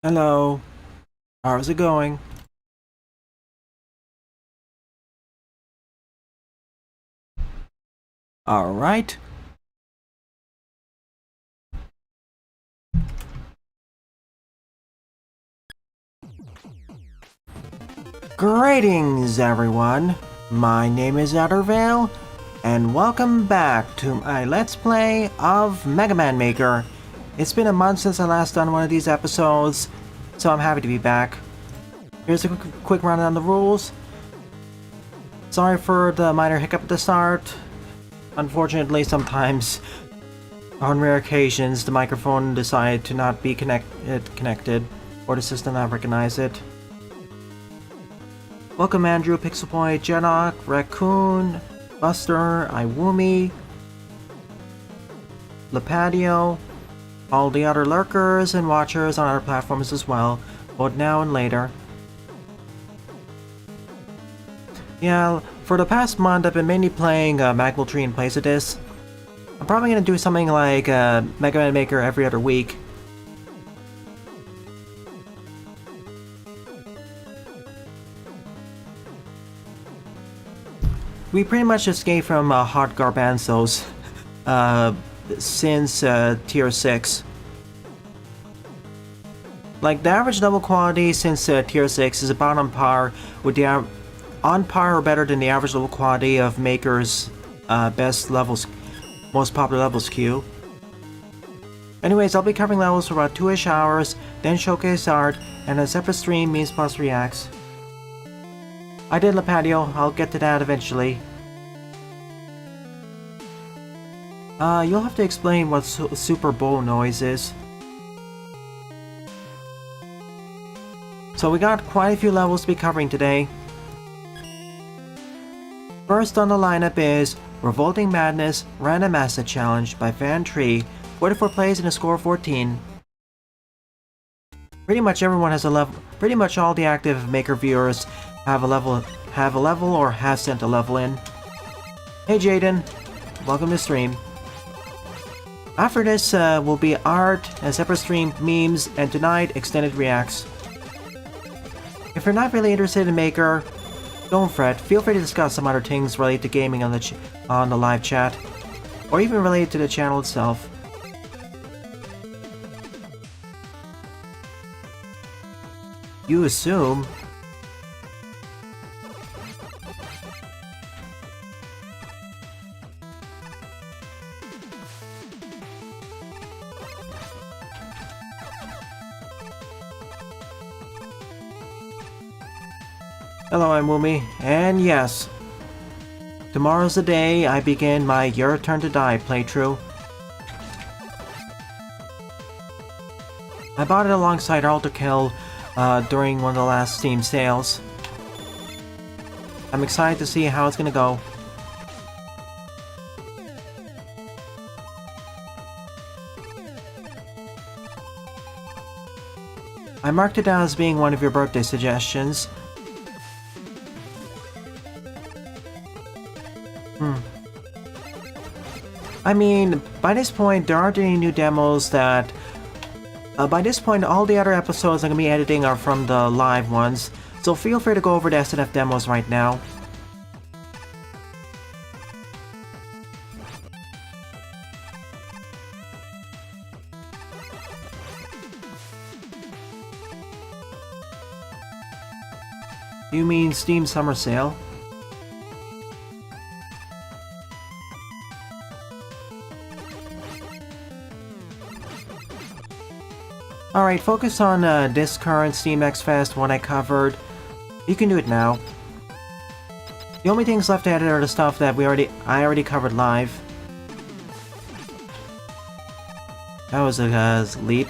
Hello. How's it going? Alright. Greetings, everyone. My name is Addervale, and welcome back to my Let's Play of Mega Man Maker. It's been a month since I last done one of these episodes, so I'm happy to be back. Here's a quick rundown on the rules. Sorry for the minor hiccup at the start. Unfortunately, sometimes, on rare occasions, the microphone decided to not be connected, or the system not recognize it. Welcome Andrew, Pixelboy, Jedok, Raccoon, Buster, Iwumi, Lepadio, all the other lurkers and watchers on other platforms as well, both now and later. Yeah, for the past month I've been mainly playing Magwell Tree in place of this. I'm probably gonna do something like Mega Man Maker every other week. We pretty much escaped from hot garbanzos since tier 6. Like, the average level quality since tier 6 is about on par with the on par or better than the average level quality of Maker's best levels, most popular levels queue. Anyways, I'll be covering levels for about 2-ish hours, then showcase art, and a separate stream memes plus reacts. I did Lepadio, I'll get to that eventually. You'll have to explain what Super Bowl noise is. So we got quite a few levels to be covering today. First on the lineup is Revolting Madness Random Asset Challenge by Fan Tree, 44 plays and a score of 14. Pretty much everyone has a level. Pretty much all the active Maker viewers have a level or have sent a level in. Hey Jaden, welcome to stream. After this will be art, a separate stream, memes, and tonight extended reacts. If you're not really interested in Maker, don't fret. Feel free to discuss some other things related to gaming on the live chat, or even related to the channel itself. You assume. Hello, I'm Woomy, and yes, tomorrow's the day I begin my Your Turn to Die playthrough. I bought it alongside Alter Kill during one of the last Steam sales. I'm excited to see how it's gonna go. I marked it down as being one of your birthday suggestions. I mean, by this point, there aren't any new demos that... by this point, all the other episodes I'm going to be editing are from the live ones, so feel free to go over the SNF demos right now. You mean Steam Summer Sale? Alright, focus on this current Steam X Fest, one I covered. You can do it now. The only things left to edit are the stuff that I already covered live. That was a leap.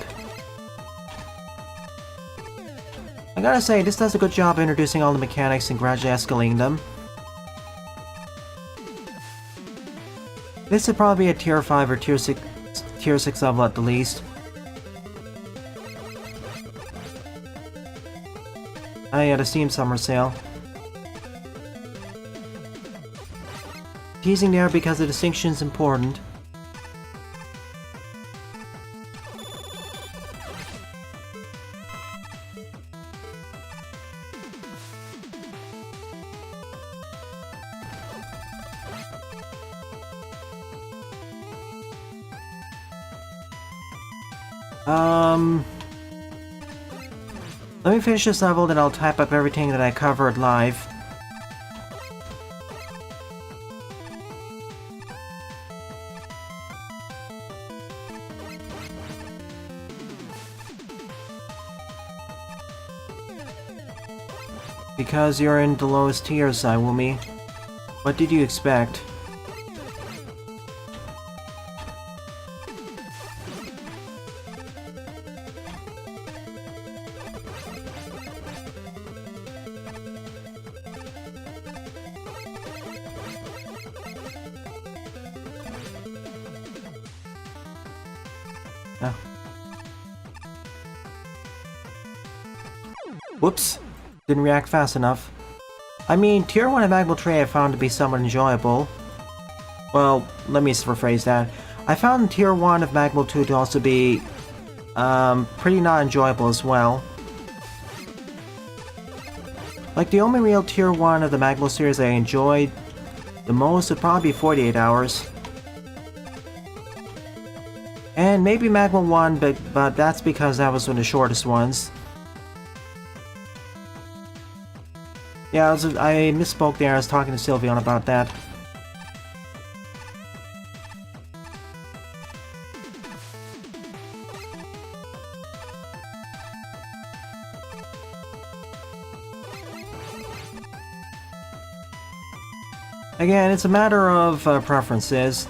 I gotta say, this does a good job introducing all the mechanics and gradually escalating them. This would probably be a tier 5 or tier 6 level at the least. I had a Steam Summer Sale. Teasing there because the distinction's important. Let me finish this level, then I'll type up everything that I covered live. Because you're in the lowest tiers, Iwumi. What did you expect? Oh. Whoops. Didn't react fast enough. I mean, Tier 1 of Magma Tree I found to be somewhat enjoyable. Well, let me rephrase that. I found Tier 1 of Magma 2 to also be pretty not enjoyable as well. Like, the only real Tier 1 of the Magma series I enjoyed the most would probably be 48 Hours. And maybe Magma 1, but that's because that was one of the shortest ones. Yeah, I misspoke there. I was talking to Sylveon about that. Again, it's a matter of preferences.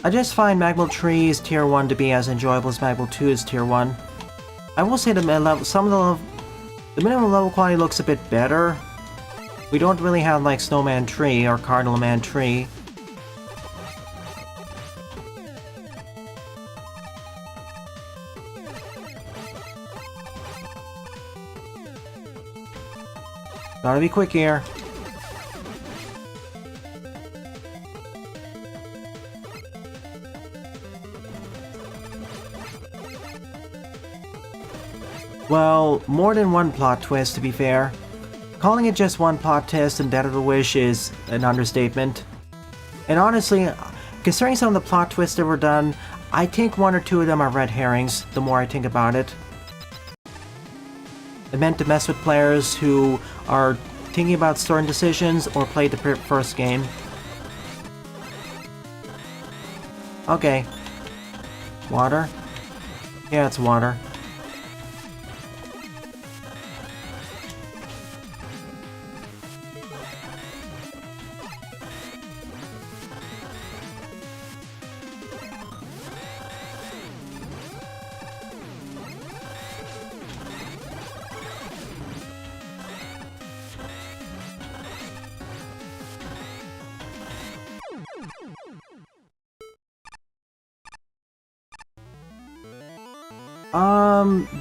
I just find Magma Tree's Tier 1 to be as enjoyable as Magma 2's Tier 1. I will say the minimum level quality looks a bit better. We don't really have like Snowman Tree or Cardinal Man Tree. Gotta be quick here. Well, more than one plot twist, to be fair. Calling it just one plot twist and Death of a Wish is an understatement. And honestly, considering some of the plot twists that were done, I think one or two of them are red herrings, the more I think about it. It meant to mess with players who are thinking about certain decisions or played the first game. Okay. Water? Yeah, it's water.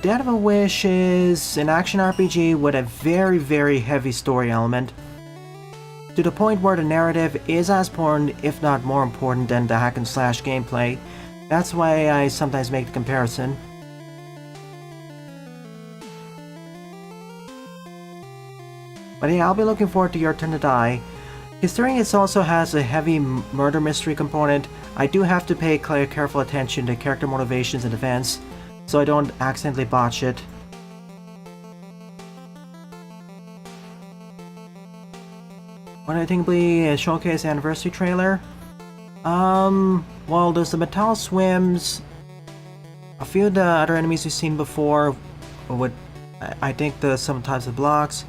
Death of a Wish is an action RPG with a very, very heavy story element. To the point where the narrative is as important, if not more important, than the hack and slash gameplay. That's why I sometimes make the comparison. But yeah, I'll be looking forward to Your Turn to Die. Considering it also has a heavy murder mystery component, I do have to pay careful attention to character motivations and events, so I don't accidentally botch it. What I think will be a showcase anniversary trailer? Well, there's the Metal Swims, a few of the other enemies we've seen before, with, I think, some types of blocks.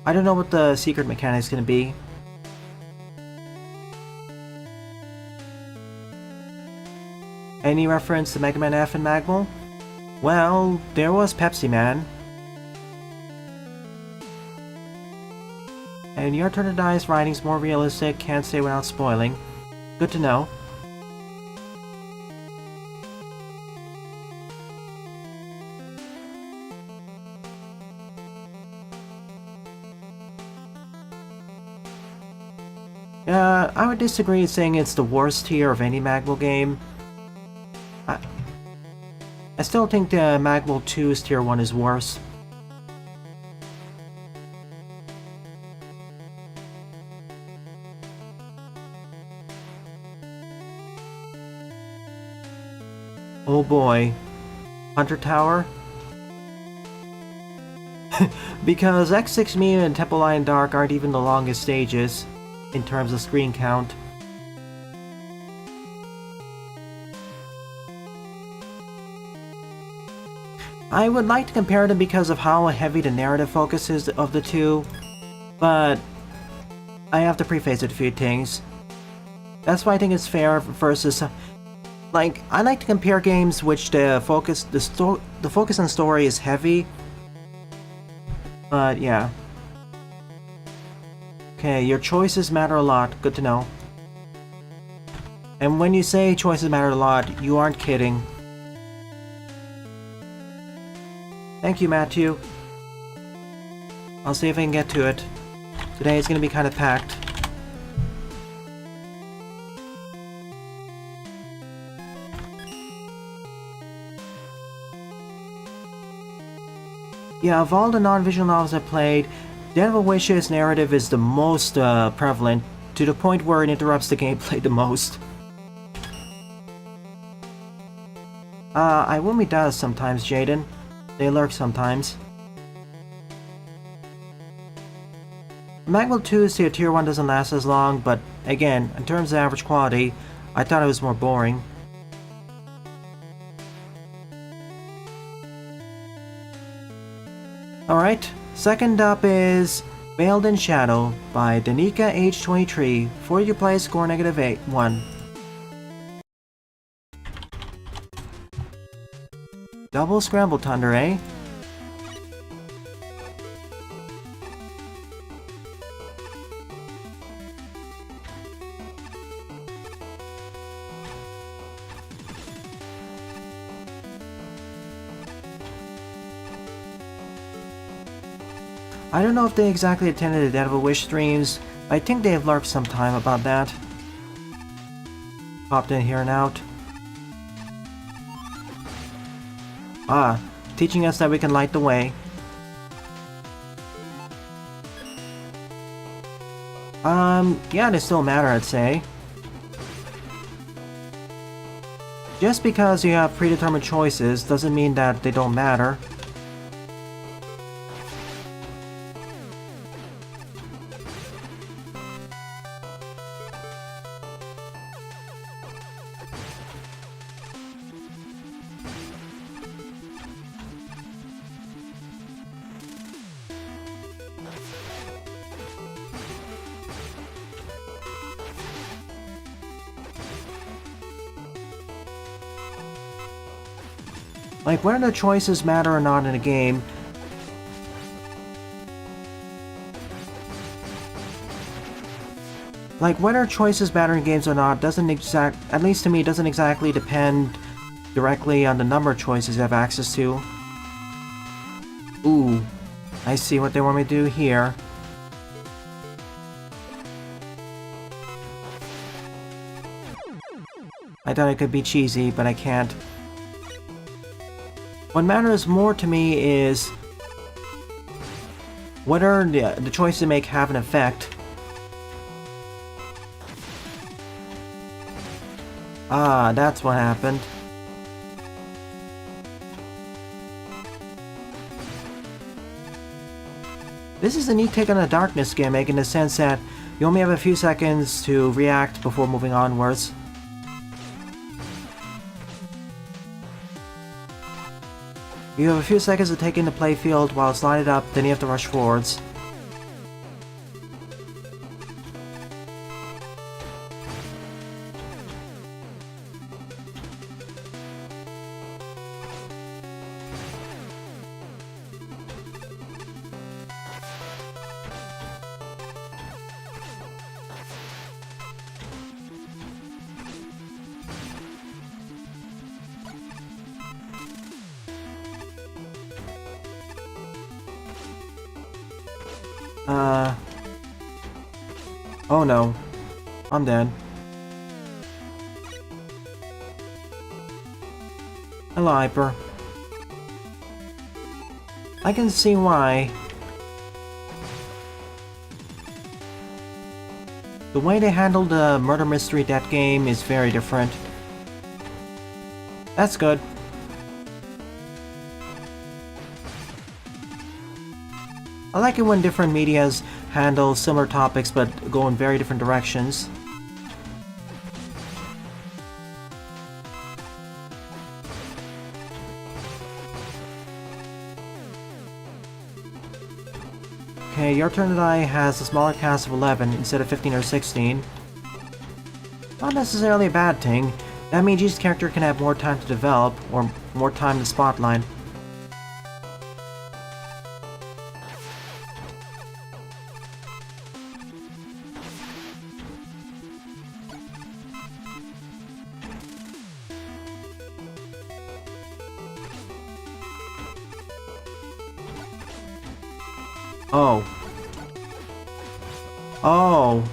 I don't know what the secret mechanic is going to be. Any reference to Mega Man F and Magmal? Well, there was Pepsi Man. And Your Turn to Die's writing's more realistic, can't say without spoiling. Good to know. I would disagree saying it's the worst tier of any Magmal game. I still think the Magmal 2's Tier 1 is worse. Oh boy. Hunter Tower? Because X6 Mew and Temple Lion Dark aren't even the longest stages in terms of screen count. I would like to compare them because of how heavy the narrative focus is of the two, but I have to preface it a few things. That's why I think it's fair versus... Like, I like to compare games which the focus on story is heavy. But yeah. Okay, your choices matter a lot. Good to know. And when you say choices matter a lot, you aren't kidding. Thank you, Matthew. I'll see if I can get to it. Today is gonna be kind of packed. Yeah, of all the non-visual novels I've played, Devil Wish's narrative is the most prevalent, to the point where it interrupts the gameplay the most. Iwumi does sometimes, Jaden. They lurk sometimes. Magwell 2's Tier 1 doesn't last as long, but again, in terms of average quality, I thought it was more boring. Alright, second up is Veiled in Shadow by Danica age 23, 42 play, score -1. Double Scramble Thunder, eh? I don't know if they exactly attended the Devil Wish streams, but I think they have lurked some time about that. Popped in here and out. Ah, teaching us that we can light the way. Yeah, they still matter, I'd say. Just because you have predetermined choices doesn't mean that they don't matter. Like, whether the choices matter or not in a game, whether choices matter in games or not doesn't at least to me, doesn't exactly depend directly on the number of choices you have access to. Ooh, I see what they want me to do here. I thought it could be cheesy, but I can't. What matters more to me is whether the choices you make have an effect. Ah, that's what happened. This is a neat take on a darkness gimmick in the sense that you only have a few seconds to react before moving onwards. You have a few seconds to take in the playfield while it's lighted up, then you have to rush forwards. Oh no. I'm dead. Hello, Hyper. I can see why. The way they handled the murder mystery death game is very different. That's good. I like it when different medias handle similar topics but go in very different directions. Okay, your turn today has a smaller cast of 11 instead of 15 or 16. Not necessarily a bad thing. That means each character can have more time to develop, or more time to spotlight. Oh. Oh.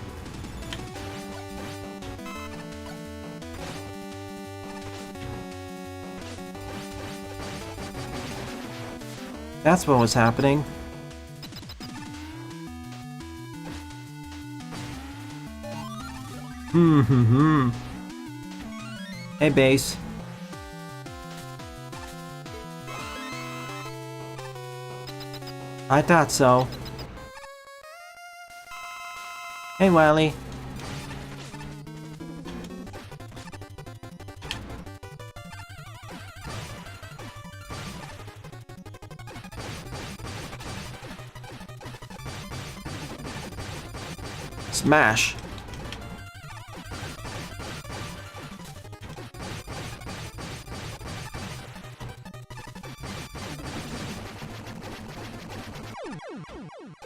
That's what was happening. Hey, base. I thought so. Hey, Wily. Smash.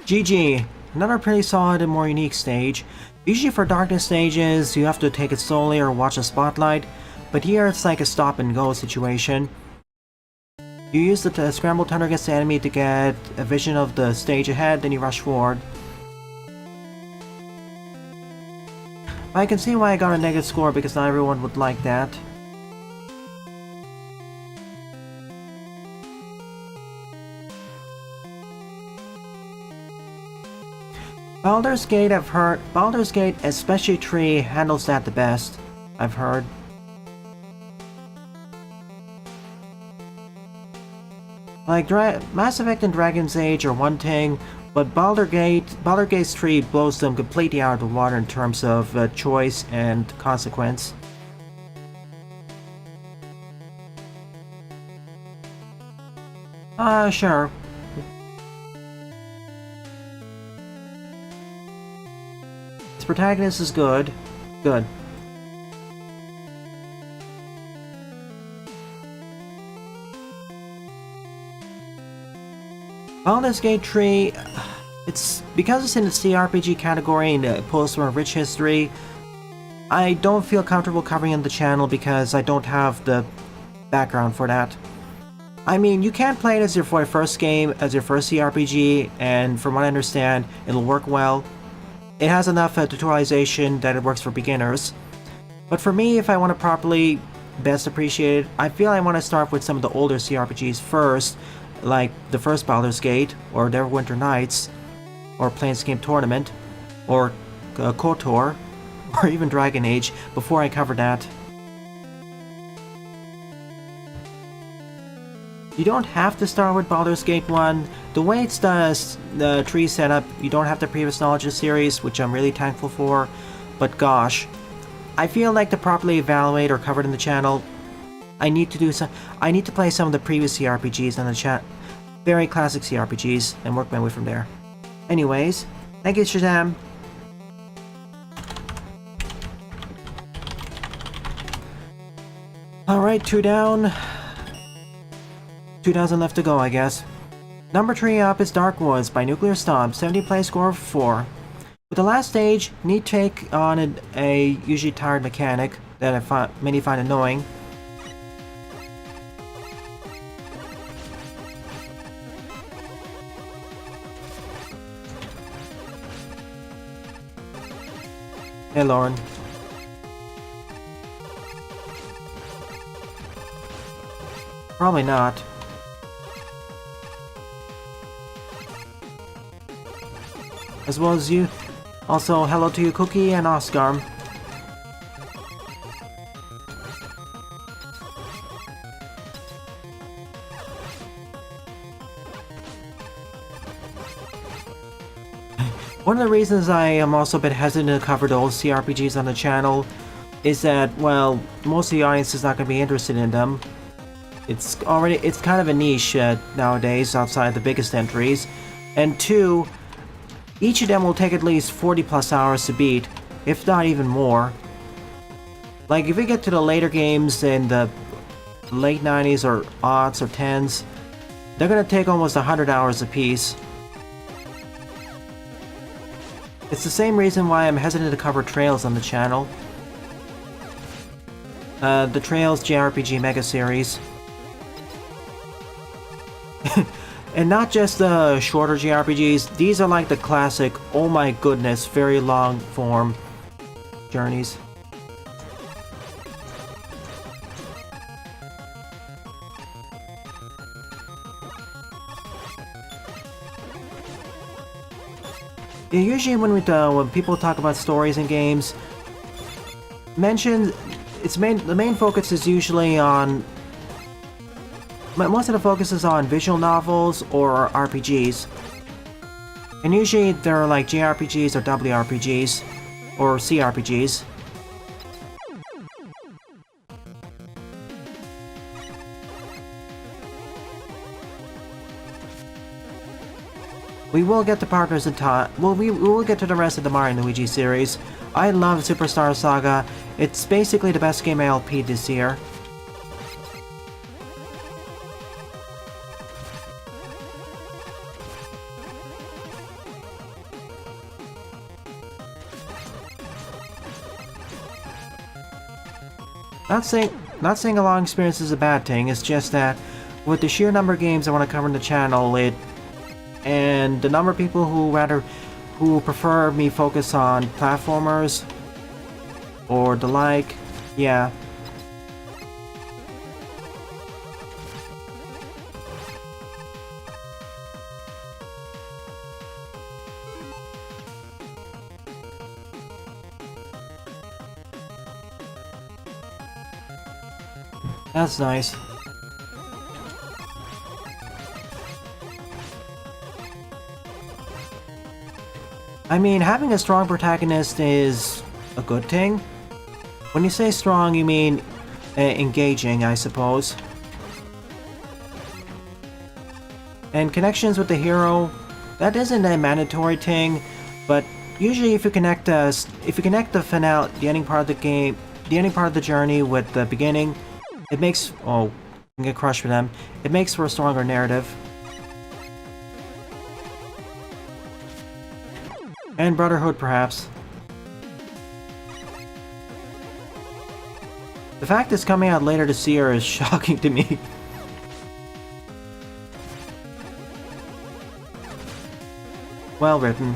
GG. Another pretty solid and more unique stage. Usually for darkness stages, you have to take it slowly or watch a spotlight, but here it's like a stop and go situation. You use the scramble turn against the enemy to get a vision of the stage ahead, then you rush forward. I can see why I got a negative score because not everyone would like that. Baldur's Gate, I've heard. Baldur's Gate, especially 3, handles that the best, I've heard. Like, Mass Effect and Dragon's Age are one thing, but Baldur's Gate 3 blows them completely out of the water in terms of choice and consequence. Sure. Its protagonist is good. Good. Baldur's Gate 3, it's because it's in the CRPG category and it pulls from a rich history. I don't feel comfortable covering it on the channel because I don't have the background for that. I mean, you can play it as your first game, as your first CRPG, and from what I understand, it'll work well. It has enough tutorialization that it works for beginners. But for me, if I want to properly best appreciate it, I feel I want to start with some of the older CRPGs first, like the first Baldur's Gate, or Neverwinter Nights, or Planescape Tournament, or KOTOR, or even Dragon Age, before I cover that. You don't have to start with Baldur's Gate 1. The way it's the tree setup, you don't have the previous knowledge of the series, which I'm really thankful for. But gosh, I feel like to properly evaluate or cover it in the channel, I need to play some of the previous CRPGs on the chat, very classic CRPGs, and work my way from there. Anyways, thank you, Shazam. Alright, 2 down. 2,000 left to go, I guess. Number 3 up is Dark Woods by Nuclear Stomp, 70 play score of 4. With the last stage, neat take on a usually tired mechanic that many find annoying. Hey, Lauren. Probably not. As well as you. Also, hello to you, Cookie and Oscar. One of the reasons I am also a bit hesitant to cover those CRPGs on the channel is that, well, most of the audience is not going to be interested in them. It's kind of a niche nowadays outside the biggest entries. And two, each of them will take at least 40 plus hours to beat, if not even more. Like, if we get to the later games in the late 90s or aughts or 10s, they're gonna take almost 100 hours apiece. It's the same reason why I'm hesitant to cover Trails on the channel. The Trails JRPG Mega Series. And not just the shorter JRPGs, these are like the classic, oh my goodness, very long form journeys. Yeah, usually when people talk about stories in games, the main focus is usually on. Most of the focus is on visual novels or RPGs. And usually they're like JRPGs or WRPGs or CRPGs. We will get to Partners in Time. Well, we will get to the rest of the Mario and Luigi series. I love Superstar Saga. It's basically the best game I LP'd this year. Not saying a long experience is a bad thing, it's just that with the sheer number of games I want to cover in the channel, and the number of people who prefer me focus on platformers or the like, yeah. That's nice. I mean, having a strong protagonist is a good thing. When you say strong, you mean engaging, I suppose. And connections with the hero, that isn't a mandatory thing, but usually if you connect the finale, the ending part of the game, the ending part of the journey with the beginning, it makes... oh, I get crushed for them. It makes for a stronger narrative. And Brotherhood, perhaps. The fact it's coming out later this year is shocking to me. Well written.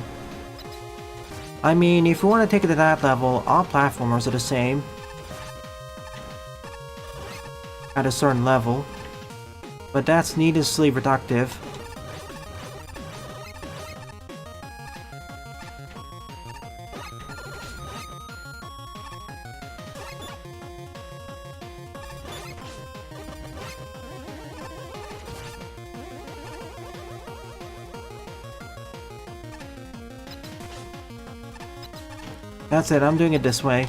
I mean, if you want to take it to that level, all platformers are the same. At a certain level. But that's needlessly reductive. That's it, I'm doing it this way.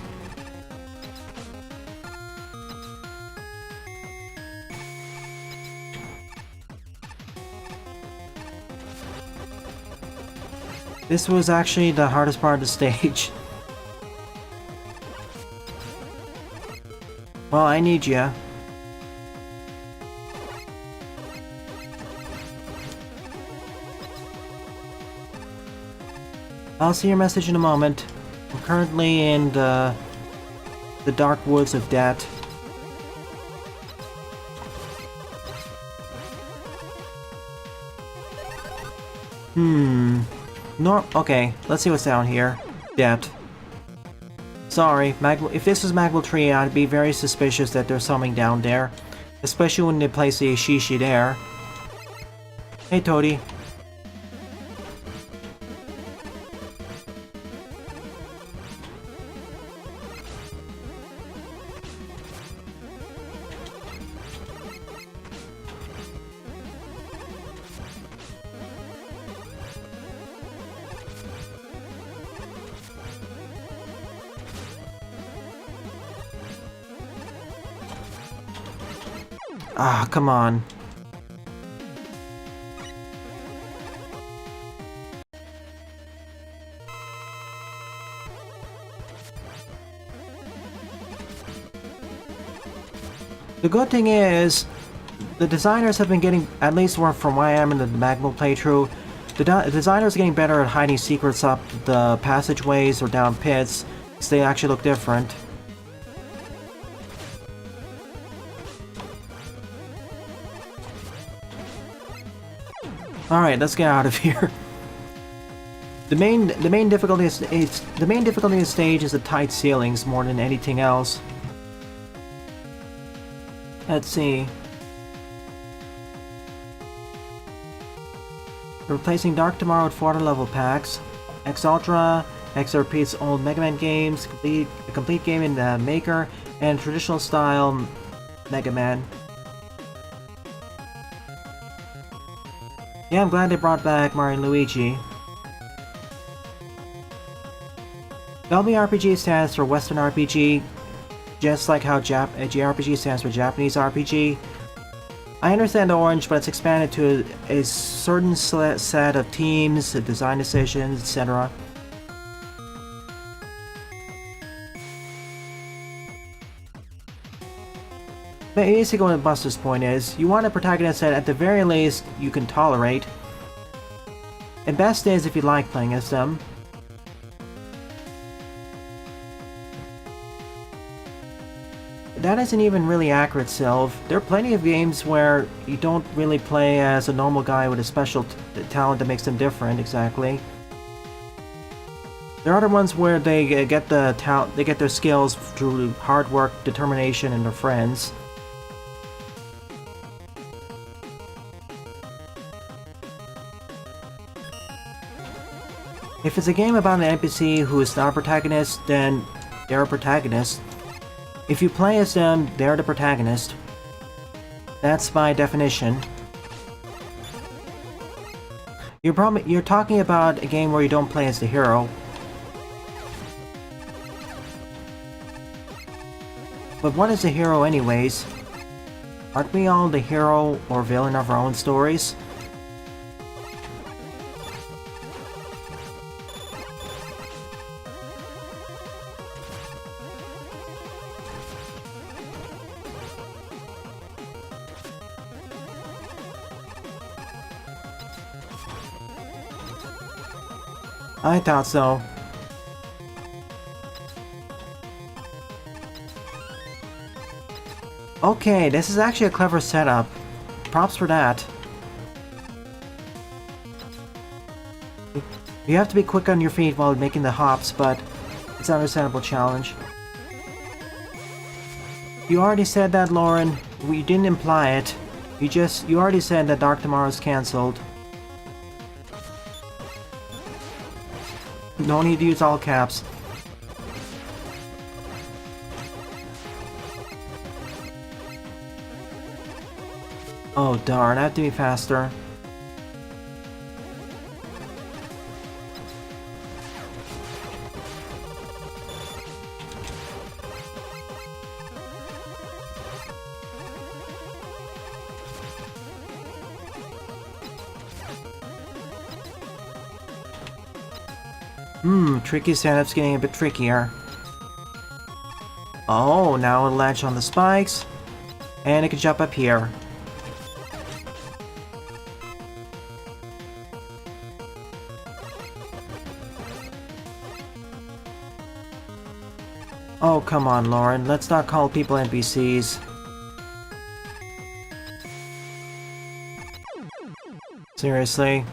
This was actually the hardest part of the stage. Well, I need ya. I'll see your message in a moment. I'm currently in the dark woods of debt. No, okay, let's see what's down here. Debt. Sorry, if this was Magwell Tree, I'd be very suspicious that there's something down there. Especially when they place the Ishishi there. Hey, Toadie. Ah, come on. The good thing is, the designers have been getting, at least from where I am in the Magma playthrough, the designers are getting better at hiding secrets up the passageways or down pits, so they actually look different. Alright, let's get out of here. The main difficulty is the main difficulty in the stage is the tight ceilings more than anything else. Let's see. Replacing Dark Tomorrow with 4 level packs. X Ultra, X repeats old Mega Man games, a complete game in the Maker, and traditional style Mega Man. Yeah, I'm glad they brought back Mario and Luigi. WRPG stands for Western RPG, just like how JRPG stands for Japanese RPG. I understand the orange, but it's expanded to a certain set of teams, design decisions, etc. Basically what Buster's point is, you want a protagonist that at the very least you can tolerate. And best is if you like playing as them. That isn't even really accurate, Sylv. There are plenty of games where you don't really play as a normal guy with a special talent that makes them different, exactly. There are other ones where they get their skills through hard work, determination, and their friends. If it's a game about an NPC who is not a protagonist, then they're a protagonist. If you play as them, they're the protagonist. That's my definition. You're talking about a game where you don't play as the hero. But what is a hero anyways? Aren't we all the hero or villain of our own stories? I thought so. Okay, this is actually a clever setup. Props for that. You have to be quick on your feet while making the hops, but it's an understandable challenge. You already said that, Lauren. We didn't imply it. You already said that Dark Tomorrow is cancelled. No need to use all caps. Oh darn, I have to be faster. Tricky setup's getting a bit trickier. Oh, now it'll latch on the spikes, and it can jump up here. Oh, come on, Lauren. Let's not call people NPCs. Seriously?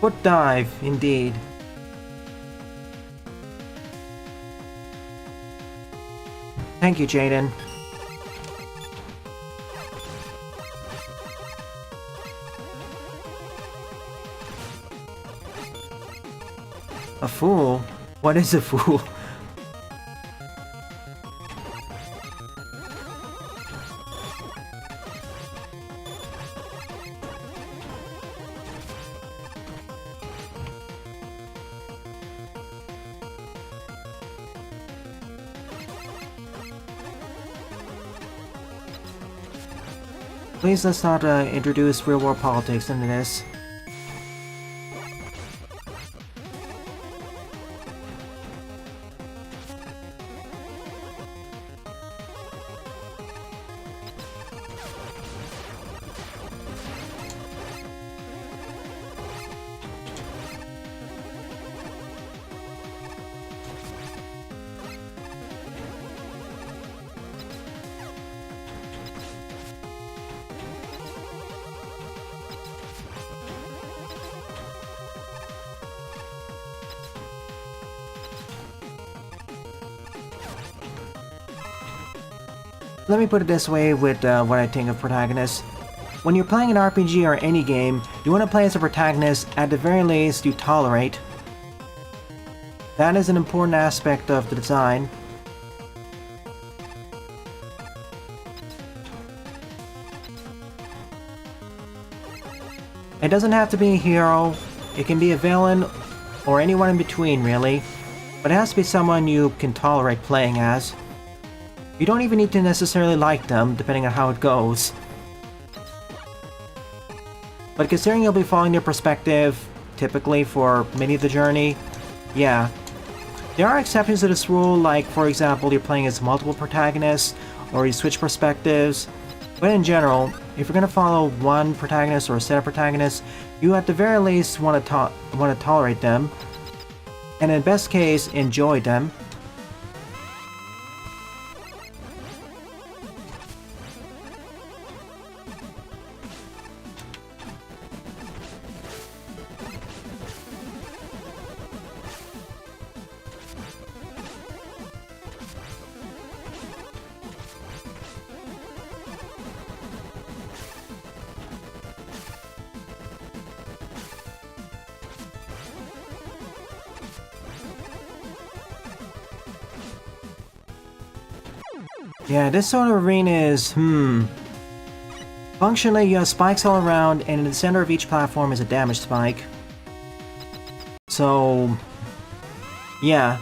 Foot dive, indeed. Thank you, Jaden. A fool? What is a fool? Please let's not introduce real-world politics into this. Let me put it this way with what I think of protagonists. When you're playing an RPG or any game, you want to play as a protagonist at the very least you tolerate. That is an important aspect of the design. It doesn't have to be a hero, it can be a villain, or anyone in between really, but it has to be someone you can tolerate playing as. You don't even need to necessarily like them, depending on how it goes. But considering you'll be following their perspective, typically for many of the journey, yeah. There are exceptions to this rule, like for example you're playing as multiple protagonists, or you switch perspectives. But in general, if you're going to follow one protagonist or a set of protagonists, you at the very least want to tolerate them, and in best case, enjoy them. Yeah, this sort of arena is, Functionally, you have spikes all around, and in the center of each platform is a damage spike. So... yeah.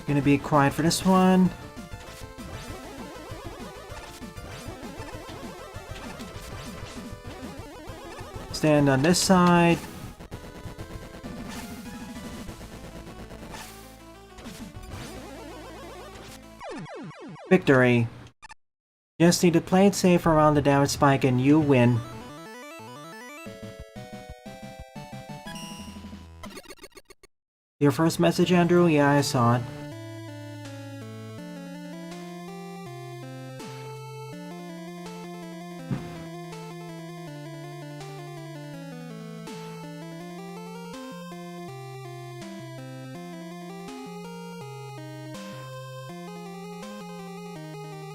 Gonna be quiet for this one. Stand on this side. Victory. Just need to play it safe around the damage spike and you win. Your first message, Andrew? Yeah, I saw it.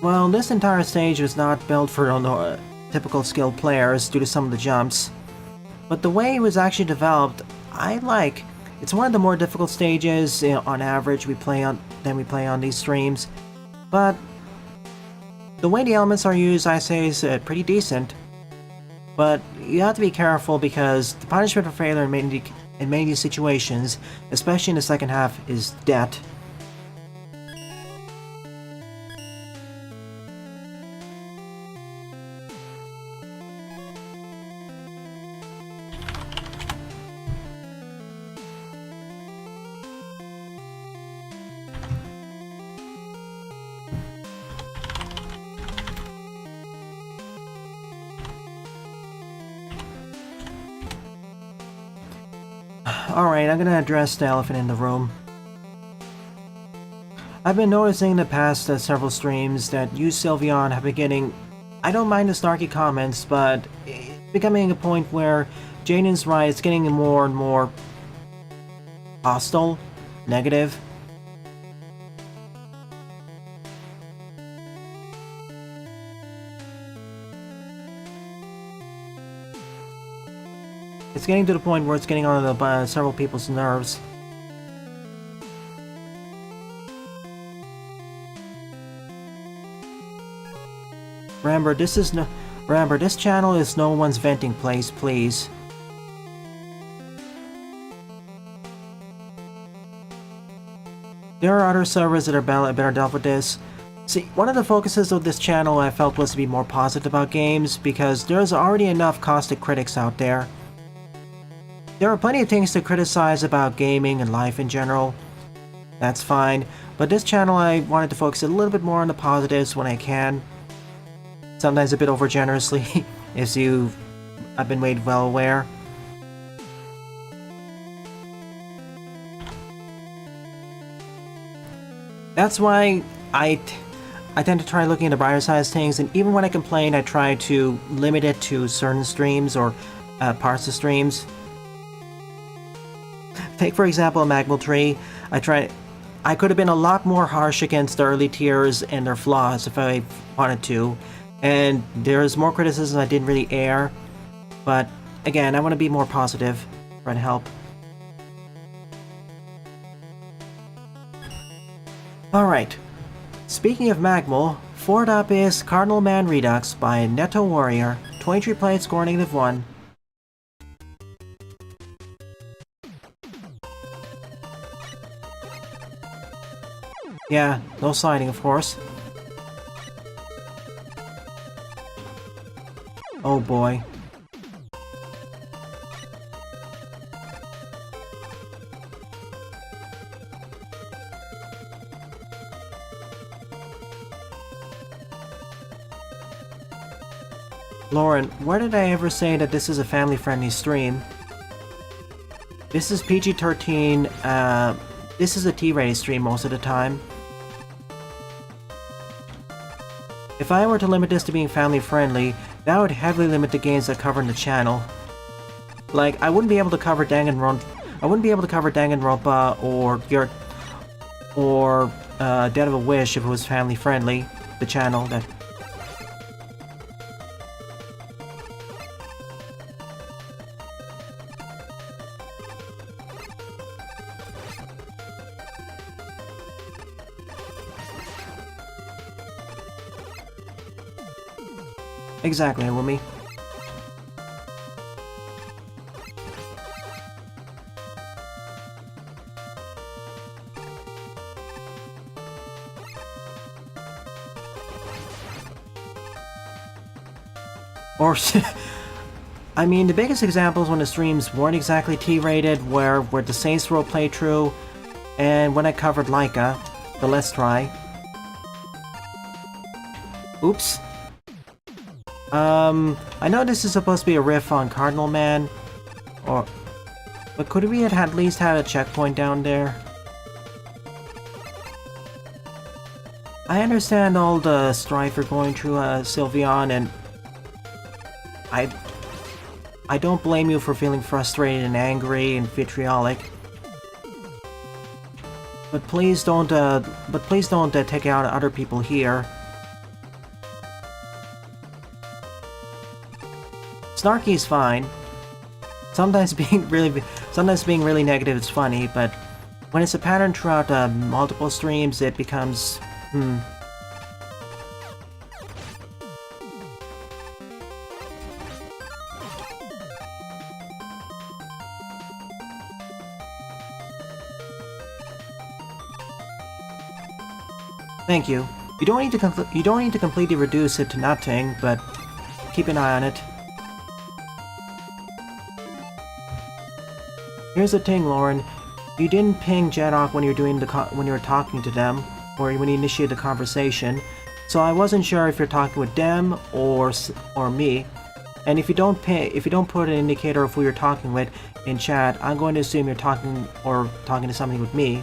Well, this entire stage was not built for typical skilled players due to some of the jumps. But the way it was actually developed, I like. It's one of the more difficult stages, on average, than we play on these streams. But the way the elements are used, I say, is pretty decent. But you have to be careful because the punishment for failure in many of these situations, especially in the second half, is death. Alright, I'm gonna address the elephant in the room. I've been noticing in the past several streams that you, Sylveon, have been getting... I don't mind the snarky comments, but it's becoming a point where Jaden's right, it's getting more and more hostile, negative. It's getting to the point where it's getting on several people's nerves. Remember, this channel is no one's venting place, please. There are other servers that are better dealt with this. See, one of the focuses of this channel I felt was to be more positive about games, because there's already enough caustic critics out there. There are plenty of things to criticize about gaming and life in general. That's fine, but this channel I wanted to focus a little bit more on the positives when I can. Sometimes a bit over-generously, as I've been made well aware. That's why I tend to try looking at the brighter side of things, and even when I complain, I try to limit it to certain streams or parts of streams. Take, for example, Magmal Tree. I could have been a lot more harsh against the early tiers and their flaws if I wanted to, and there's more criticism I didn't really air, but again, I want to be more positive, try to help. Alright, speaking of Magmal, 4th up is Cardinal Man Redux by Netto Warrior, 23 played, score -1. Yeah, no sliding, of course. Oh boy. Lauren, where did I ever say that this is a family-friendly stream? This is PG-13, this is a T-rated stream most of the time. If I were to limit this to being family-friendly, that would heavily limit the games I cover in the channel. Like, I wouldn't be able to cover Danganronpa or Dead of a Wish if it was family-friendly, the channel that... Exactly, Wumi. Or, I mean, the biggest examples when the streams weren't exactly T-rated were the Saints Row playthrough, and when I covered Laika, the Let's Try. Oops. I know this is supposed to be a riff on Cardinal Man, but could we have at least had a checkpoint down there? I understand all the strife you're going through, Sylveon, and I don't blame you for feeling frustrated and angry and vitriolic. But please don't take out other people here. Snarky is fine. Sometimes being really negative is funny, but when it's a pattern throughout multiple streams, it becomes Thank you. You don't need to completely reduce it to nothing, but keep an eye on it. Here's the thing, Lauren. You didn't ping Jedok when you were talking to them, or when you initiated the conversation, so I wasn't sure if you're talking with them or me. And if you don't put an indicator of who you're talking with in chat, I'm going to assume you're talking to somebody with me.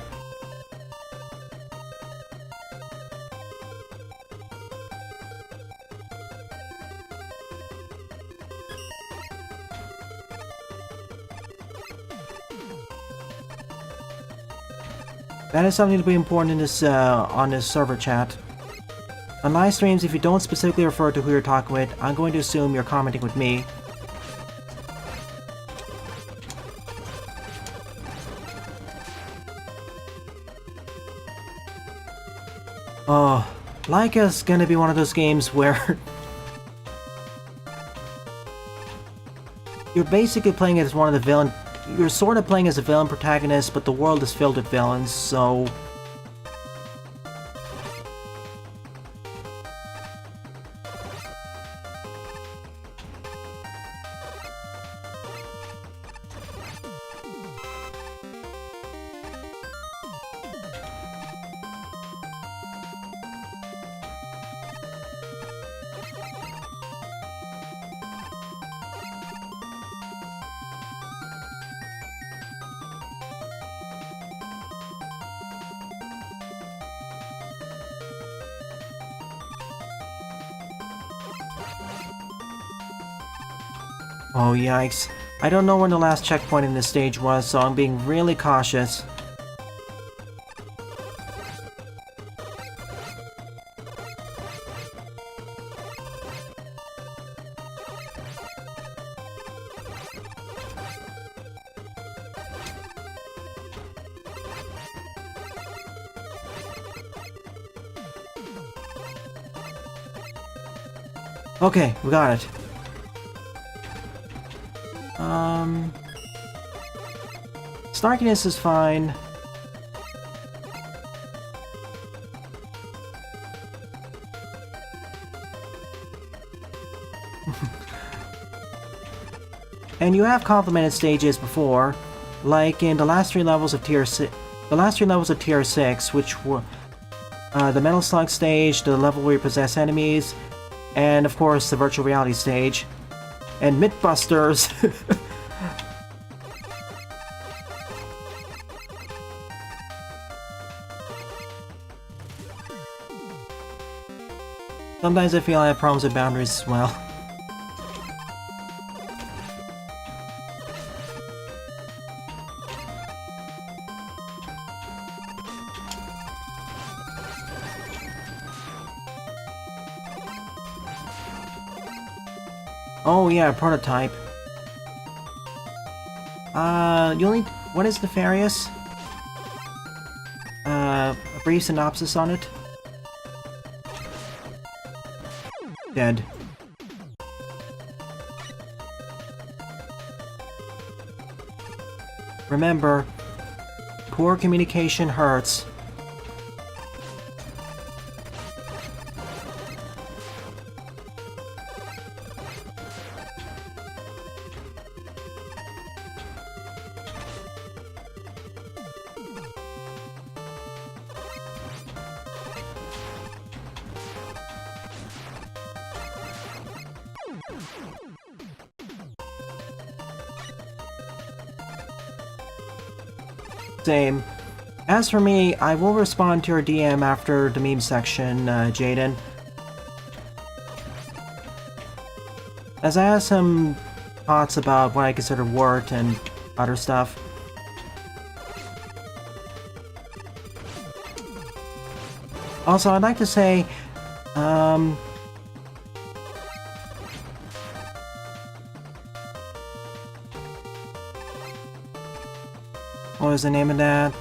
That is something to be important in this on this server chat. On live streams, if you don't specifically refer to who you're talking with, I'm going to assume you're commenting with me. Oh, Laika's gonna be one of those games where You're basically playing as one of the villain... You're sort of playing as a villain protagonist, but the world is filled with villains, so... Oh, yikes. I don't know when the last checkpoint in this stage was, so I'm being really cautious. Okay, we got it. Snarkiness is fine. And you have complimented stages before, like in the last three levels of Tier 6. The last three levels of Tier 6, which were the Metal Slug stage, the level where you possess enemies, and of course the Virtual Reality stage, and Mythbusters. Sometimes I feel I have problems with boundaries as well. Oh yeah, prototype. What is Nefarious? A brief synopsis on it? Dead. Remember, poor communication hurts. Same. As for me, I will respond to your DM after the meme section, Jaden. As I have some thoughts about what I consider wort and other stuff. Also, I'd like to say, what was the name of that?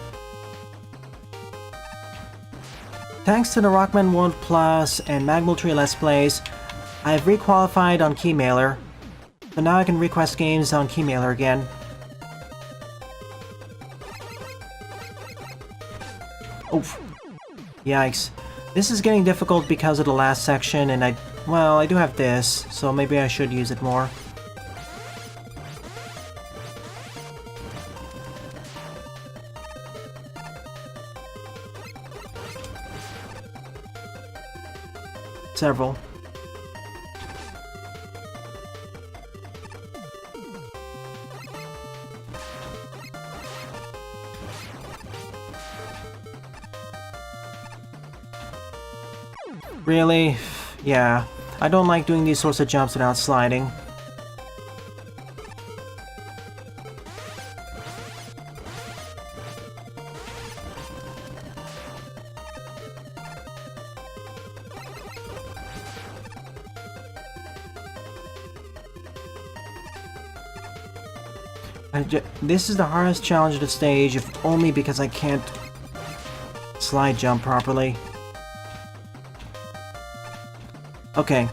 Thanks to the Rockman World Plus and Magmal Tree Let's Plays, I've requalified on Keymailer, so now I can request games on Keymailer again. Oof. Yikes. This is getting difficult because of the last section, and I do have this, so maybe I should use it more. Several. Really? Yeah. I don't like doing these sorts of jumps without sliding. This is the hardest challenge of the stage, if only because I can't slide jump properly. Okay,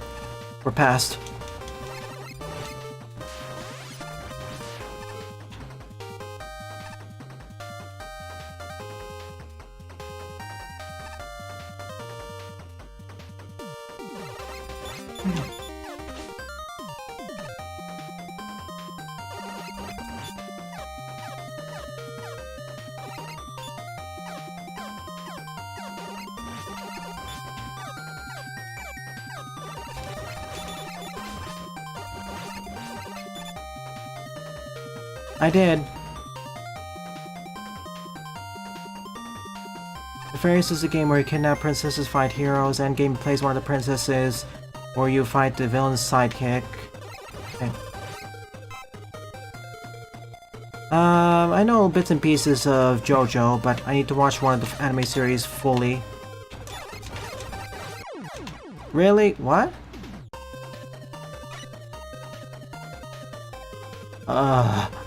we're past. I did. Nefarious is a game where you kidnap princesses, fight heroes, and game plays one of the princesses, or you fight the villain's sidekick. Okay. I know bits and pieces of JoJo, but I need to watch one of the anime series fully. Really? What?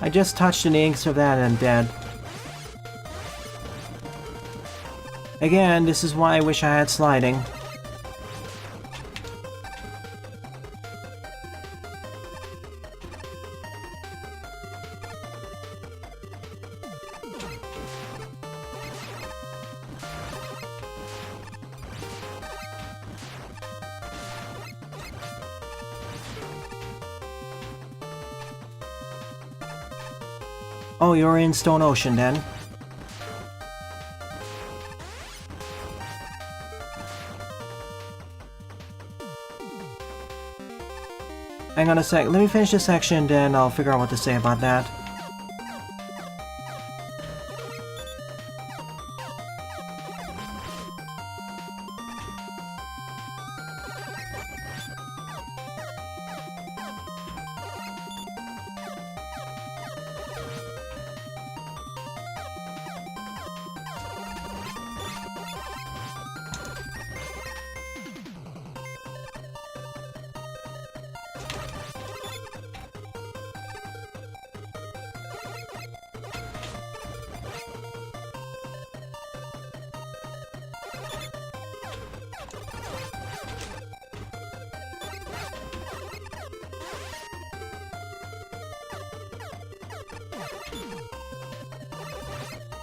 I just touched the inks of that and I'm dead. Again, this is why I wish I had sliding. Oh, you're in Stone Ocean then? Hang on a sec, let me finish this section, then I'll figure out what to say about that.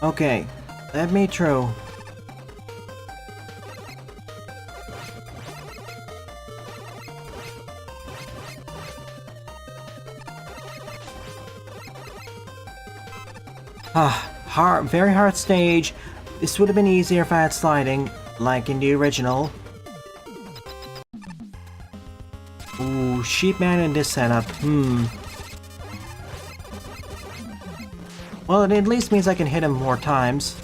Okay, that may true. Very hard stage. This would have been easier if I had sliding, like in the original. Ooh, Sheepman in this setup. Well, it at least means I can hit him more times.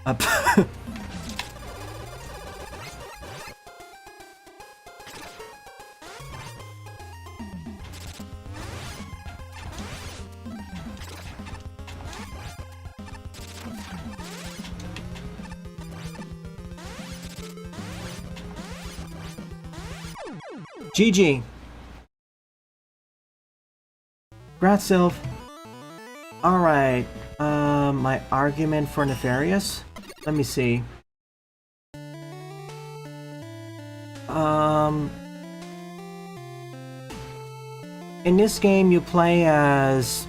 Up. GG. Congrats, Sylph. Alright, my argument for Nefarious? Let me see. In this game you play as...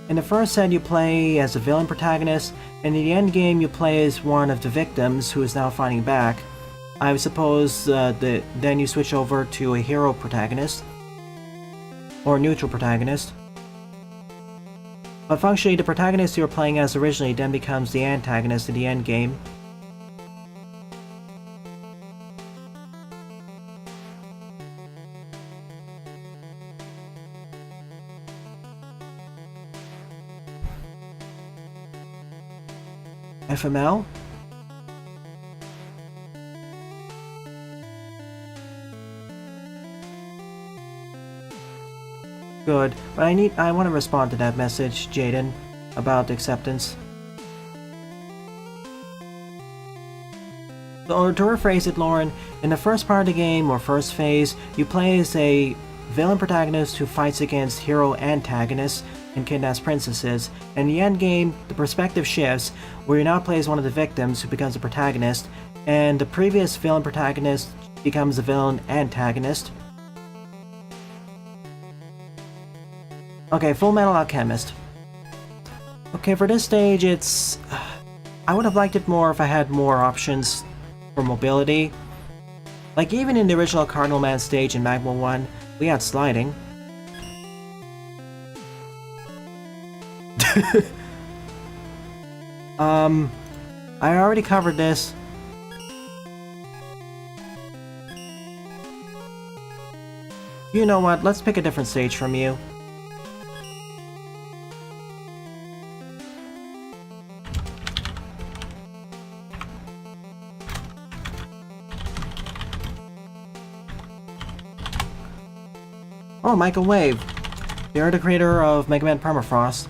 In the first set you play as a villain protagonist, and in the end game you play as one of the victims who is now fighting back. I suppose then you switch over to a hero protagonist, or neutral protagonist. But functionally, the protagonist you were playing as originally then becomes the antagonist in the end game. FML? Good, but I want to respond to that message, Jaden, about acceptance. So, to rephrase it, Lauren, in the first part of the game, or first phase, you play as a villain protagonist who fights against hero antagonists and kidnaps princesses. In the end game, the perspective shifts, where you now play as one of the victims who becomes a protagonist, and the previous villain protagonist becomes the villain antagonist. Okay, Full Metal Alchemist. Okay, for this stage, it's... I would have liked it more if I had more options for mobility. Like, even in the original Cardinal Man stage in Magma 1, we had sliding. I already covered this. You know what, let's pick a different stage from you. Oh, Michael Wave. They're the creator of Mega Man Permafrost.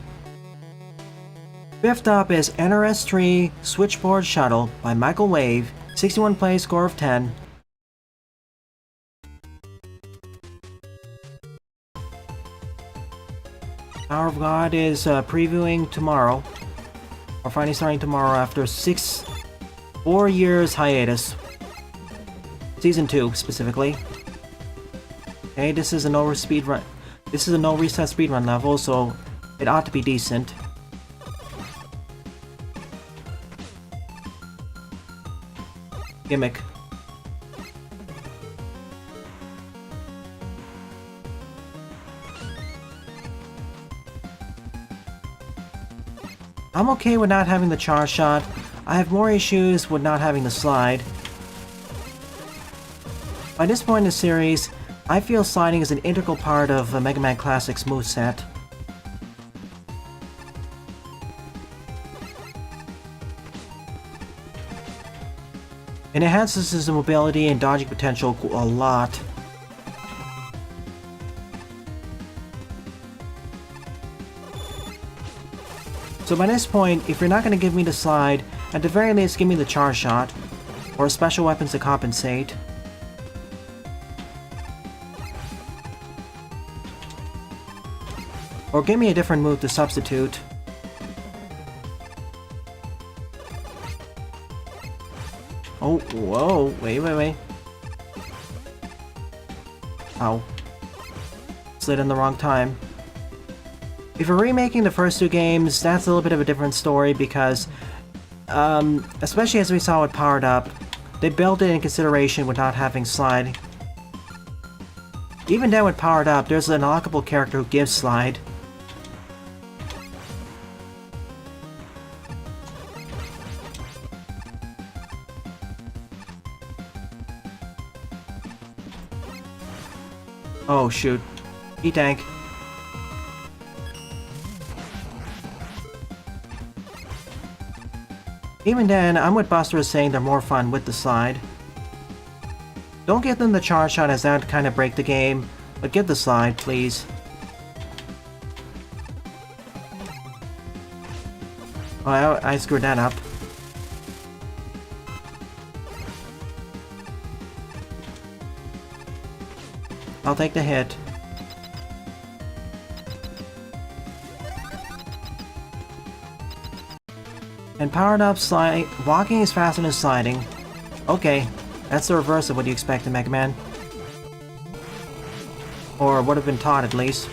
Fifth up is NRS3 Switchboard Shuttle by Michael Wave, 61 play, score of 10. Power of God is previewing tomorrow, or finally starting tomorrow after 4 years hiatus. Season 2, specifically. Okay, this is a no speed run. This is a no reset speedrun level, so it ought to be decent. Gimmick. I'm okay with not having the charge shot. I have more issues with not having the slide. By this point in the series, I feel sliding is an integral part of Mega Man Classic's moveset. It enhances his mobility and dodging potential a lot. So by this point, if you're not going to give me the slide, at the very least give me the charge shot, or special weapons to compensate. Or give me a different move to substitute. Oh, whoa, wait. Ow. Slid in the wrong time. If you're remaking the first two games, that's a little bit of a different story because, especially as we saw with Powered Up, they built it in consideration with not having slide. Even then with Powered Up, there's an unlockable character who gives slide. Oh shoot. E-tank. Even then, I'm with Buster saying they're more fun with the slide. Don't give them the charge shot as that kind of break the game, but give the slide, please. Oh, I screwed that up. I'll take the hit. And powered up slide, walking is faster than sliding. Okay, that's the reverse of what you expect in Mega Man. Or would have been taught at least.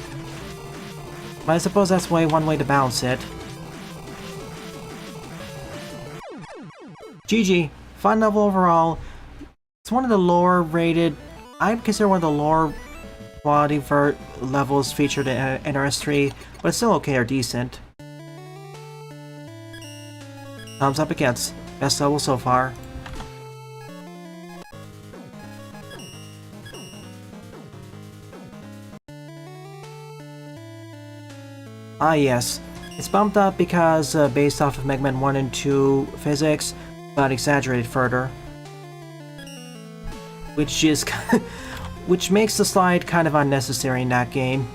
But I suppose that's one way to balance it. GG, fun level overall. It's one of the lower rated, I'd consider one of the lower quality for levels featured in NRS3, but it's still okay or decent. Thumbs up against. Best level so far. Ah yes, it's bumped up because based off of Mega Man 1 and 2 physics, but exaggerated further. Which is which makes the slide kind of unnecessary in that game.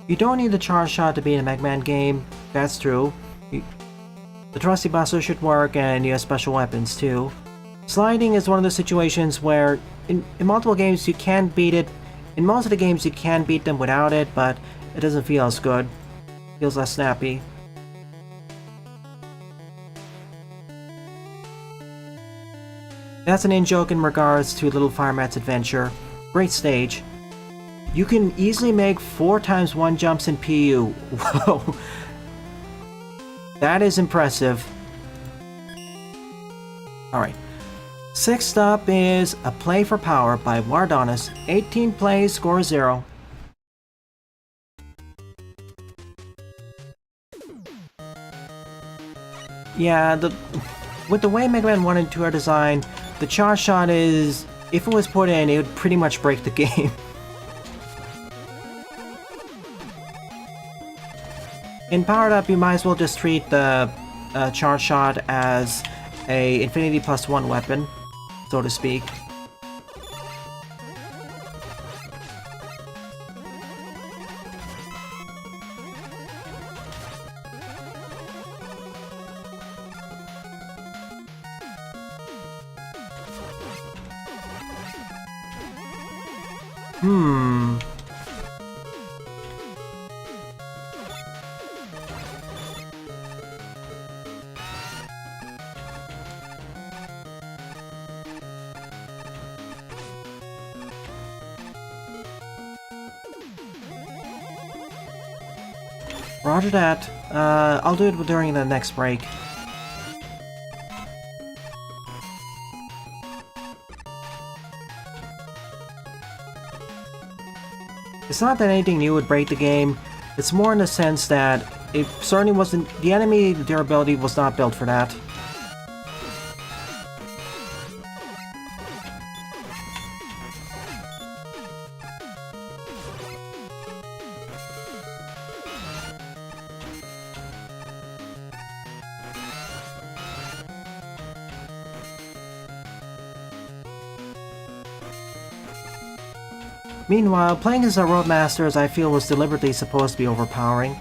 You don't need the charge shot to be in a Mega Man game, that's true. The trusty buster should work and you have special weapons too. Sliding is one of the situations where in multiple games you can beat it. In most of the games you can beat them without it, but it doesn't feel as good. Feels less snappy. That's an in-joke in regards to Little Fireman's Adventure. Great stage. You can easily make 4 times 1 jumps in PU. Whoa. That is impressive. Alright. 6th up is A Play for Power by Wardonis. 18 plays, score 0. Yeah, with the way Mega Man 1 and 2 are designed, the charge shot is, if it was put in, it would pretty much break the game. In Powered Up, you might as well just treat the charge shot as a Infinity +1 weapon, so to speak. Roger that. I'll do it during the next break. It's not that anything new would break the game, it's more in the sense that it certainly wasn't— the enemy durability was not built for that. Meanwhile, playing as the Roadmasters I feel was deliberately supposed to be overpowering.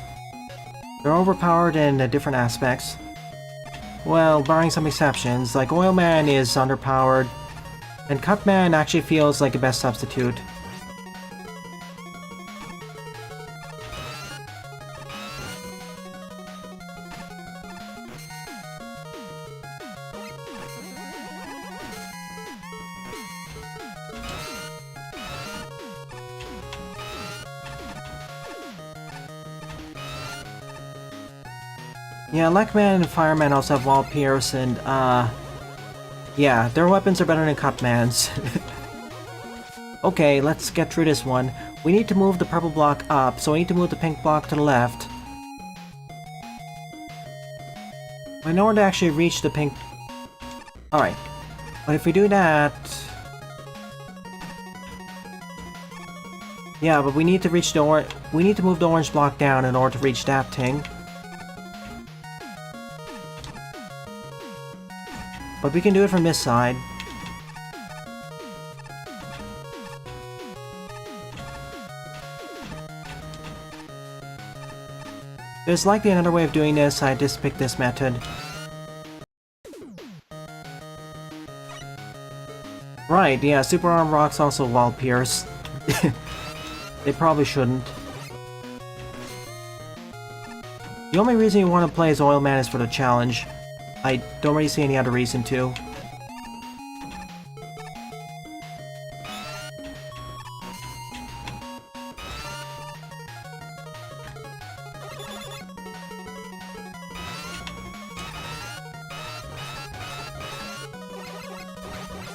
They're overpowered in different aspects. Well, barring some exceptions, like Oil Man is underpowered, and Cutman actually feels like a best substitute. Yeah, Lekman and Fireman also have Wall Pierce, and, yeah, their weapons are better than Cutman's. Okay, let's get through this one. We need to move the purple block up, so we need to move the pink block to the left. In order to actually reach the pink... Alright. But if we do that... Yeah, but we need to reach the we need to move the orange block down in order to reach that thing. But we can do it from this side. There's likely another way of doing this, I just picked this method. Right, yeah, Super Arm Rocks also wall pierce. They probably shouldn't. The only reason you want to play as Oil Man is for the challenge. I don't really see any other reason to.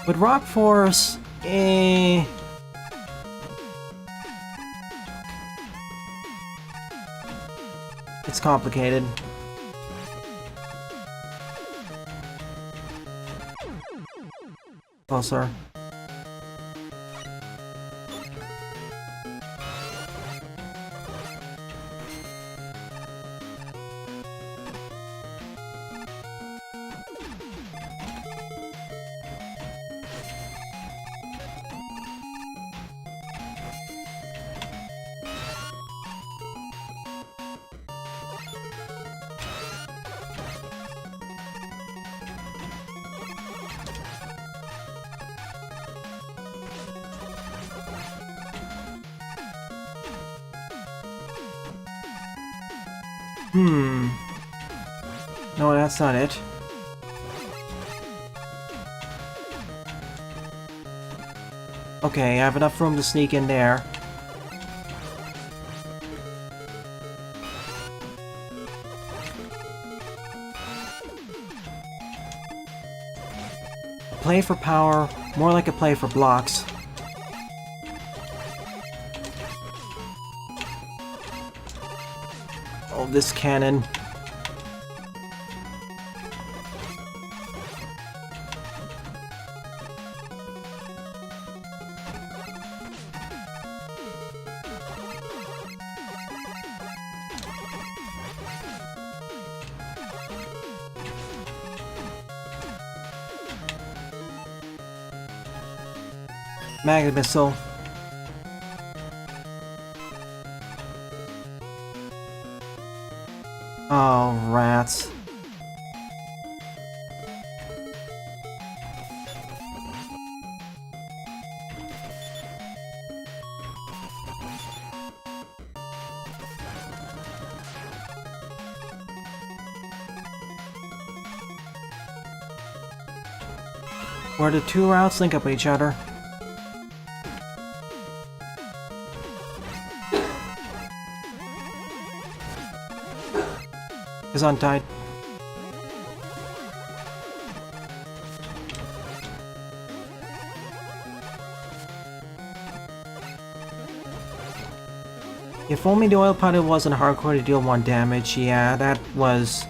With Rock Force, it's complicated. Closer. No, that's not it. Okay, I have enough room to sneak in there. Play for power, more like a play for blocks. Oh, this cannon. Magnet missile. Oh, rats. Where the two routes link up with each other. Is untied. If only the oil pilot wasn't hardcore to deal 1 damage, yeah, that was...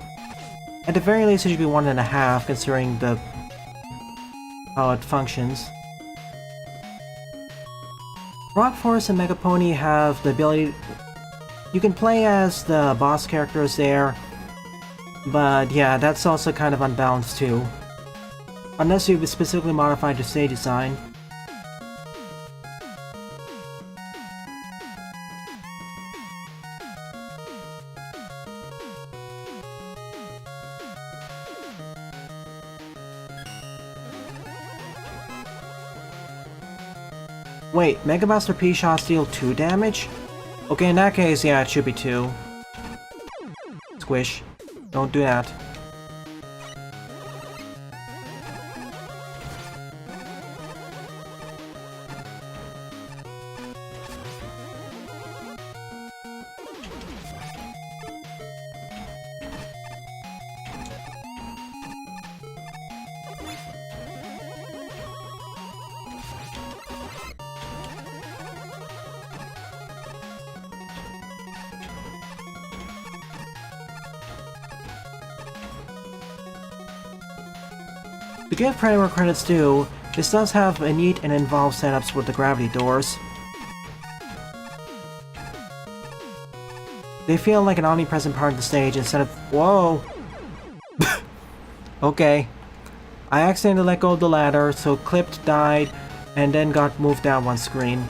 At the very least it should be 1.5, considering the... how it functions. Rock Force and Mega Pony have the ability... You can play as the boss characters there, but yeah, that's also kind of unbalanced too. Unless you've specifically modified the stage design. Wait, Mega Buster P shots deal 2 damage? Okay, in that case, yeah, it should be 2. Squish. Don't do that. To give credit where credit's due, this does have a neat and involved setups with the gravity doors. They feel like an omnipresent part of the stage instead of— whoa! Okay. I accidentally let go of the ladder, so clipped, died, and then got moved down one screen.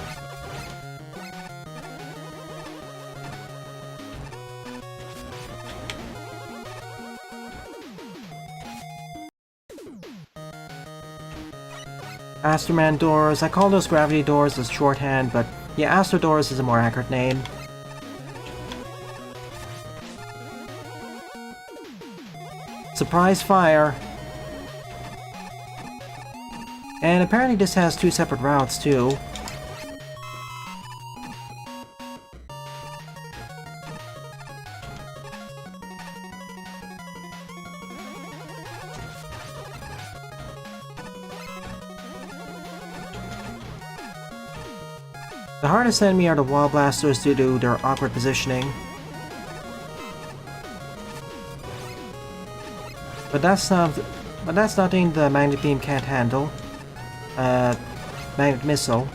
Astroman doors. I call those gravity doors as shorthand, but yeah, Astro doors is a more accurate name. Surprise fire. And apparently this has 2 separate routes too. The hardest enemy are the wall blasters due to their awkward positioning. But that's nothing the magnet beam can't handle. Magnet missile.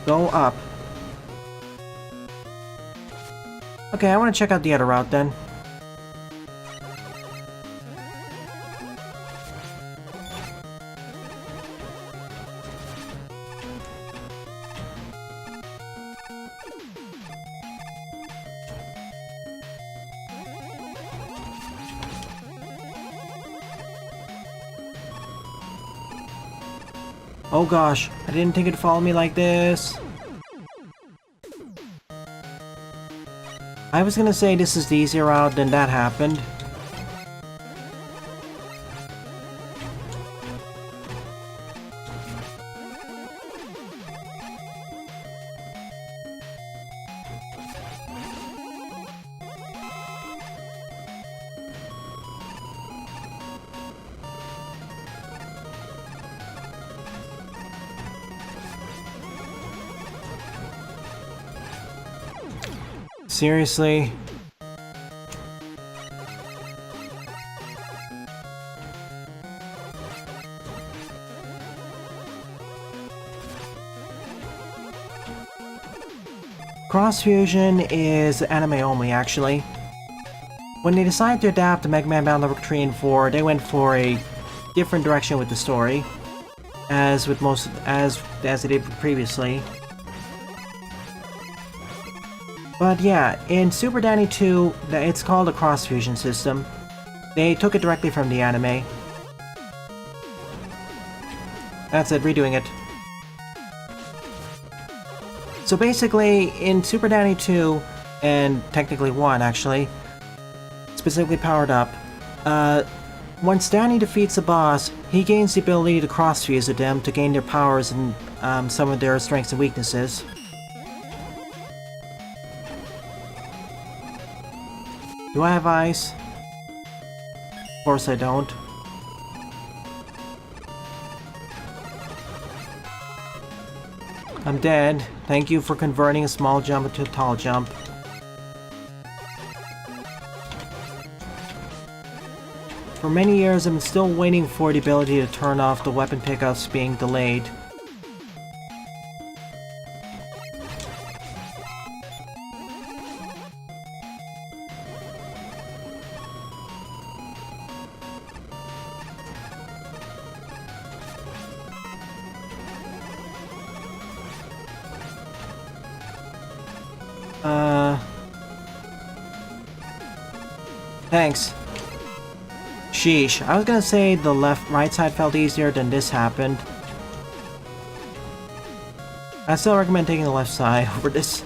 Go up. Okay, I want to check out the other route then. Oh gosh, I didn't think it'd follow me like this. I was gonna say this is the easier route, then that happened. Seriously? Cross Fusion is anime only, actually. When they decided to adapt the Mega Man Battle Network 3 and 4, they went for a different direction with the story, as with most as they did previously. But yeah, in Super Danny 2, it's called a Cross Fusion system. They took it directly from the anime. That's it, redoing it. So basically, in Super Danny 2, and technically 1 actually, specifically powered up, once Danny defeats a boss, he gains the ability to cross-fuse with them to gain their powers and some of their strengths and weaknesses. Do I have ice? Of course I don't. I'm dead. Thank you for converting a small jump into a tall jump. For many years, I'm still waiting for the ability to turn off the weapon pickups being delayed. Thanks. Sheesh, I was gonna say the right side felt easier than this happened. I still recommend taking the left side over this.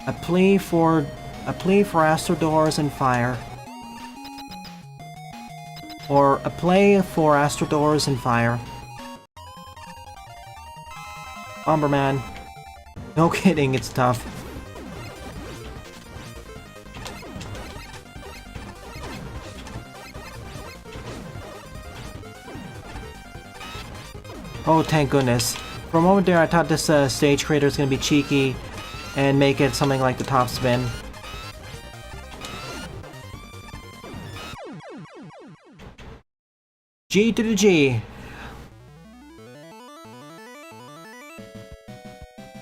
A plea for Astro Doors and Fire. Or a play for Astro Doors and Fire. Bomberman. No kidding, it's tough. Oh, thank goodness. For a moment there, I thought this stage creator is going to be cheeky and make it something like the top spin. G to the G.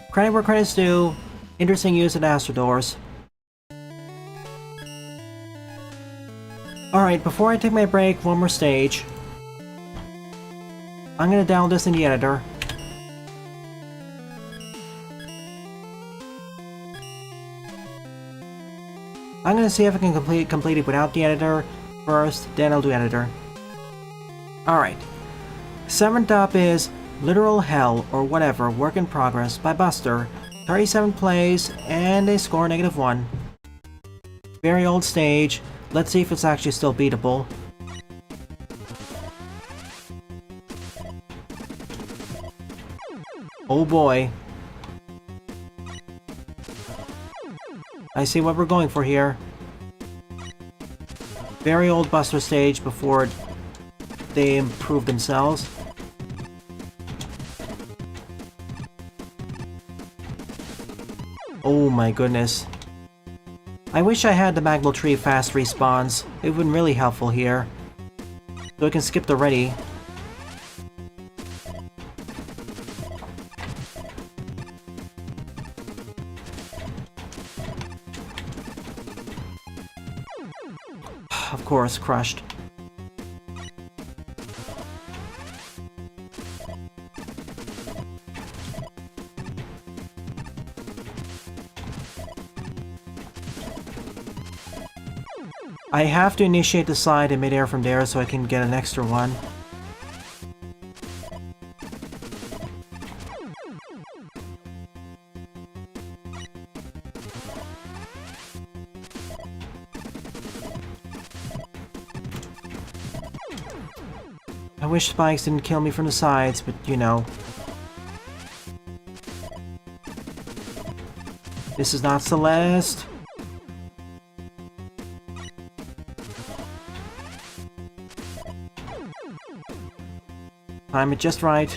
Credit where credit's due. Interesting use of Astro Doors. Alright, before I take my break, one more stage. I'm gonna download this in the editor. I'm gonna see if I can complete it without the editor first, then I'll do editor. Alright. 7th up is Literal Hell, or whatever, Work in Progress by Buster. 37 plays, and they score -1. Very old stage. Let's see if it's actually still beatable. Oh boy. I see what we're going for here. Very old Buster stage before they improved themselves. Oh my goodness. I wish I had the Magma Tree fast respawns. It would be really helpful here. So I can skip the ready. Of course, crushed. I have to initiate the slide in midair from there so I can get an extra one. I wish spikes didn't kill me from the sides, but you know. This is not Celeste. Time it just right.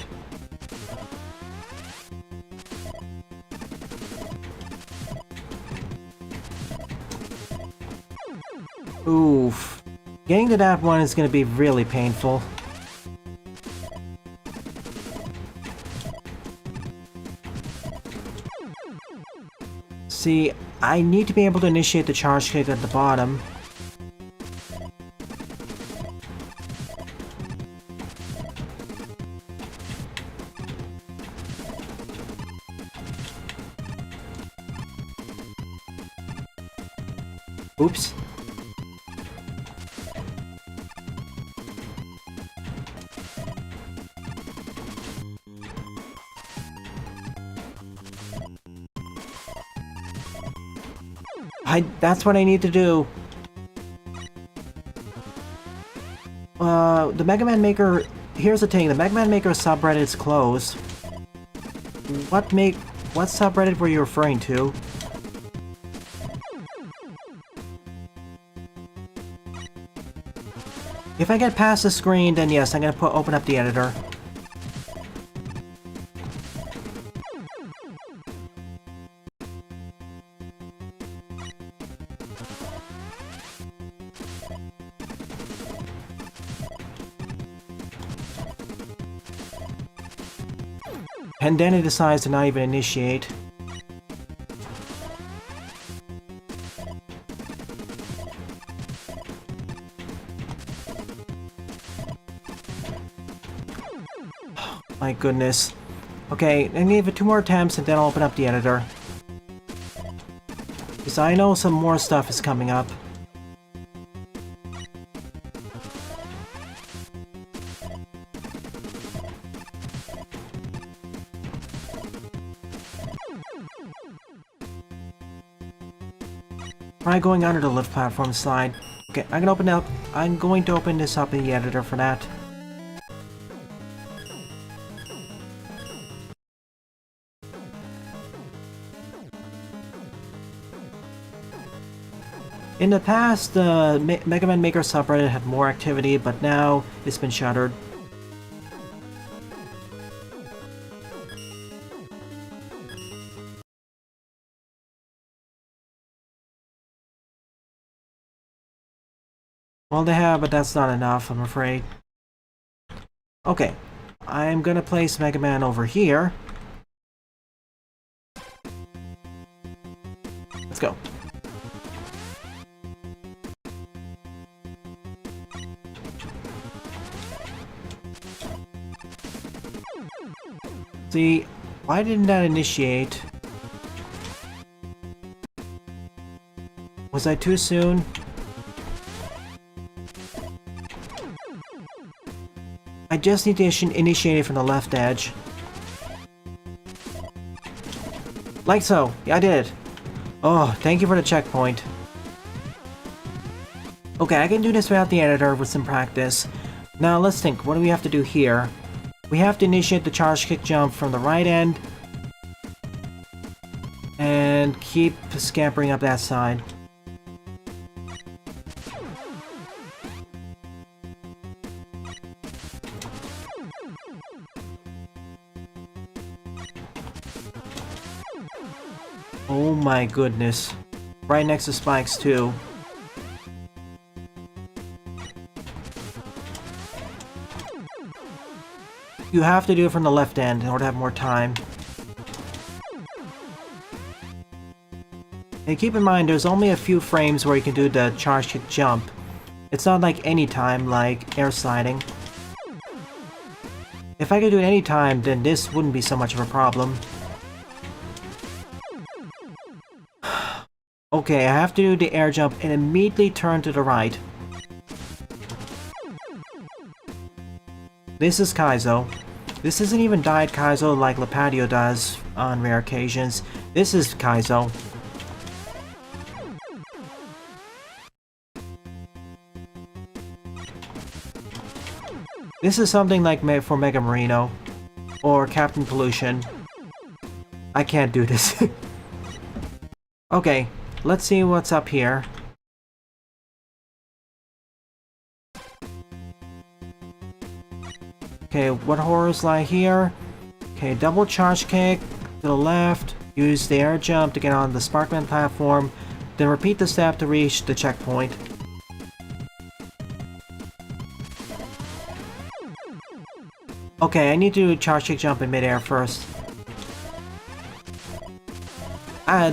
Oof. Getting to that one is going to be really painful. See, I need to be able to initiate the charge kick at the bottom. Oops. That's what I need to do. The Mega Man Maker... Here's the thing, the Mega Man Maker subreddit is closed. What subreddit were you referring to? If I get past the screen, then yes, I'm gonna open up the editor. And then it decides to not even initiate. My goodness. Okay, I need 2 more attempts and then I'll open up the editor. Because I know some more stuff is coming up. Try going under the lift platform slide. Okay, I'm going to open this up in the editor for that. In the past, the Mega Man Maker subreddit had more activity, but now it's been shuttered. Well, they have, but that's not enough, I'm afraid. Okay, I'm gonna place Mega Man over here. Let's go. See, why didn't that initiate? Was I too soon? I just need to initiate it from the left edge. Like so. Yeah, I did it. Oh, thank you for the checkpoint. Okay, I can do this without the editor with some practice. Now, let's think. What do we have to do here? We have to initiate the charge kick jump from the right end. And keep scampering up that side. Oh my goodness. Right next to spikes too. You have to do it from the left end in order to have more time. And keep in mind, there's only a few frames where you can do the charge kick jump. It's not like any time, like air sliding. If I could do it any time, then this wouldn't be so much of a problem. Okay, I have to do the air jump and immediately turn to the right. This is Kaizo. This isn't even Diet Kaizo like Lepadio does on rare occasions. This is Kaizo. This is something like for Mega Marino. Or Captain Pollution. I can't do this. Okay, let's see what's up here. Okay, what horrors lie here? Okay, double charge kick to the left. Use the air jump to get on the Sparkman platform. Then repeat the step to reach the checkpoint. Okay, I need to charge kick jump in midair first.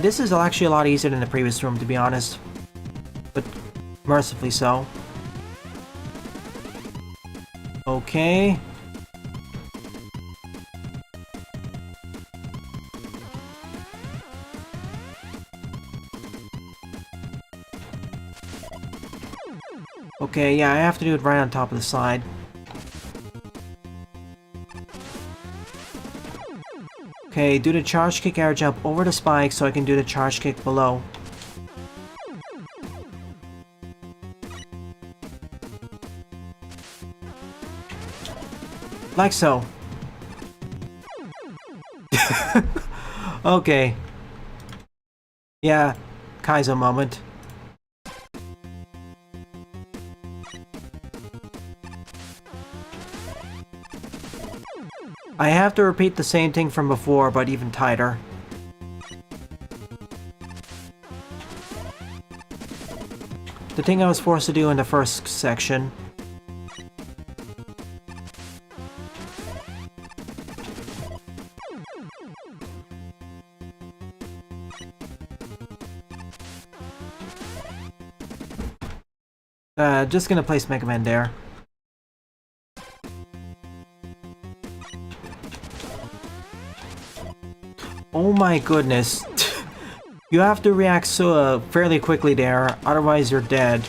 This is actually a lot easier than the previous room, to be honest. But mercifully so. Okay. Okay, yeah, I have to do it right on top of the slide. Okay, do the charge kick air jump over the spike so I can do the charge kick below. Like so. Okay. Yeah, Kaizo moment. I have to repeat the same thing from before, but even tighter. The thing I was forced to do in the first section. Just gonna place Mega Man there. Oh my goodness. You have to react so fairly quickly there, otherwise you're dead.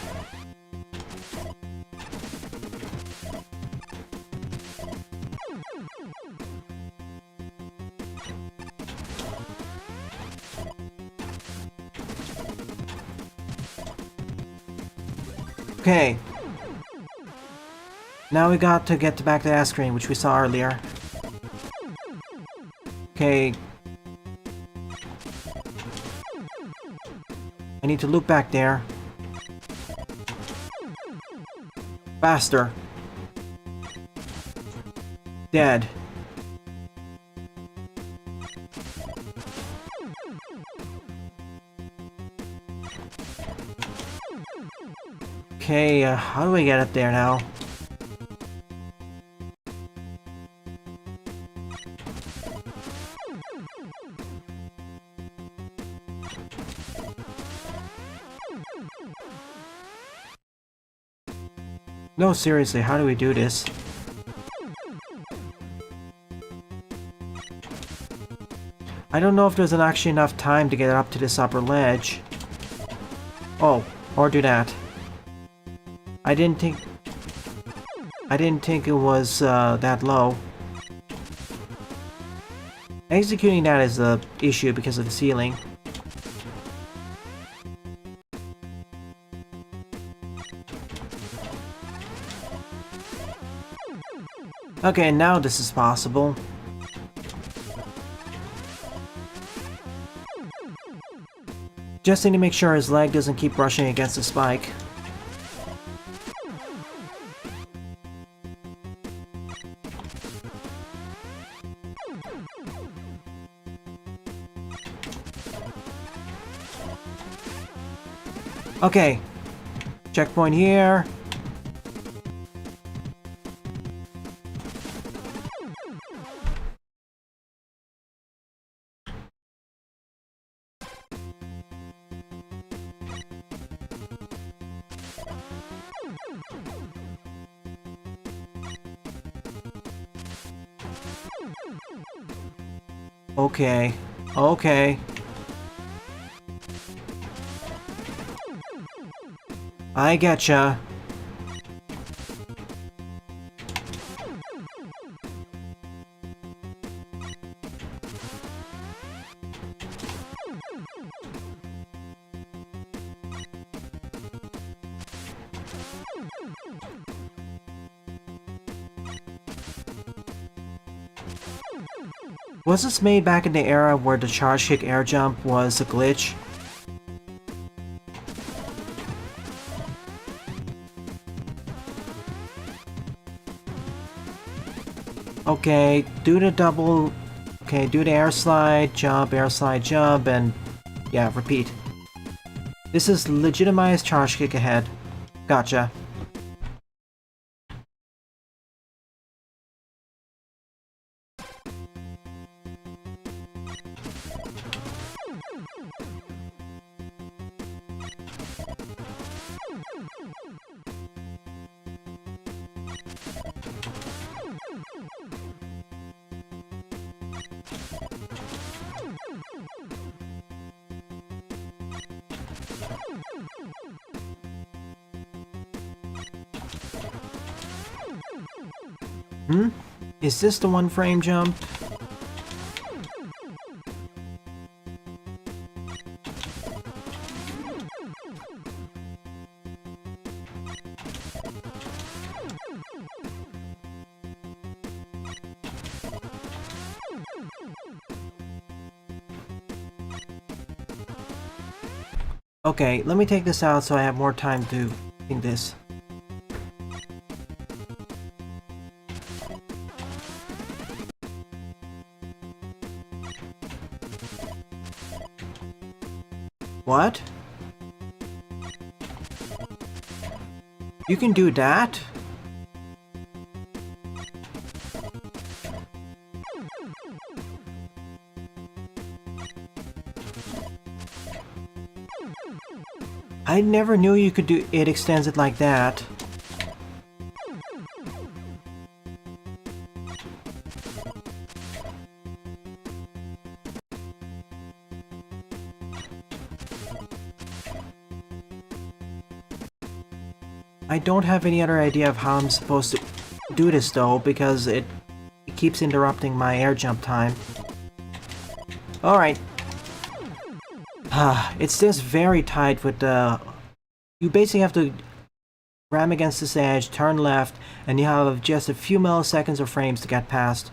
Okay. Now we got to get back to that screen, which we saw earlier. Okay. I need to loop back there. Faster. Dead. Okay, how do we get up there now? No, seriously, how do we do this? I don't know if there's actually enough time to get up to this upper ledge. Oh, or do that. I didn't think it was that low. Executing that is the issue because of the ceiling. Okay, now this is possible. Just need to make sure his leg doesn't keep brushing against the spike. Okay. Checkpoint here. Okay. Okay. I getcha. Was this made back in the era where the charge kick air jump was a glitch? Okay, do the double... Okay, do the air slide, jump, and... yeah, repeat. This is legitimized charge kick ahead. Gotcha. Hmm? Is this the one frame jump? Okay, let me take this out so I have more time to think this. What? You can do that? I never knew you could do it extends it like that. I don't have any other idea of how I'm supposed to do this though, because it keeps interrupting my air jump time. Alright. It's just very tight with the... You basically have to ram against this edge, turn left, and you have just a few milliseconds of frames to get past.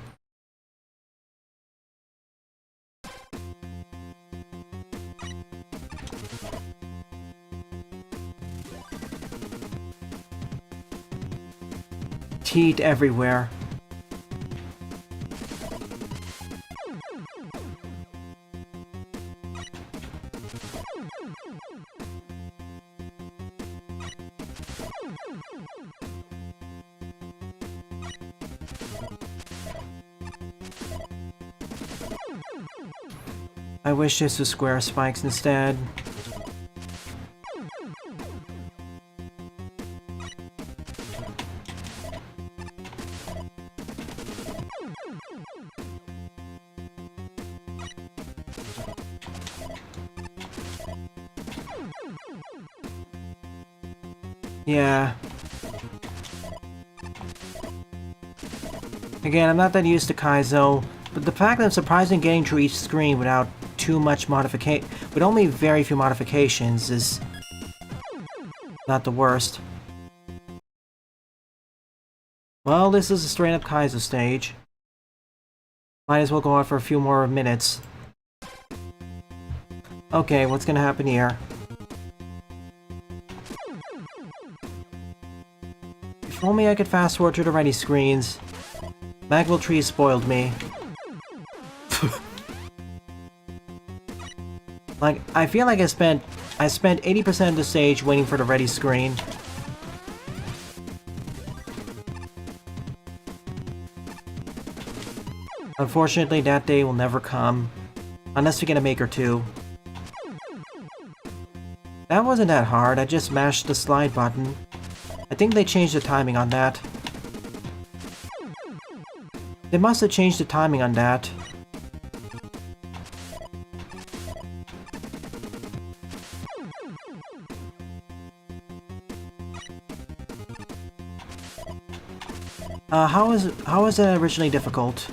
Teeth everywhere. I wish this was square spikes instead. Yeah. Again, I'm not that used to Kaizo, but the fact that I'm surprisingly getting through each screen without too much modification, with only very few modifications, is not the worst. Well, this is a straight-up Kaizo stage. Might as well go on for a few more minutes. Okay, what's gonna happen here? If only I could fast forward to the ready screens. Magwell Tree spoiled me. Like, I feel like I spent 80% of the stage waiting for the ready screen. Unfortunately, that day will never come. Unless we get a Maker 2. That wasn't that hard, I just mashed the slide button. I think they changed the timing on that. They must have changed the timing on that. How was it originally difficult?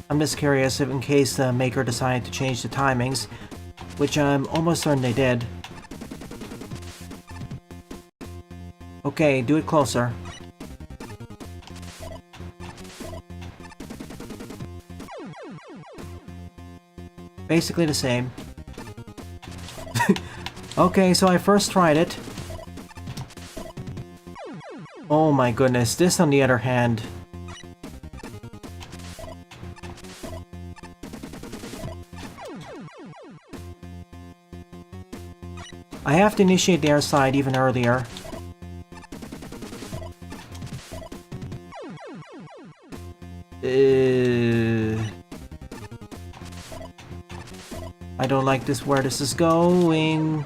I'm just curious if in case the maker decided to change the timings, which I'm almost certain they did. Okay, do it closer. Basically the same. Okay, so I first tried it. Oh my goodness, this on the other hand. have to initiate the air slide even earlier. I don't like this, where this is going.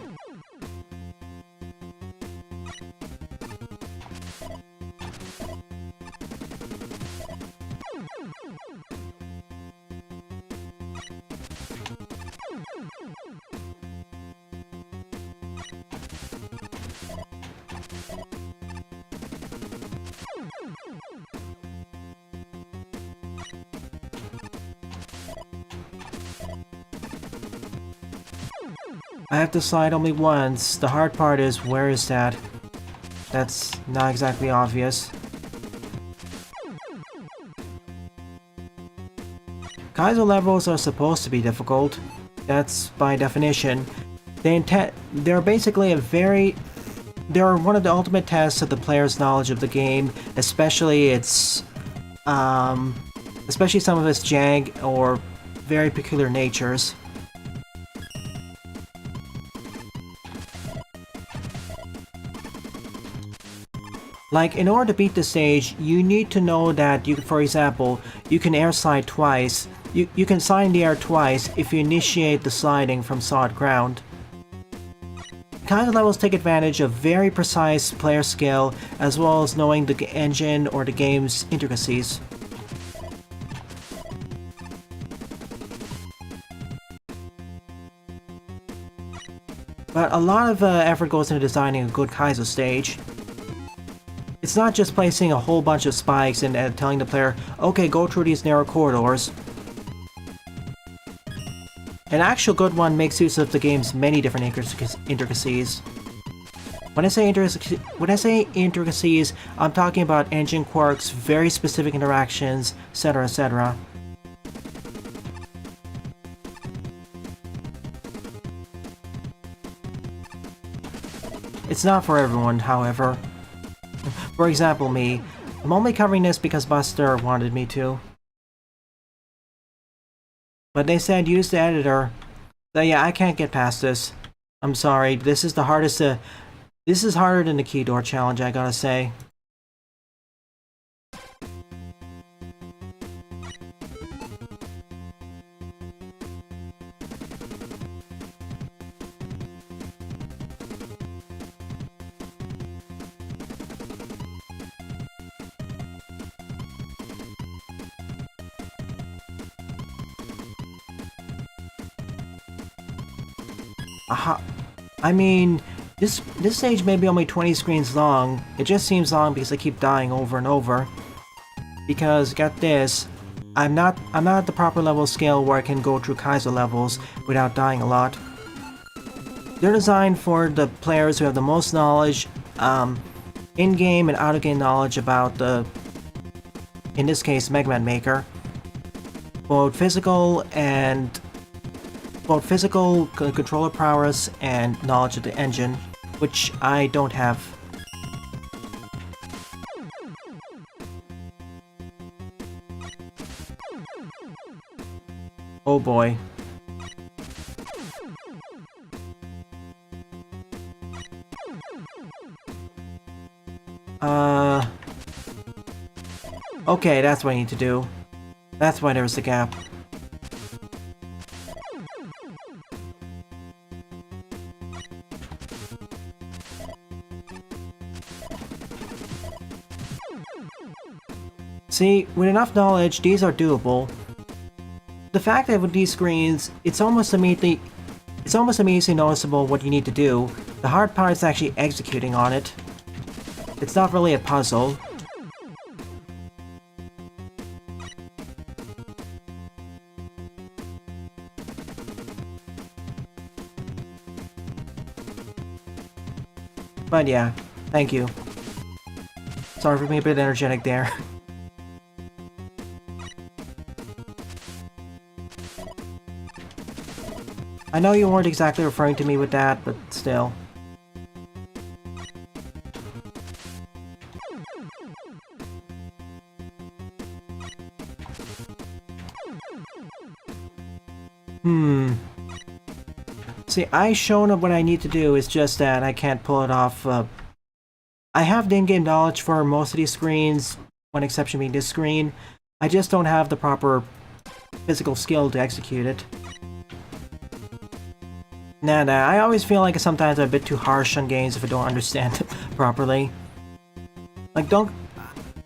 I have to slide only once. The hard part is, where is that? That's not exactly obvious. Kaizo levels are supposed to be difficult. That's by definition. They're basically they're one of the ultimate tests of the player's knowledge of the game, especially especially some of its jag or very peculiar natures. Like, in order to beat the stage, you need to know that for example, you can air slide twice. You can slide in the air twice if you initiate the sliding from solid ground. Kaizo levels take advantage of very precise player skill, as well as knowing the engine or the game's intricacies. But a lot of effort goes into designing a good Kaizo stage. It's not just placing a whole bunch of spikes and telling the player, okay, go through these narrow corridors. An actual good one makes use of the game's many different intricacies. When I say intricacies, I'm talking about engine quirks, very specific interactions, etc., etc. It's not for everyone, however. For example, me. I'm only covering this because Buster wanted me to. But they said use the editor. So yeah, I can't get past this. I'm sorry, this is the hardest this is harder than the key door challenge, I gotta say. I mean, this stage may be only 20 screens long. It just seems long because I keep dying over and over. Because, get this, I'm not at the proper level scale where I can go through Kaizo levels without dying a lot. They're designed for the players who have the most knowledge, in-game and out-of-game knowledge about in this case, Mega Man Maker. Both physical, controller prowess, and knowledge of the engine, which I don't have. Oh boy. Okay, that's what I need to do. That's why there was the gap. See, with enough knowledge, these are doable. The fact that with these screens, it's almost immediately noticeable what you need to do. The hard part is actually executing on it. It's not really a puzzle. But yeah, thank you. Sorry for being a bit energetic there. I know you weren't exactly referring to me with that, but still. See, I shown what I need to do, it's just that I can't pull it off. I have the in-game knowledge for most of these screens, one exception being this screen. I just don't have the proper physical skill to execute it. Nah, I always feel like sometimes I'm a bit too harsh on games if I don't understand it properly. Like, don't...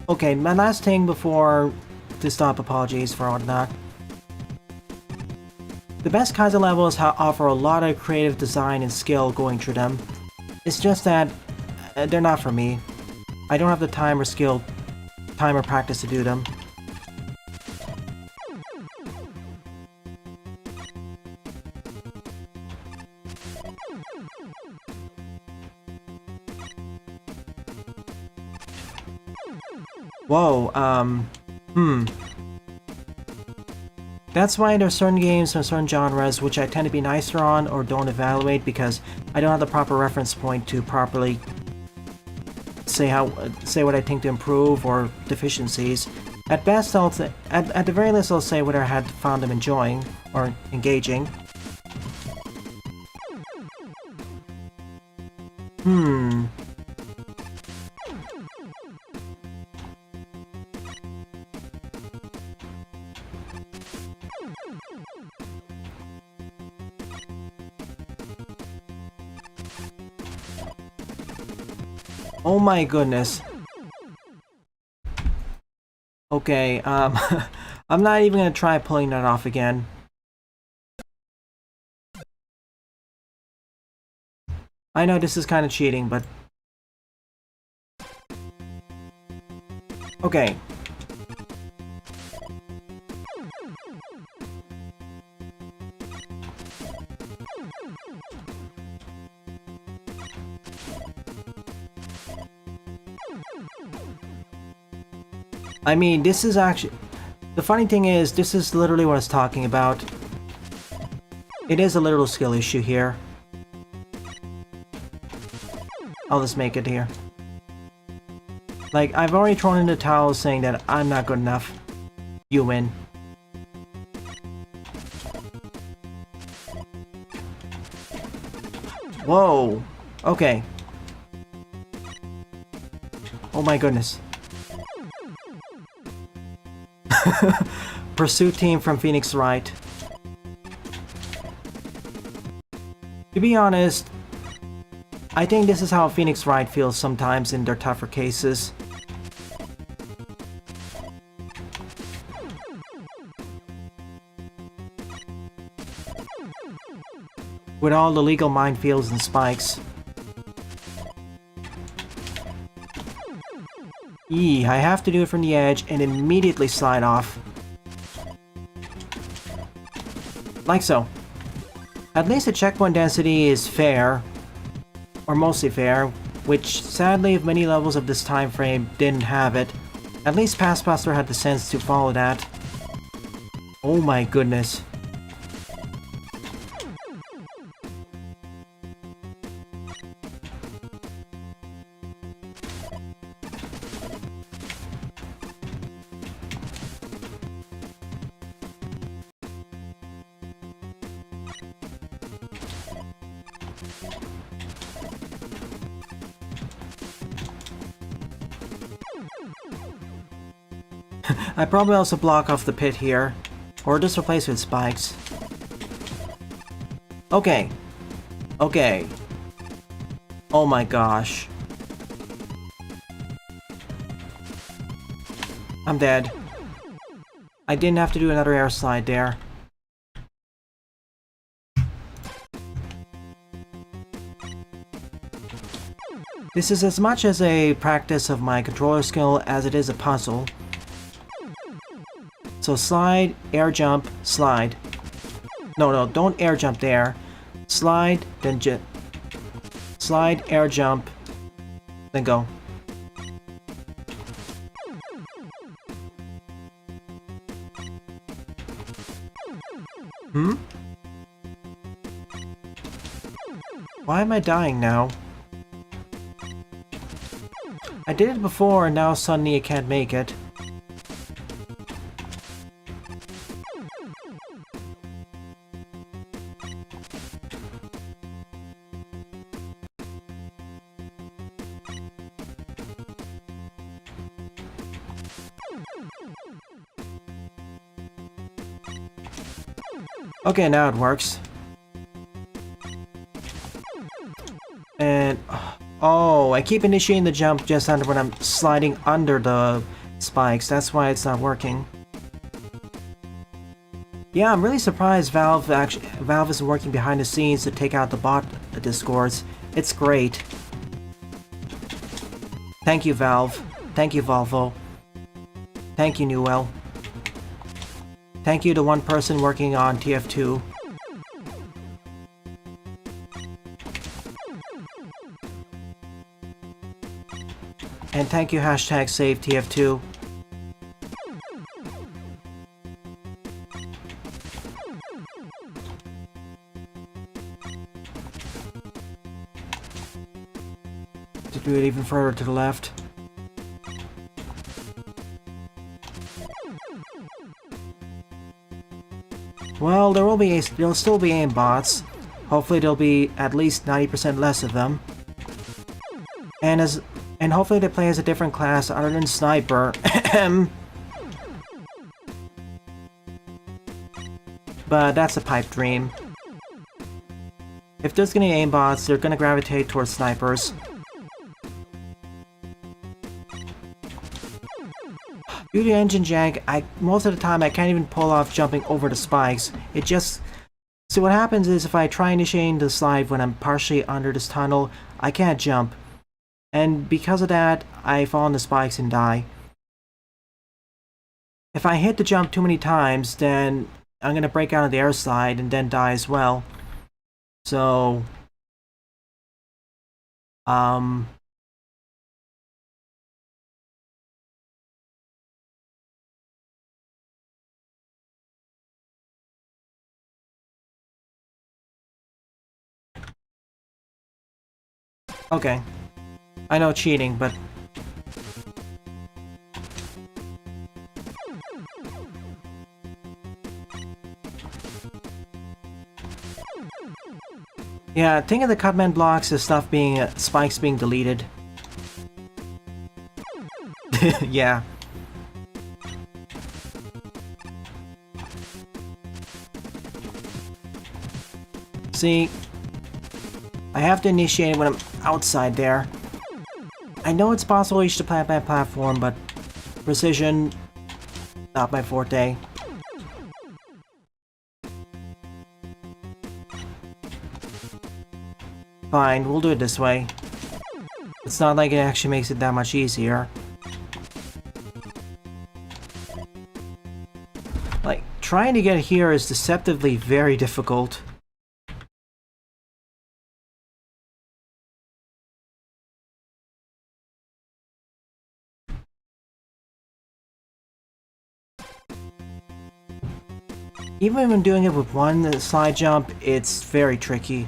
Okay, my last thing before to stop apologies for whatnot. The best kinds of levels offer a lot of creative design and skill going through them. It's just that they're not for me. I don't have the time or practice to do them. Whoa, That's why there's certain games from certain genres which I tend to be nicer on or don't evaluate because I don't have the proper reference point to properly say what I think to improve or deficiencies. At best, at the very least, I'll say whether I had found them enjoying or engaging. Oh my goodness. Okay, I'm not even gonna try pulling that off again. I know this is kind of cheating, but... Okay. I mean, this is actually... The funny thing is, this is literally what I was talking about. It is a literal skill issue here. I'll just make it here. Like, I've already thrown in the towel saying that I'm not good enough. You win. Whoa! Okay. Oh my goodness. Pursuit team from Phoenix Wright. To be honest, I think this is how Phoenix Wright feels sometimes in their tougher cases. With all the legal minefields and spikes. I have to do it from the edge and immediately slide off. Like so. At least the checkpoint density is fair. Or mostly fair, which sadly many levels of this time frame didn't have it. At least Past Buster had the sense to follow that. Oh my goodness. I probably also block off the pit here, or just replace with spikes. Okay. Okay. Oh my gosh. I'm dead. I didn't have to do another air slide there. This is as much as a practice of my controller skill as it is a puzzle. So slide, air jump, slide. No, don't air jump there. Slide, then slide, air jump, then go. Why am I dying now? I did it before and now suddenly I can't make it. Okay, now it works. And... oh, I keep initiating the jump just under when I'm sliding under the spikes. That's why it's not working. Yeah, I'm really surprised Valve is working behind the scenes to take out the bot discords. It's great. Thank you, Valve. Thank you, Volvo. Thank you, Newell. Thank you to one person working on TF2. And thank you, hashtag save TF2. To do it even further to the left. Well, there'll still be aimbots. Hopefully there'll be at least 90% less of them. And hopefully they play as a different class other than Sniper. But that's a pipe dream. If there's gonna be aimbots, they're gonna gravitate towards snipers. Due to engine jank, most of the time I can't even pull off jumping over the spikes. It just... So what happens is if I try initiating the slide when I'm partially under this tunnel, I can't jump. And because of that, I fall on the spikes and die. If I hit the jump too many times, then I'm gonna break out of the air slide and then die as well. So... okay. I know cheating, but... yeah, think of the Cutman blocks as stuff being... spikes being deleted. Yeah. See... I have to initiate it when I'm outside there. I know it's possible to reach the plant-man platform, but precision, not my forte. Fine, we'll do it this way. It's not like it actually makes it that much easier. Like, trying to get here is deceptively very difficult. Even when doing it with one slide jump, it's very tricky.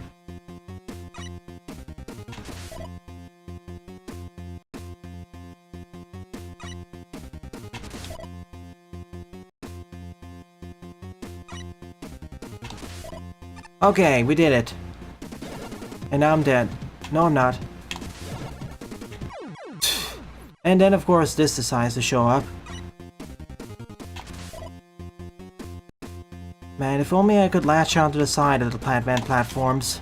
Okay, we did it. And now I'm dead. No, I'm not. And then, of course, this decides to show up. Man, if only I could latch onto the side of the plant-man platforms.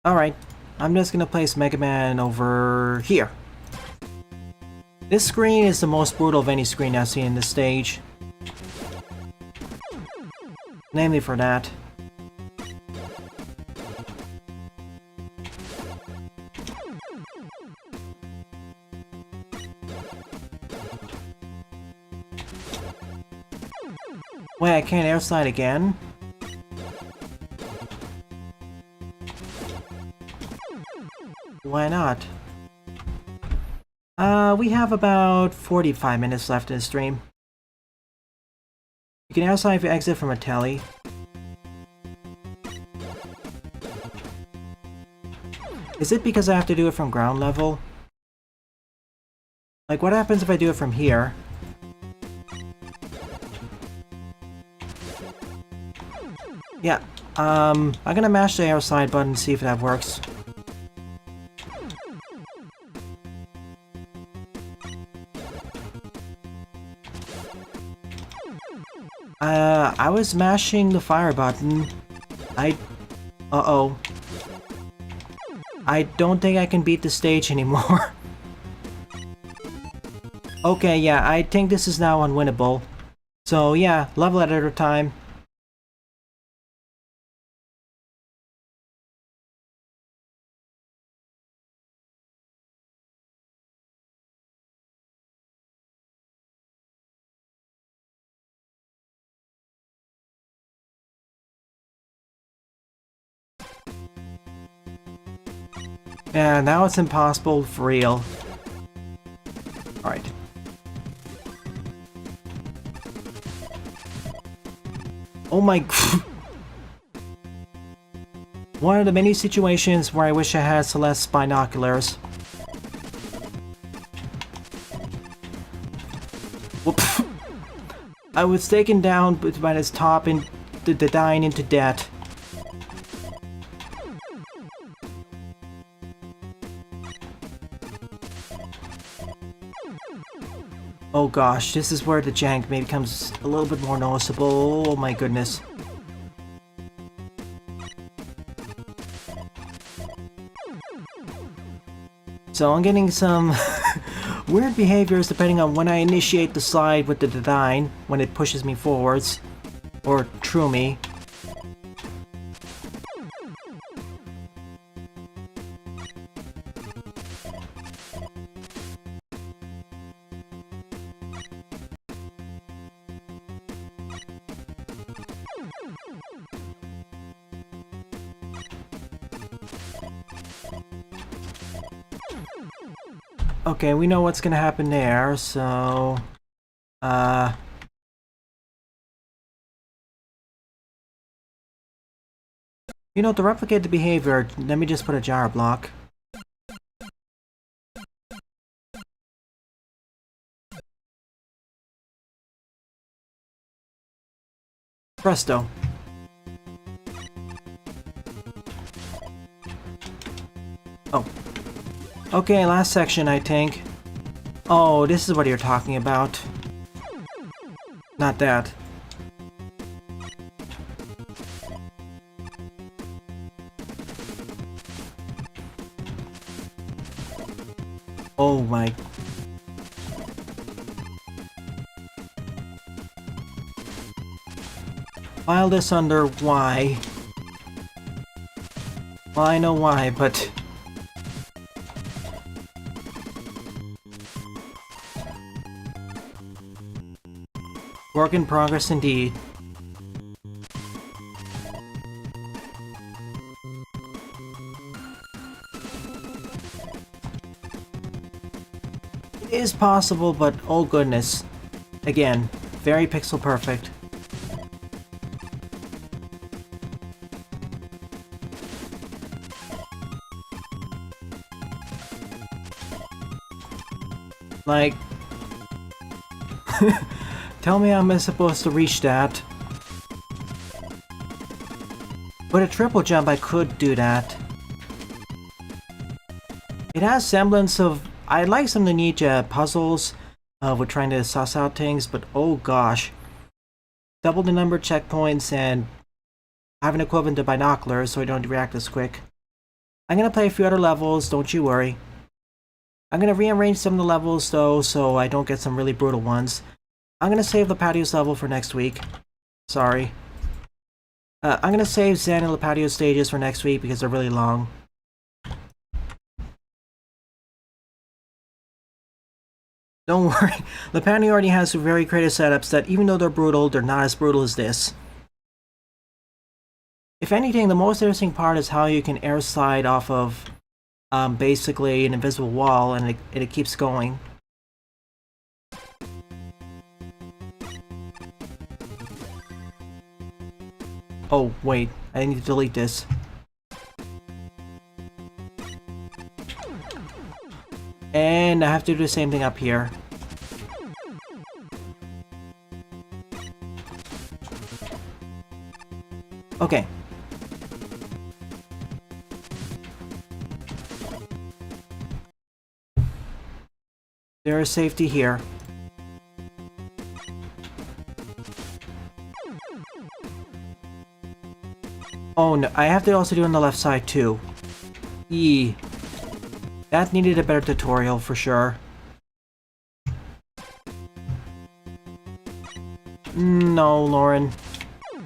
Alright, I'm just gonna place Mega Man over here. This screen is the most brutal of any screen I've seen in this stage. Namely for that. Wait, I can't air slide again? Why not? We have about 45 minutes left in the stream. You can air slide if you exit from a telly. Is it because I have to do it from ground level? Like, what happens if I do it from here? Yeah, I'm gonna mash the arrow side button and see if that works. I was mashing the fire button. Uh-oh. I don't think I can beat the stage anymore. Okay, yeah, I think this is now unwinnable. So yeah, level editor time. Yeah, now it's impossible for real. Alright. Oh my... One of the many situations where I wish I had Celeste's binoculars. Whoop. I was taken down by this top and the dying into debt. Oh gosh, this is where the jank maybe becomes a little bit more noticeable. Oh my goodness. So I'm getting some weird behaviors depending on when I initiate the slide with the design, when it pushes me forwards, or through me. Okay, we know what's gonna happen there, so... You know, to replicate the behavior, let me just put a jar block. Presto. Oh. Okay, last section, I think. Oh, this is what you're talking about. Not that. Oh my... File this under why. Well, I know why, but... Work in progress indeed. It is possible, but oh goodness. Again, very pixel perfect. Like... Tell me how am I supposed to reach that? With a triple jump I could do that. It has semblance of... I like some of the ninja puzzles with trying to suss out things, but oh gosh. Double the number of checkpoints and have an equivalent to binoculars so I don't react as quick. I'm gonna play a few other levels, don't you worry. I'm gonna rearrange some of the levels though so I don't get some really brutal ones. I'm gonna save the patios level for next week. Sorry. I'm gonna save Zen and the patio stages for next week because they're really long. Don't worry, the patio already has some very creative setups that even though they're brutal, they're not as brutal as this. If anything, the most interesting part is how you can air slide off of basically an invisible wall and it keeps going. Oh, wait. I need to delete this. And I have to do the same thing up here. Okay. There is safety here. Oh no, I have to also do on the left side too. Yee. That needed a better tutorial for sure. No, Lauren.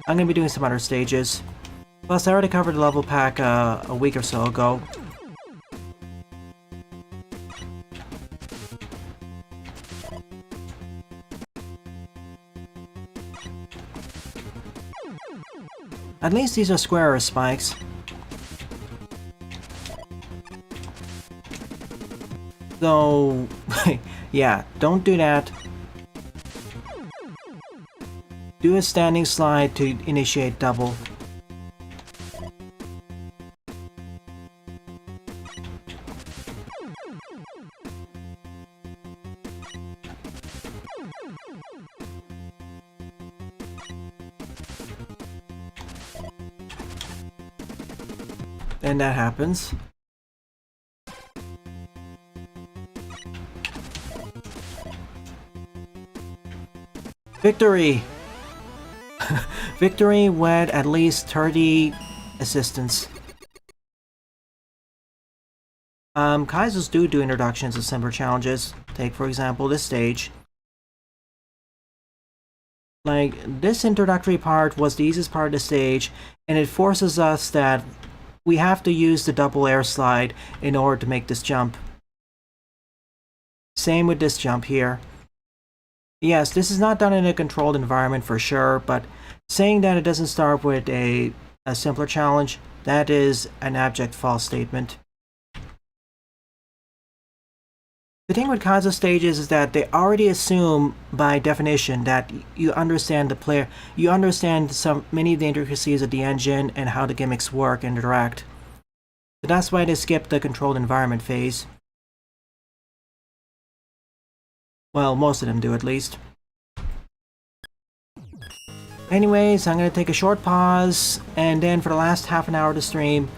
I'm gonna be doing some other stages. Plus, I already covered the level pack a week or so ago. At least these are squarer spikes. So, yeah, don't do that. Do a standing slide to initiate double. And that happens. Victory! Victory with at least 30 assistants. Kaizos do introductions of similar challenges. Take, for example, this stage. Like, this introductory part was the easiest part of the stage, and it forces us that we have to use the double air slide in order to make this jump. Same with this jump here. Yes, this is not done in a controlled environment for sure, but saying that it doesn't start with a simpler challenge, that is an abject false statement. The thing with Kaizo stages is that they already assume, by definition, that you understand the player, you understand many of the intricacies of the engine and how the gimmicks work and interact. So that's why they skip the controlled environment phase. Well, most of them do at least. Anyways, I'm gonna take a short pause, and then for the last half an hour of the stream,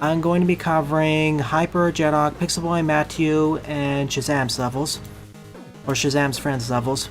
I'm going to be covering Hyper, Jedok, Pixel Boy, Matthew, and Shazam's levels. Or Shazam's friends' levels.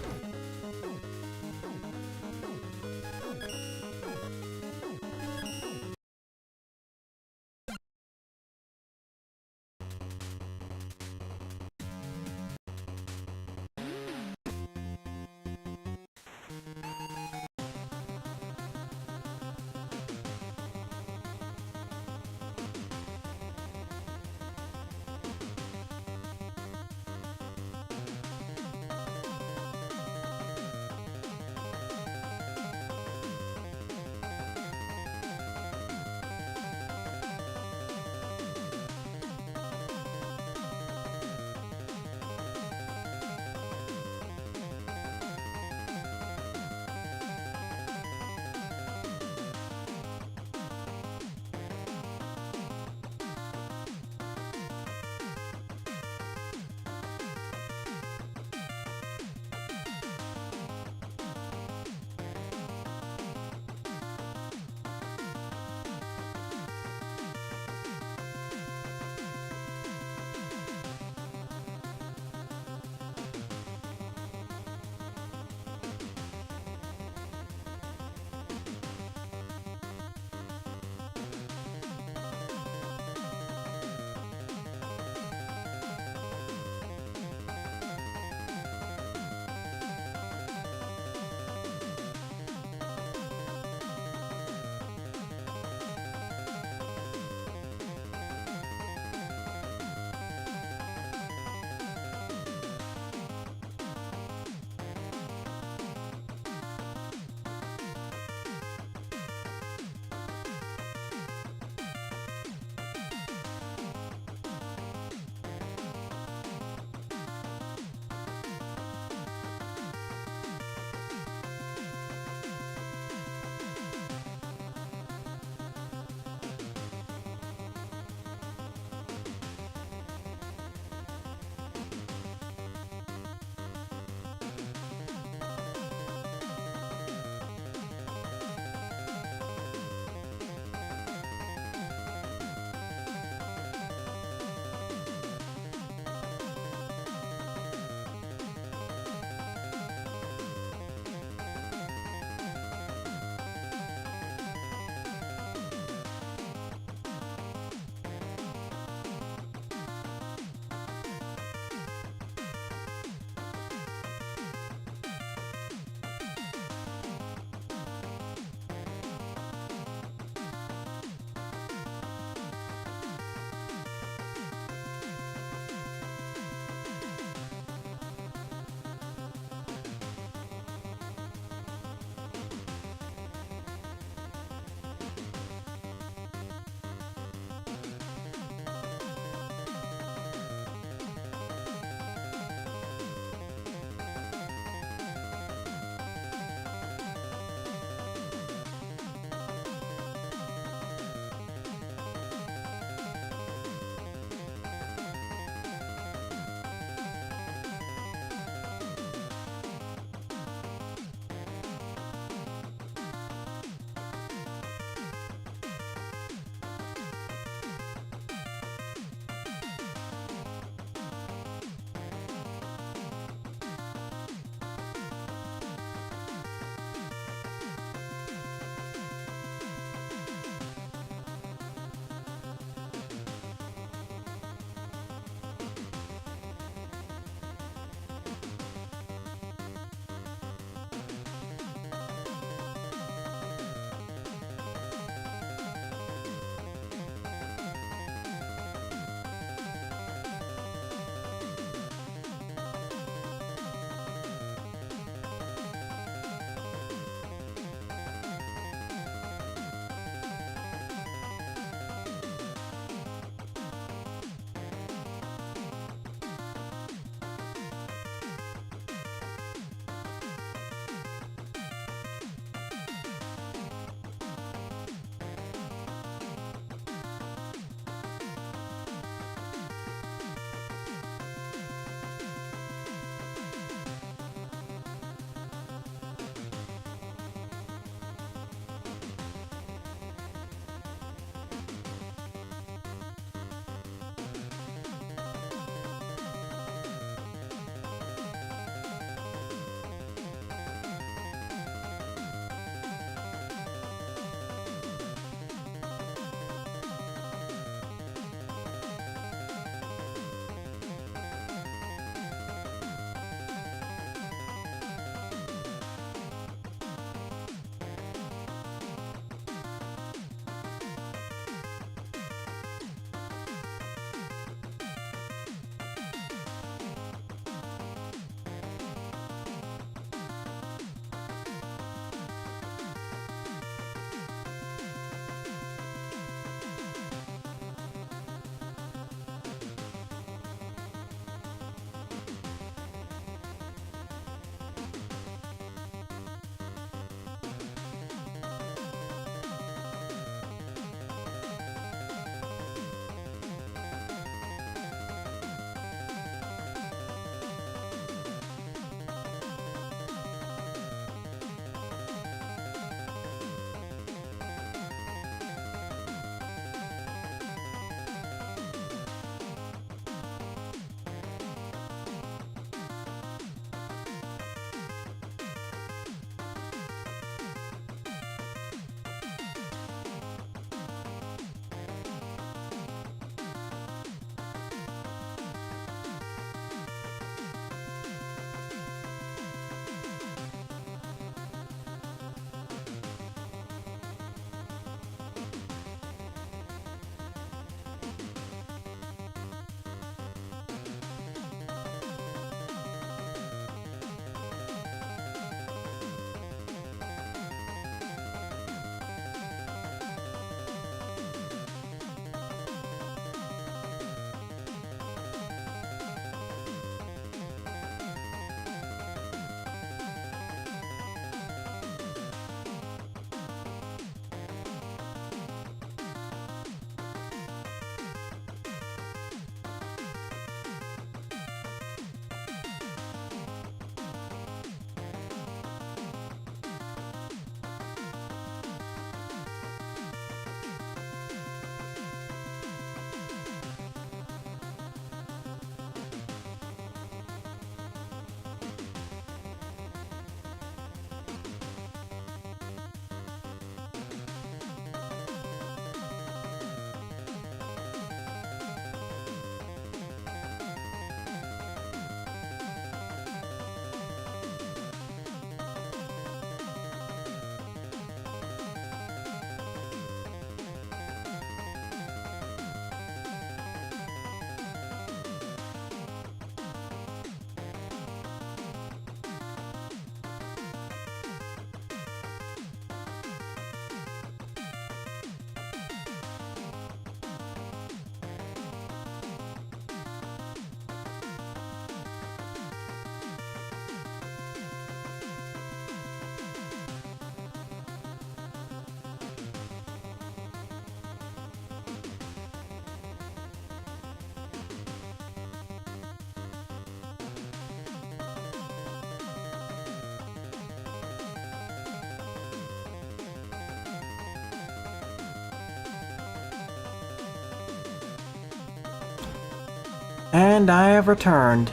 And I have returned.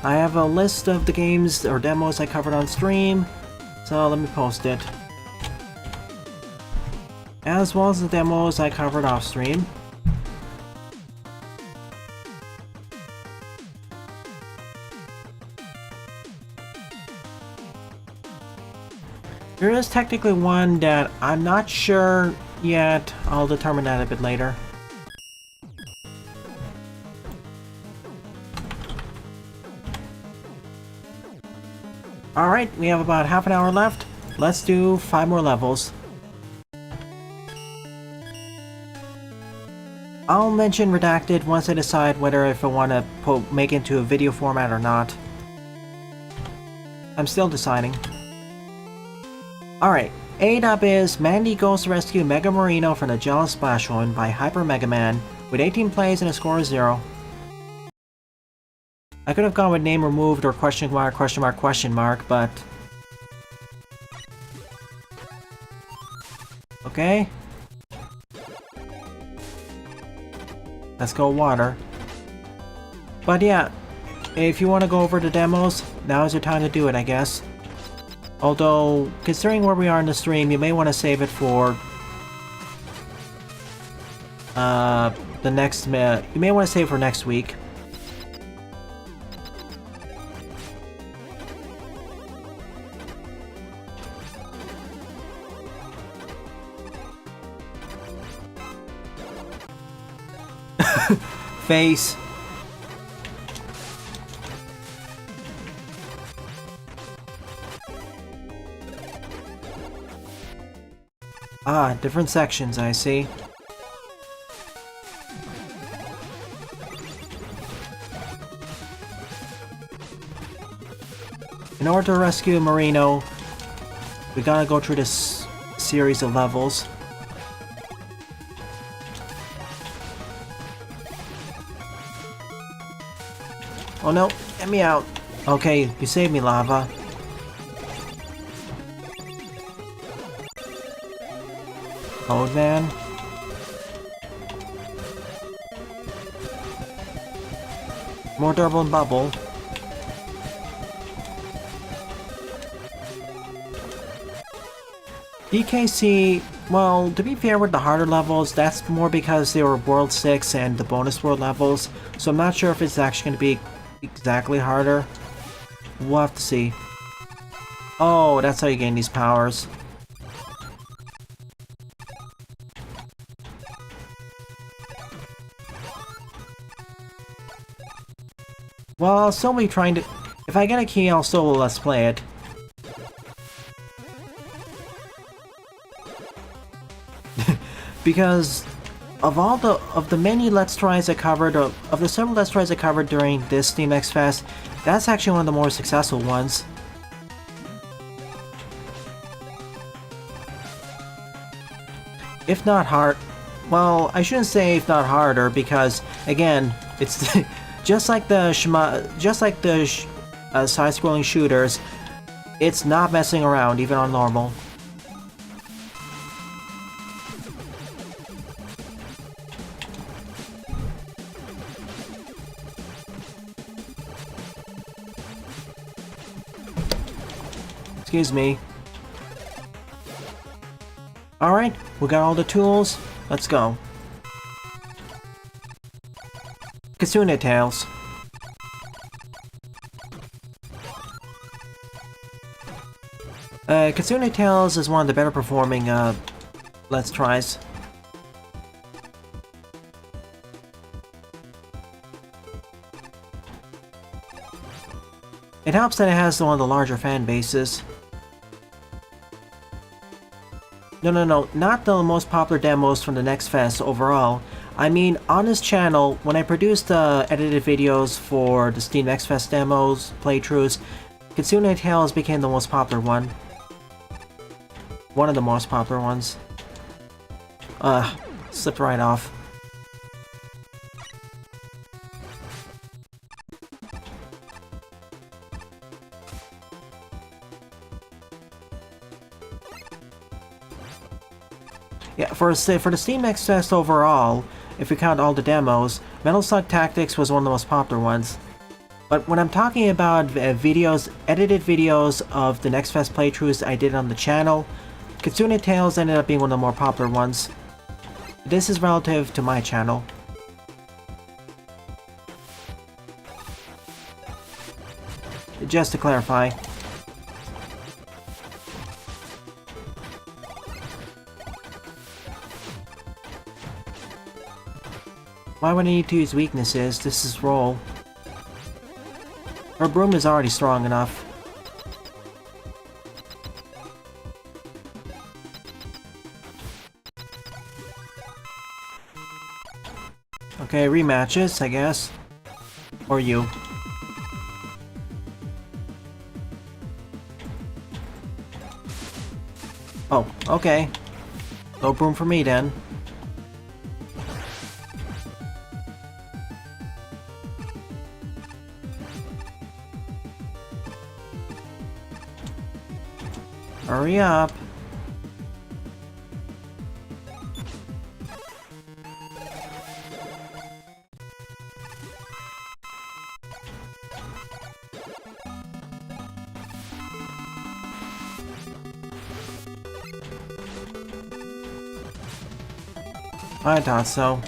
I have a list of the games or demos I covered on stream, so let me post it. As well as the demos I covered off stream. There is technically one that I'm not sure yet. I'll determine that a bit later. Alright, we have about half an hour left. Let's do 5 more levels. I'll mention Redacted once I decide whether if I want to make it into a video format or not. I'm still deciding. Alright, A-Dub is Mandy goes to rescue Mega Marino from the Jealous Splash Woman by Hyper Mega Man with 18 plays and a score of 0. I could have gone with name removed or question mark, but... Okay. Let's go water. But yeah, if you want to go over the demos, now is your time to do it, I guess. Although, considering where we are in the stream, you may want to save it for... the next... you may want to save it for next week. Face. Ah, different sections, I see. In order to rescue Marino, we gotta go through this series of levels. Oh no, get me out. Okay, you saved me, Lava. Code Van. More durable and bubble. DKC, well, to be fair with the harder levels, that's more because they were World 6 and the bonus world levels, so I'm not sure if it's actually going to be exactly harder. We'll have to see. Oh, that's how you gain these powers. Well, I'll still be trying to... If I get a key, I'll still let's play it. Because of the many Let's Tries I covered, of the several Let's Tries I covered during this Steam X Fest, that's actually one of the more successful ones. If not hard, well, I shouldn't say if not harder, because again, it's just like the side-scrolling shooters, it's not messing around even on normal. Excuse me. Alright, we got all the tools. Let's go. Kitsune Tales. Kitsune Tales is one of the better performing Let's Tries. It helps that it has one of the larger fan bases. No, not the most popular demos from the Next Fest overall. I mean, on this channel, when I produced edited videos for the Steam Next Fest demos, playthroughs, Kitsune Tales became the most popular one. One of the most popular ones. Slipped right off. Yeah, for the Steam Next Fest overall, if we count all the demos. Metal Slug Tactics was one of the most popular ones. But when I'm talking about videos, edited videos of the Next Fest playthroughs I did on the channel, Kitsune Tales ended up being one of the more popular ones. This is relative to my channel. Just to clarify. Why would I need to use weaknesses? This is roll. Her broom is already strong enough. Okay, rematches, I guess. Or you. Oh, okay. No broom for me then. Hurry up. I thought so.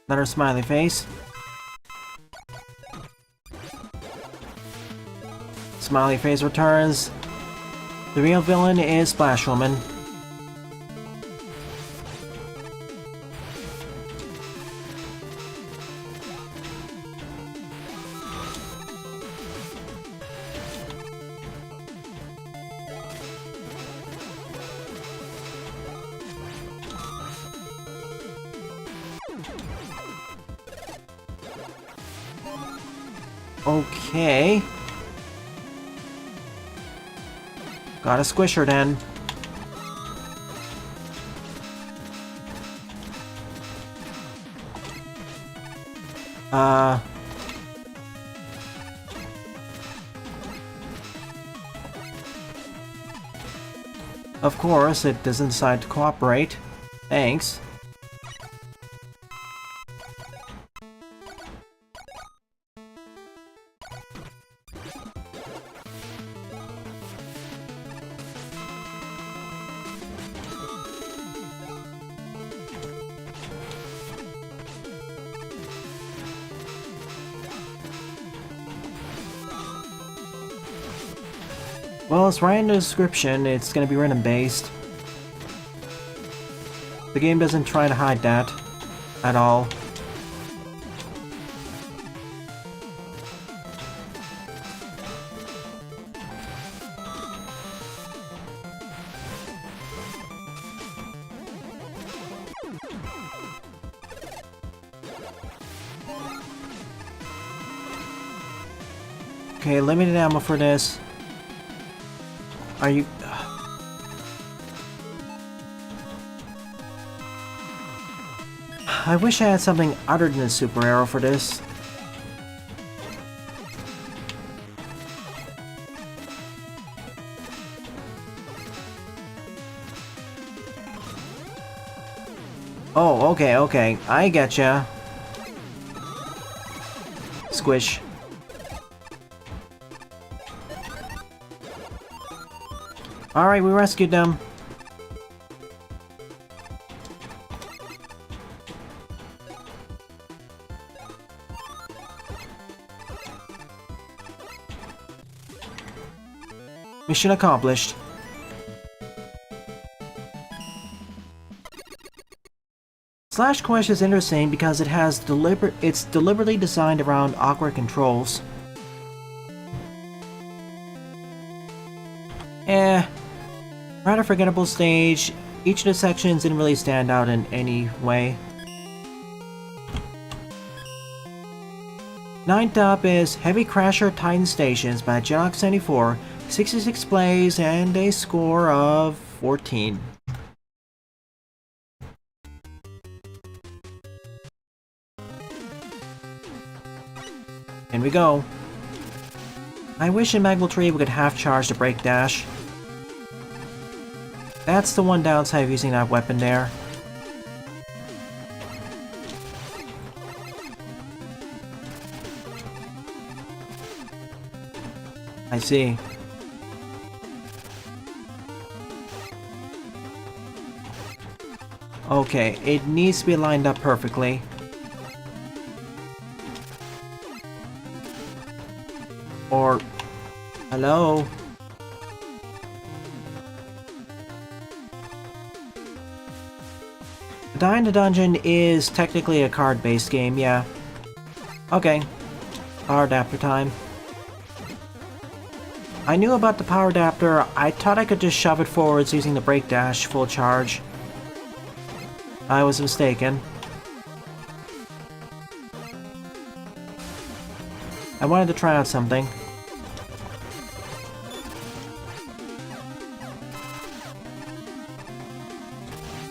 Another smiley face. Smiley face returns. The real villain is Splash Woman. Okay. Gotta squish her then. Of course, it doesn't decide to cooperate. Thanks. Well, it's right in the description, it's gonna be rhythm-based. The game doesn't try to hide that at all. Okay, limited ammo for this. Are you... I wish I had something other than a super arrow for this. Oh, okay. I getcha. Squish. Alright, we rescued them. Mission accomplished. Slash Quest is interesting because it's deliberately designed around awkward controls. Rather forgettable stage. Each of the sections didn't really stand out in any way. Ninth up is Heavy Crasher Titan Stations by Janox74, 66 plays and a score of 14. In we go. I wish in Magletree we could half charge the brake dash. That's the one downside of using that weapon there. I see. Okay, it needs to be lined up perfectly. Or... hello? Dying to Dungeon is technically a card-based game, yeah. Okay. Power adapter time. I knew about the power adapter. I thought I could just shove it forwards using the brake dash full charge. I was mistaken. I wanted to try out something.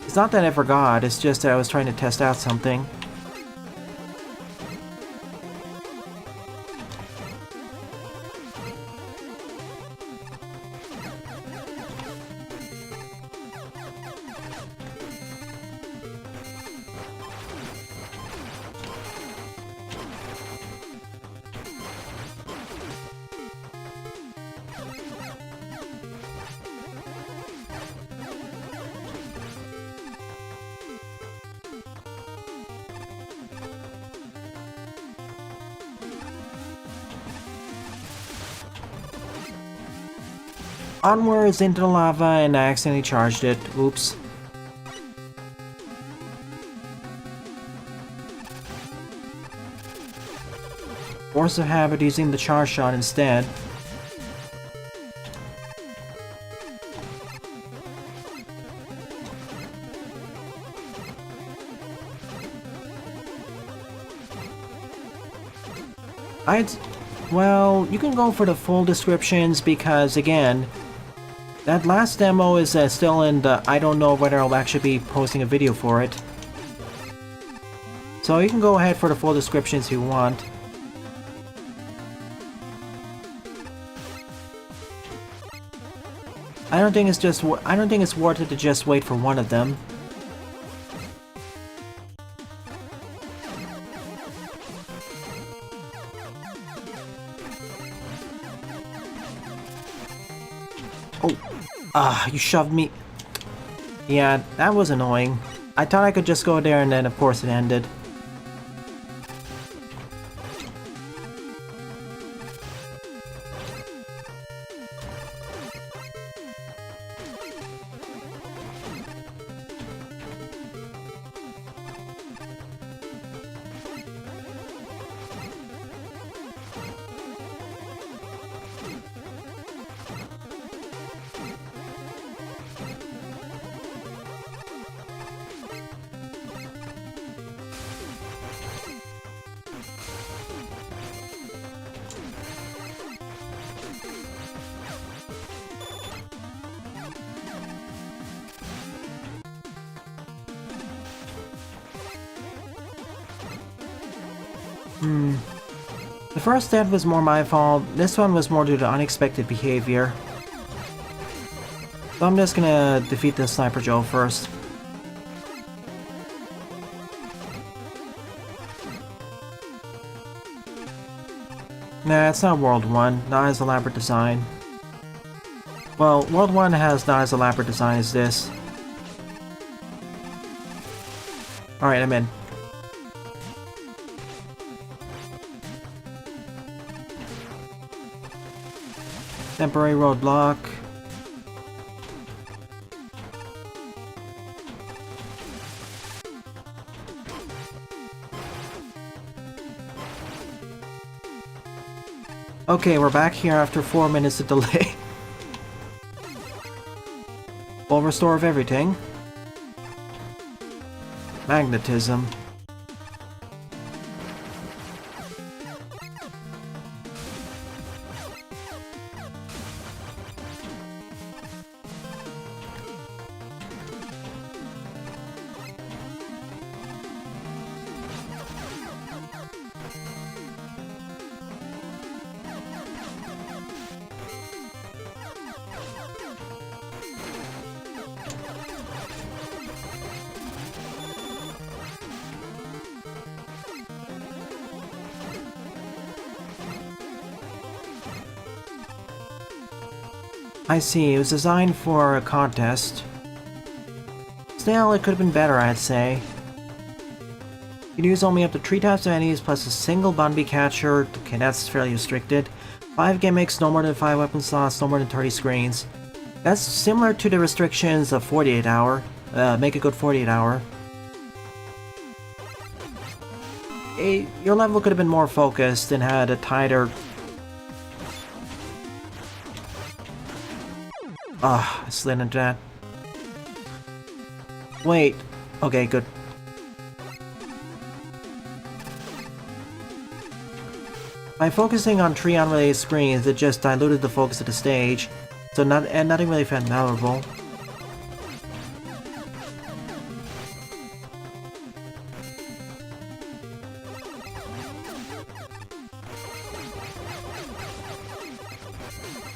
It's not that I forgot, it's just that I was trying to test out something. Onwards into the lava, and I accidentally charged it. Oops. Force of habit using the charge shot instead. Well, you can go for the full descriptions because, again, that last demo is still in the... I don't know whether I'll actually be posting a video for it. So you can go ahead for the full descriptions if you want. I don't think it's worth it to just wait for one of them. Oh, you shoved me. Yeah, that was annoying. I thought I could just go there and then of course it ended. The first death was more my fault, this one was more due to unexpected behavior. So I'm just gonna defeat the Sniper Joe first. Nah, it's not World 1, not as elaborate design. Well, World 1 has not as elaborate design as this. Alright, I'm in. Temporary roadblock. Okay, we're back here after 4 minutes of delay. Full restore of everything. Magnetism. I see, it was designed for a contest. Still, it could have been better, I'd say. You can use only up to 3 types of enemies plus a single Bunby catcher. Okay, that's fairly restricted. 5 gimmicks, no more than 5 weapon slots, no more than 30 screens. That's similar to the restrictions of 48 hour. Make a good 48 hour. Your level could have been more focused and had a tighter... Ah, I slid into that. Wait. Okay, good. By focusing on 3 unrelated screens, it just diluted the focus of the stage, so nothing really felt memorable.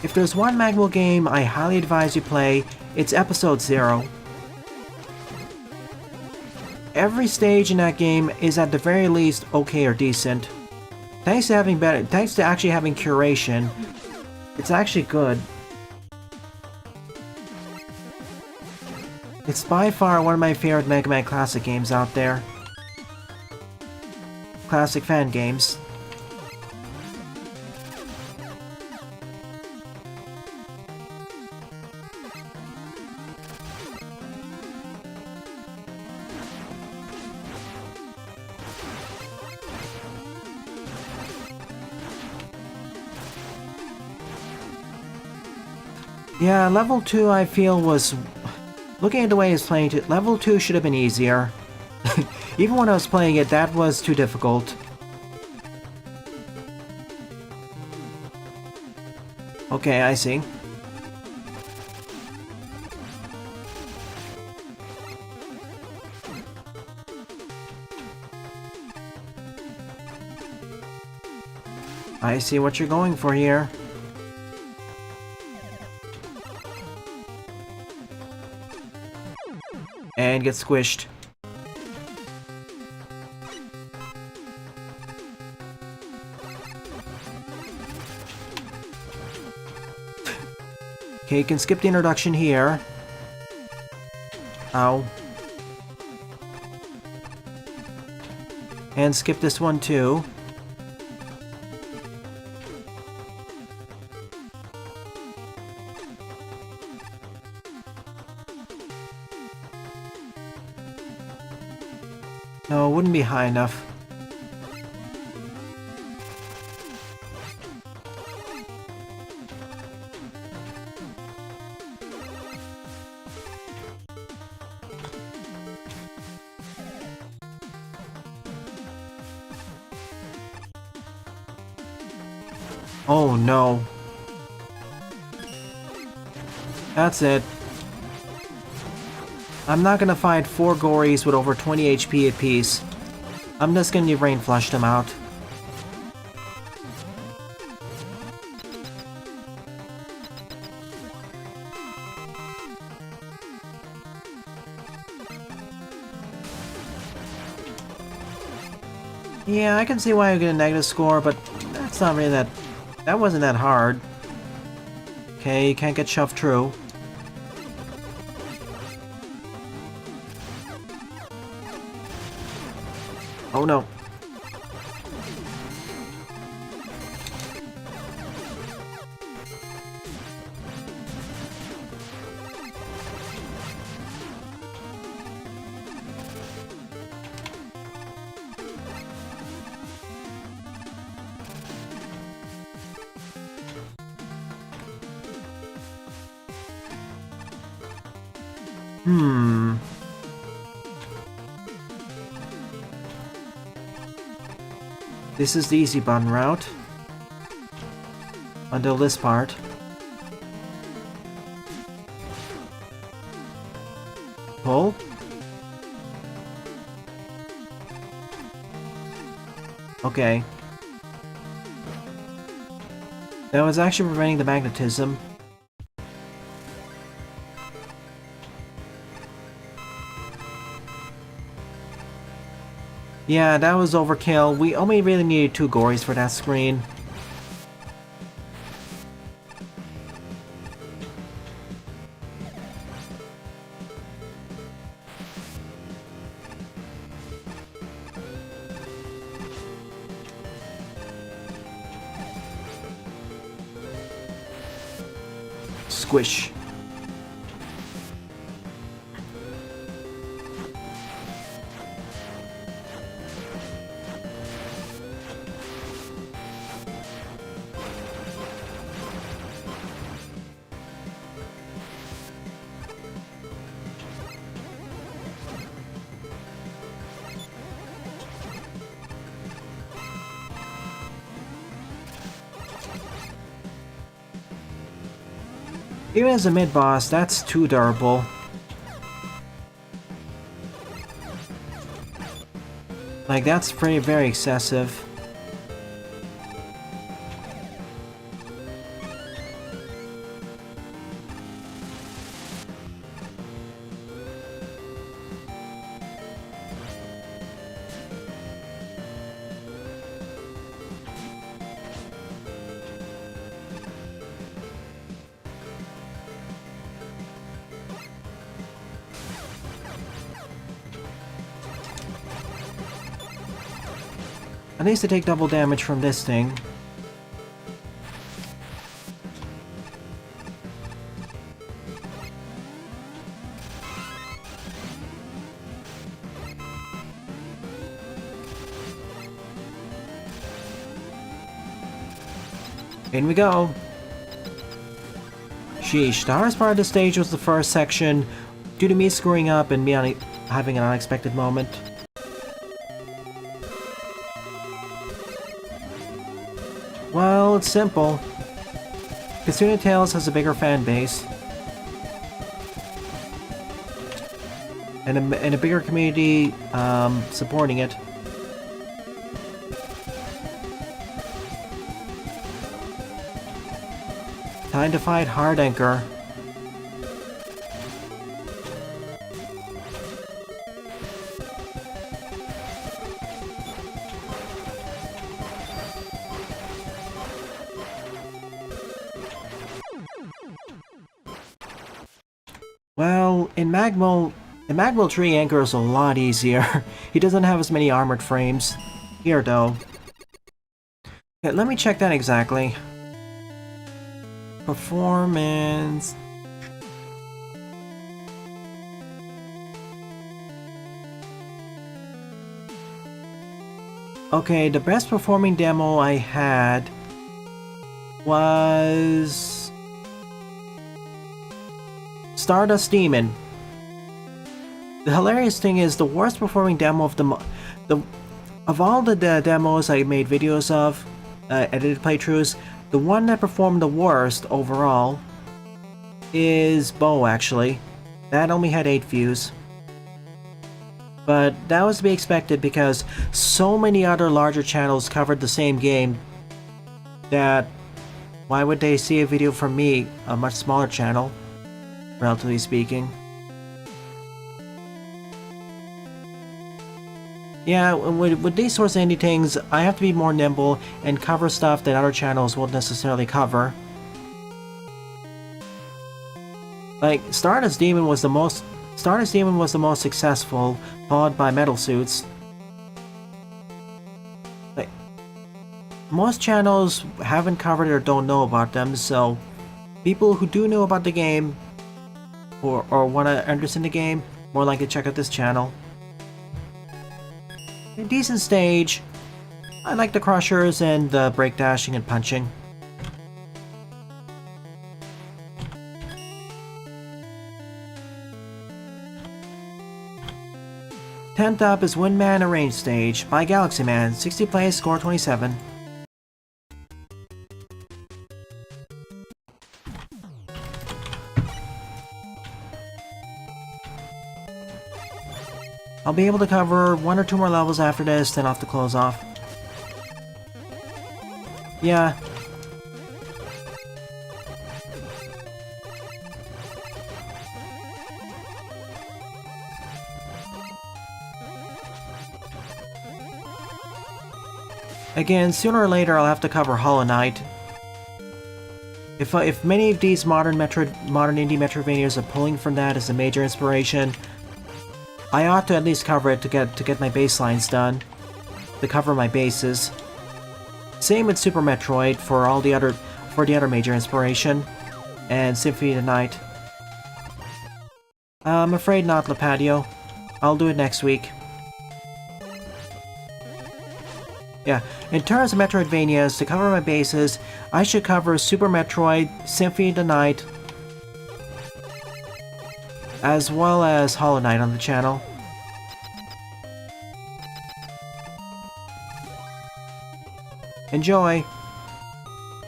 If there's one Magma game I highly advise you play, it's Episode 0. Every stage in that game is at the very least okay or decent. Thanks to actually having curation, it's actually good. It's by far one of my favorite Mega Man Classic games out there. Classic fan games. Yeah, level 2 I feel was... Looking at the way it's playing it, level 2 should have been easier. Even when I was playing it, that was too difficult. Okay, I see. I see what you're going for here. And get squished. Okay, you can skip the introduction here. Ow. And skip this one too. No, it wouldn't be high enough. Oh no. That's it. I'm not gonna fight 4 Gories with over 20 HP apiece. I'm just gonna brain flush them out. Yeah, I can see why I get a negative score, but that's not really that... That wasn't that hard. Okay, you can't get shoved through. Oh no. This is the easy button route. Until this part. Pull. Okay. That was actually preventing the magnetism. Yeah, that was overkill. We only really needed 2 Gories for that screen. Squish. Even as a mid-boss, that's too durable. Like, that's very excessive. At least I take double damage from this thing. In we go. Sheesh, the hardest part of the stage was the first section, due to me screwing up and me having an unexpected moment. Well, it's simple. Kitsune Tales has a bigger fan base. And a bigger community supporting it. Time to fight Hard Anchor. Well, in Magmal Tree Anchor is a lot easier. He doesn't have as many armored frames. Here, though. Okay, let me check that exactly. Performance... Okay, the best performing demo I had was... Stardust Demon. The hilarious thing is, the worst performing demo of all the demos I made videos of, edited playthroughs, the one that performed the worst overall is Bow, actually. That only had 8 views. But that was to be expected because so many other larger channels covered the same game that why would they see a video from me, a much smaller channel, relatively speaking. Yeah, with these sorts of indie things, I have to be more nimble and cover stuff that other channels won't necessarily cover. Like, Stardust Demon was the most successful, followed by Metal Suits. Like, most channels haven't covered it or don't know about them, so people who do know about the game or want to understand the game, more likely to check out this channel. A decent stage. I like the crushers and the break dashing and punching. Tenth up is Windman Arranged Stage by Galaxy Man, 60 plays, score 27. I'll be able to cover 1 or 2 more levels after this, then I'll have to close off. Yeah. Again, sooner or later I'll have to cover Hollow Knight. If many of these modern indie Metroidvanias are pulling from that as a major inspiration, I ought to at least cover it to get my baselines done, to cover my bases. Same with Super Metroid for the other major inspiration. and Symphony of the Night. I'm afraid not, Lepadio. I'll do it next week. Yeah, in terms of Metroidvanias, to cover my bases, I should cover Super Metroid, Symphony of the Night, as well as Hollow Knight on the channel. Enjoy!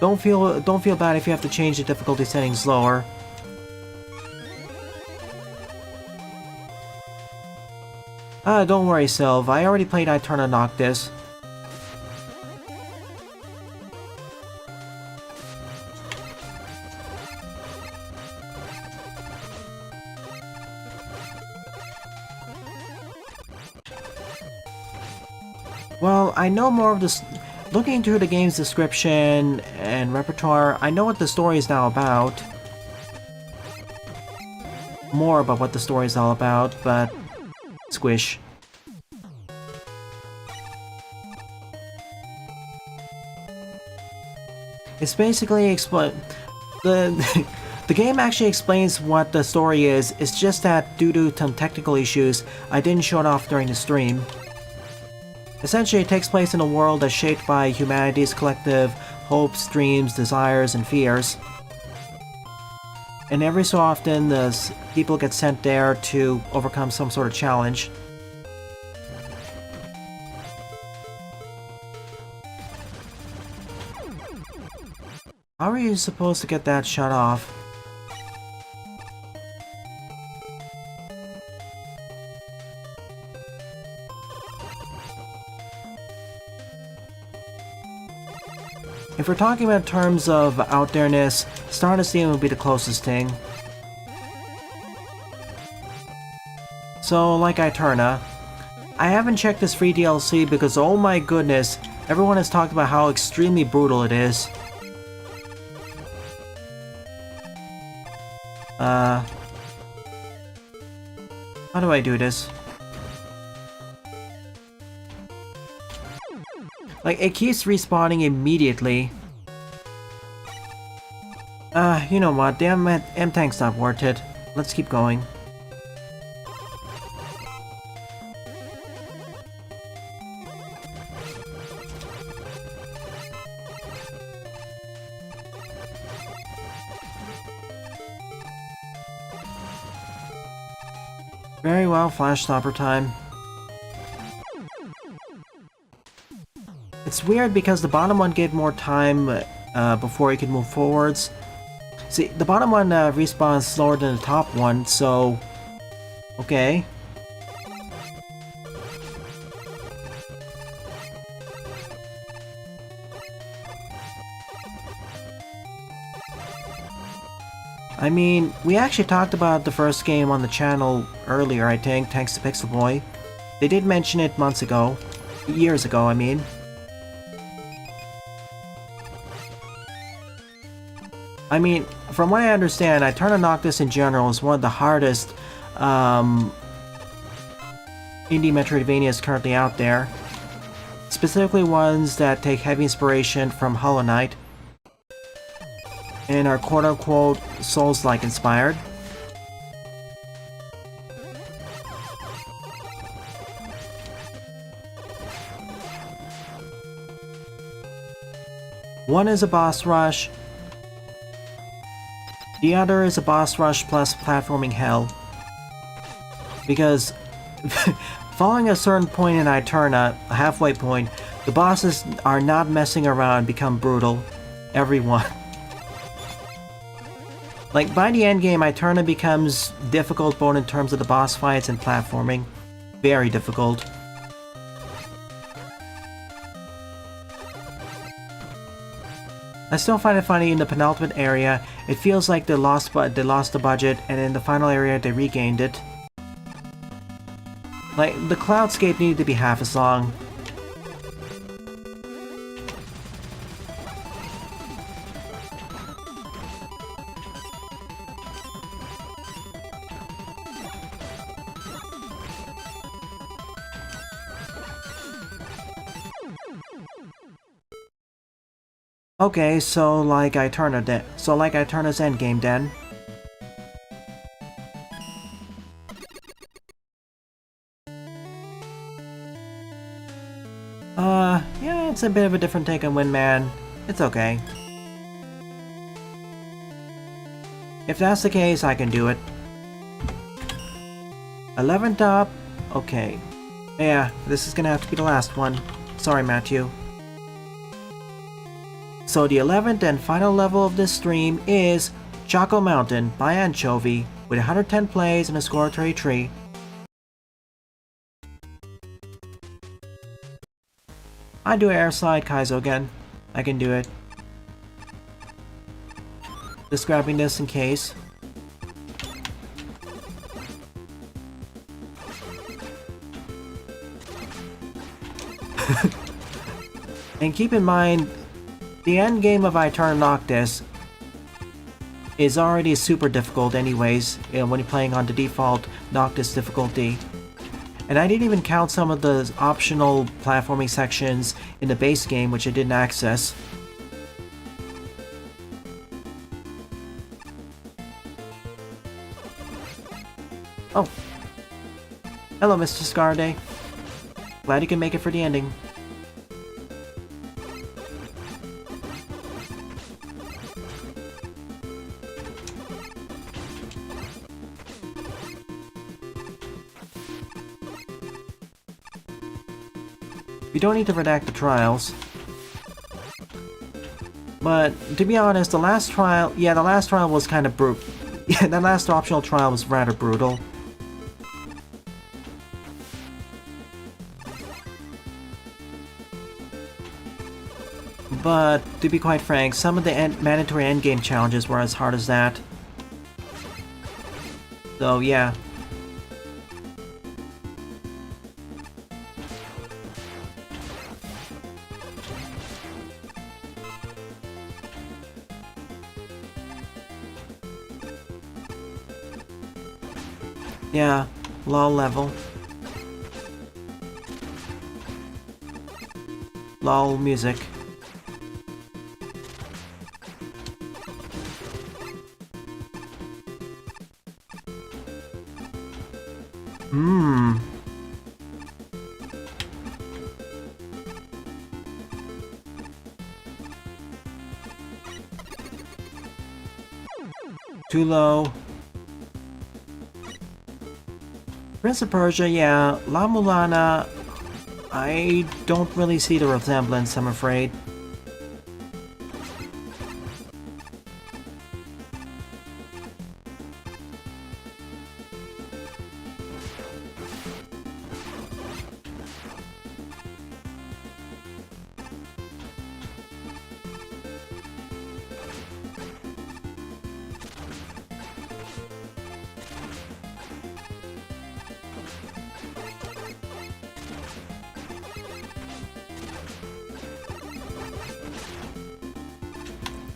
Don't feel bad if you have to change the difficulty settings lower. Don't worry, Sylv. I already played Eterna Noctis. Well, I know more of this. Looking into the game's description and repertoire, I know what the story is now about. More about what the story is all about, but... Squish. It's basically the game actually explains what the story is. It's just that due to some technical issues, I didn't show it off during the stream. Essentially, it takes place in a world that's shaped by humanity's collective hopes, dreams, desires, and fears. And every so often, the people get sent there to overcome some sort of challenge. How are you supposed to get that shut off? If we're talking about terms of out there-ness, Stardust Demon would be the closest thing. So, like Eterna, I haven't checked this free DLC because, oh my goodness, everyone has talked about how extremely brutal it is. How do I do this? Like, it keeps respawning immediately. You know what, damn it, M-Tank's not worth it. Let's keep going. Very well, Flash Stopper time. It's weird because the bottom one gave more time before you could move forwards. See, the bottom one respawns slower than the top one, so... Okay. I mean, we actually talked about the first game on the channel earlier, I think, thanks to Pixel Boy. They did mention it months ago. Years ago, I mean. I mean, from what I understand, Eterna Noctis in general is one of the hardest indie Metroidvanias currently out there. Specifically ones that take heavy inspiration from Hollow Knight and are quote-unquote Souls-like inspired. One is a boss rush. The other is a boss rush plus platforming hell. Because following a certain point in Eterna, a halfway point, the bosses are not messing around, become brutal. Everyone. Like, by the end game, Eterna becomes difficult both in terms of the boss fights and platforming. Very difficult. I still find it funny in the penultimate area, it feels like they lost the budget, and in the final area they regained it. Like, the Cloudscape needed to be half as long. Okay, so like Eterna's endgame then. Yeah, it's a bit of a different take on Windman. It's okay. If that's the case, I can do it. 11th up. Okay. Yeah, this is gonna have to be the last one. Sorry, Matthew. So the 11th and final level of this stream is Choco Mountain by Anchovy with 110 plays and a score of 33. I do air slide Kaizo again. I can do it. Just grabbing this in case. And keep in mind, the end game of Aeterna Noctis is already super difficult anyways, when you're playing on the default Noctis difficulty. And I didn't even count some of the optional platforming sections in the base game which I didn't access. Oh. Hello, Mr. Scarday. Glad you can make it for the ending. You don't need to redact the trials. But, to be honest, the last trial was kind of brutal. Yeah, the last optional trial was rather brutal. But, to be quite frank, some of the mandatory endgame challenges were as hard as that. So, yeah. Yeah, LOL level. LOL music. Too low. Prince of Persia, yeah. La Mulana, I don't really see the resemblance, I'm afraid.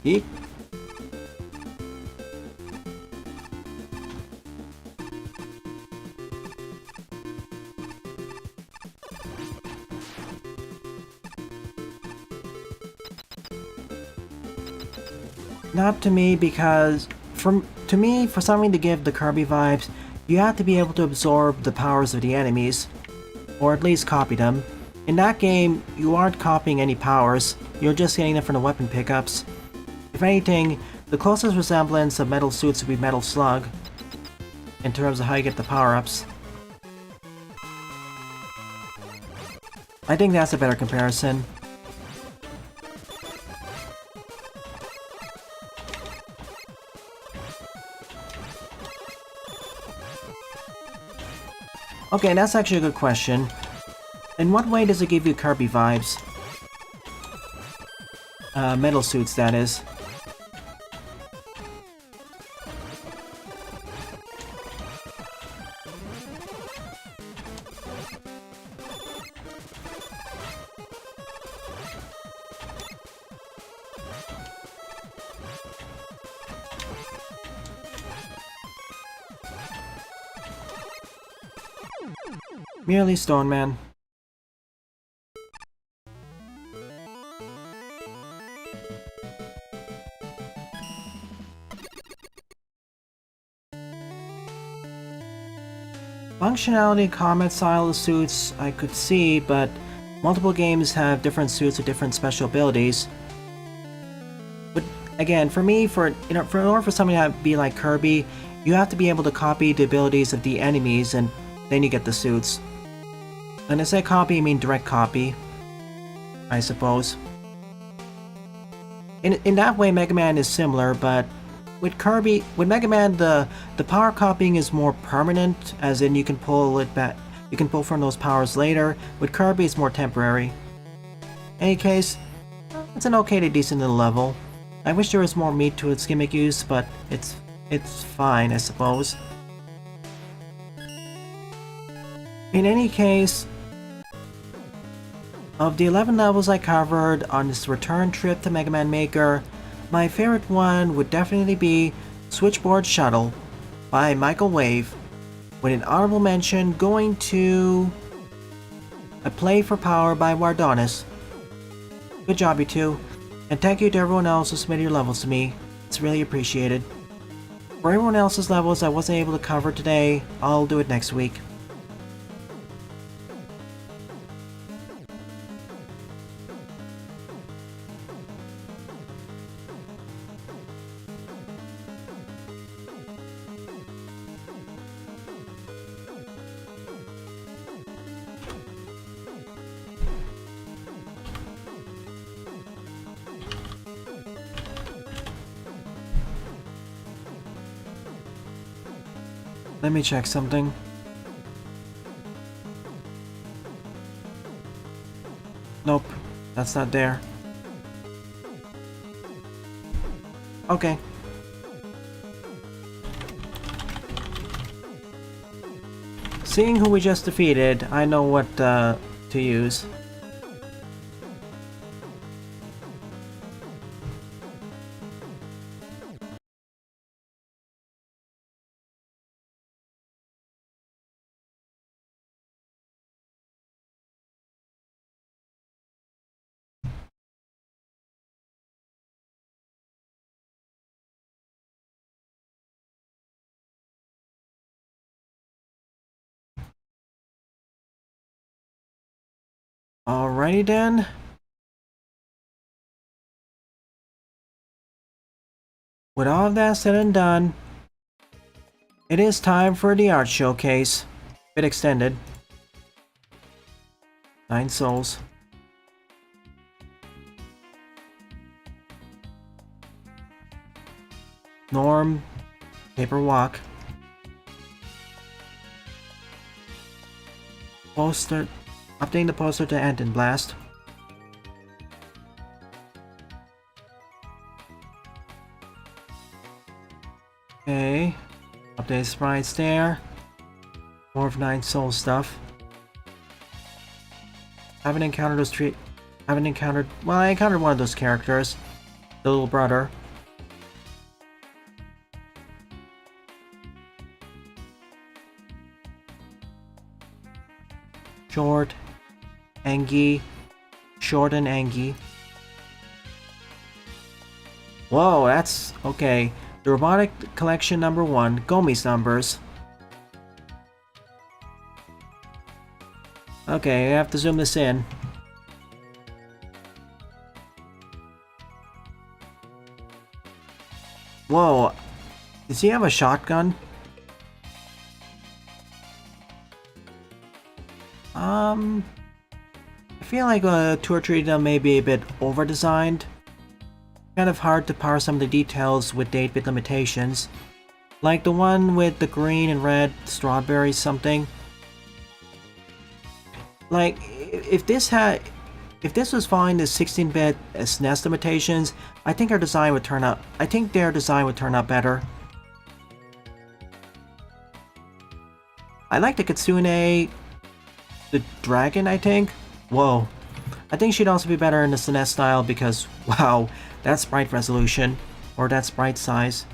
Eek. Not to me, because to me, for something to give the Kirby vibes, you have to be able to absorb the powers of the enemies, or at least copy them. In that game, you aren't copying any powers, you're just getting them from the weapon pickups. If anything, the closest resemblance of Metal Suits would be Metal Slug, in terms of how you get the power-ups. I think that's a better comparison. Okay, that's actually a good question. In what way does it give you Kirby vibes? Metal Suits, that is. Merely Stone Man. functionality combat style of suits I could see, but multiple games have different suits with different special abilities. But again, for me, in order for something to be like Kirby, you have to be able to copy the abilities of the enemies, and then you get the suits. And I say copy, I mean direct copy, I suppose. In that way, Mega Man is similar, but with Mega Man, the power copying is more permanent, as in you can pull it back. You can pull from those powers later. With Kirby, it's more temporary. In any case, it's an okay to decent little level. I wish there was more meat to its gimmick use, but it's fine, I suppose. In any case, of the 11 levels I covered on this return trip to Mega Man Maker, my favorite one would definitely be Switchboard Shuttle by Michael Wave, with an honorable mention going to A Play for Power by Wardonis. Good job, you two, and thank you to everyone else who submitted your levels to me. It's really appreciated. For everyone else's levels I wasn't able to cover today, I'll do it next week. Let me check something. Nope, that's not there. Okay. Seeing who we just defeated, I know what to use. Alrighty then. With all of that said and done, it is time for the art showcase. Bit extended. 9 souls. Norm, paper walk. Poster, updating the poster to Anton Blast. Okay, update sprites there. More of 9 soul stuff. Haven't encountered those well, I encountered one of those characters, the little brother. Short, Angie, Short and Angie. Whoa, that's okay. The Robotic Collection number 1, Gomi's numbers. Okay, I have to zoom this in. Whoa, does he have a shotgun? I feel like 2 or 3 of them may be a bit over-designed. Kind of hard to parse some of the details with 8-bit limitations. Like the one with the green and red strawberry something. Like, if this was following the 16-bit SNES limitations, I think their design would turn out better. I like the Kitsune, the dragon, I think. Whoa. I think she'd also be better in the SNES style because, wow, that sprite resolution, or that sprite size.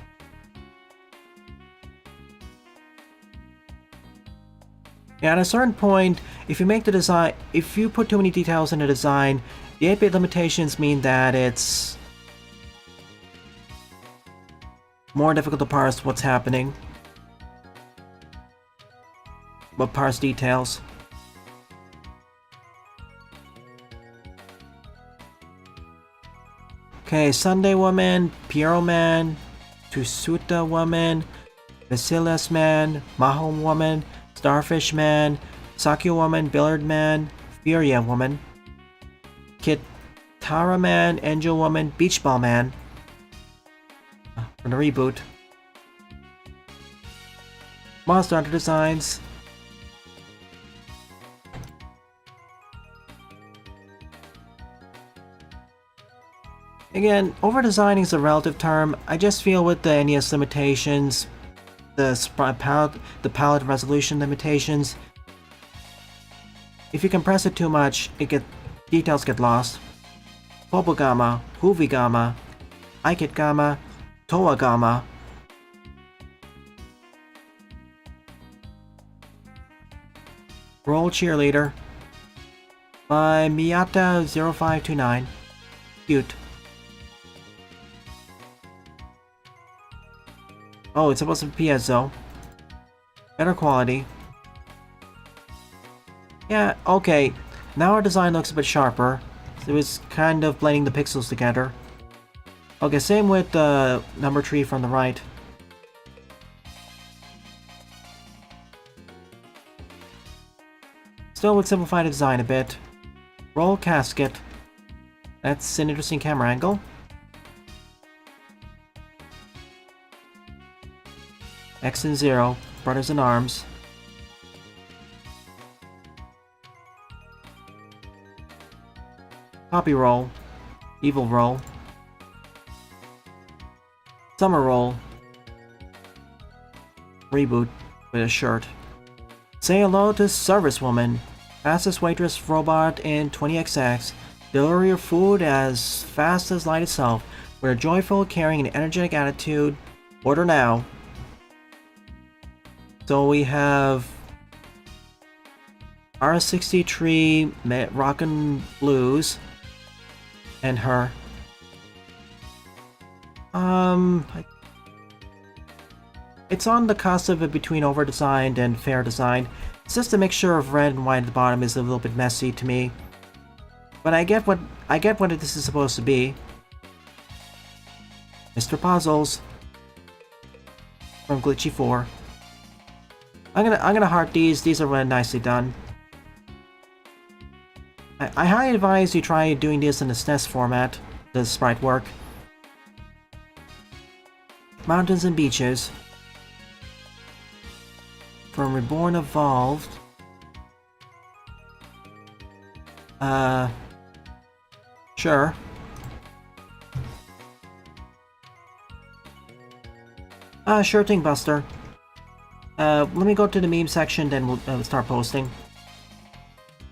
Yeah, at a certain point, if you put too many details in the design, the 8-bit limitations mean that it's more difficult to parse what's happening. but parse details. Okay, Sunday Woman, Piero Man, Tusuta Woman, Bacillus Man, Mahom Woman, Starfish Man, Sakyo Woman, Billard Man, Furia Woman, Kitara Man, Angel Woman, Beach Ball Man. From the reboot. Monster Hunter designs. Again, over-designing is a relative term. I just feel with the NES limitations, the palette resolution limitations, if you compress it too much, details get lost. Pobogama, Huvigama, Aikitgama, Toagama. Roll Cheerleader by Miyata0529. Cute. Oh, it's supposed to be piezo. Better quality. Yeah, okay. Now our design looks a bit sharper. It was kind of blending the pixels together. Okay, same with the number tree from the right. Still would simplify the design a bit. Roll Casket. That's an interesting camera angle. X and Zero, brothers in arms. Copy roll. Evil roll. Summer roll. Reboot with a shirt. Say hello to Service Woman. Fastest waitress robot in 20XX. Deliver your food as fast as light itself. With a joyful, caring, and energetic attitude. Order now. So we have R63 Rockin' Blues and her. It's on the cusp of it between over-designed and fair design. It's just a mixture of red and white at the bottom is a little bit messy to me. But I get what this is supposed to be. Mr. Puzzles from Glitchy 4. I'm gonna heart these. These are really nicely done. I highly advise you try doing this in the SNES format. Does sprite work? Mountains and beaches. From Reborn Evolved. Sure. Sure thing, Buster. Let me go to the meme section, then we'll start posting.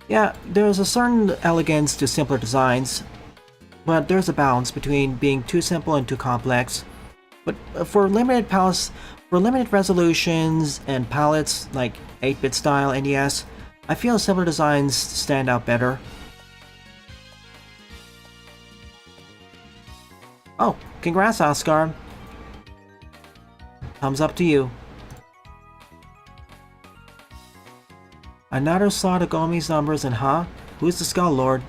Yeah, there's a certain elegance to simpler designs, but there's a balance between being too simple and too complex. But for limited resolutions and palettes like 8-bit style NES, I feel simpler designs stand out better. Oh, congrats, Oscar. Thumbs up to you. Another saw the Gomi's numbers and huh? Who's the Skull Lord?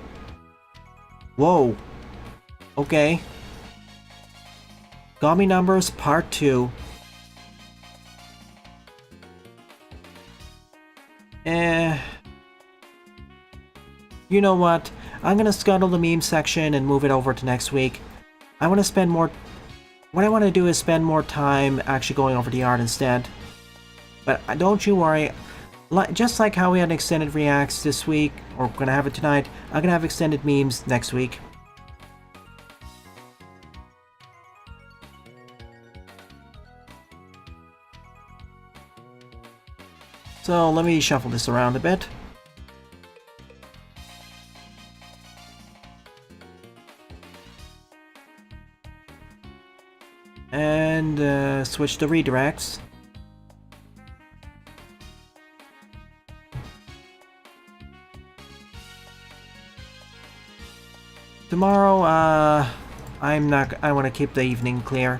Whoa. Okay. Gomi numbers part 2. You know what? I'm gonna scuttle the meme section and move it over to next week. I want to spend more... What I want to do is spend more time actually going over the art instead. But don't you worry. Just like how we had extended reacts this week, or we're gonna have it tonight, I'm gonna have extended memes next week. So let me shuffle this around a bit. And switch to redirects. Tomorrow, I want to keep the evening clear.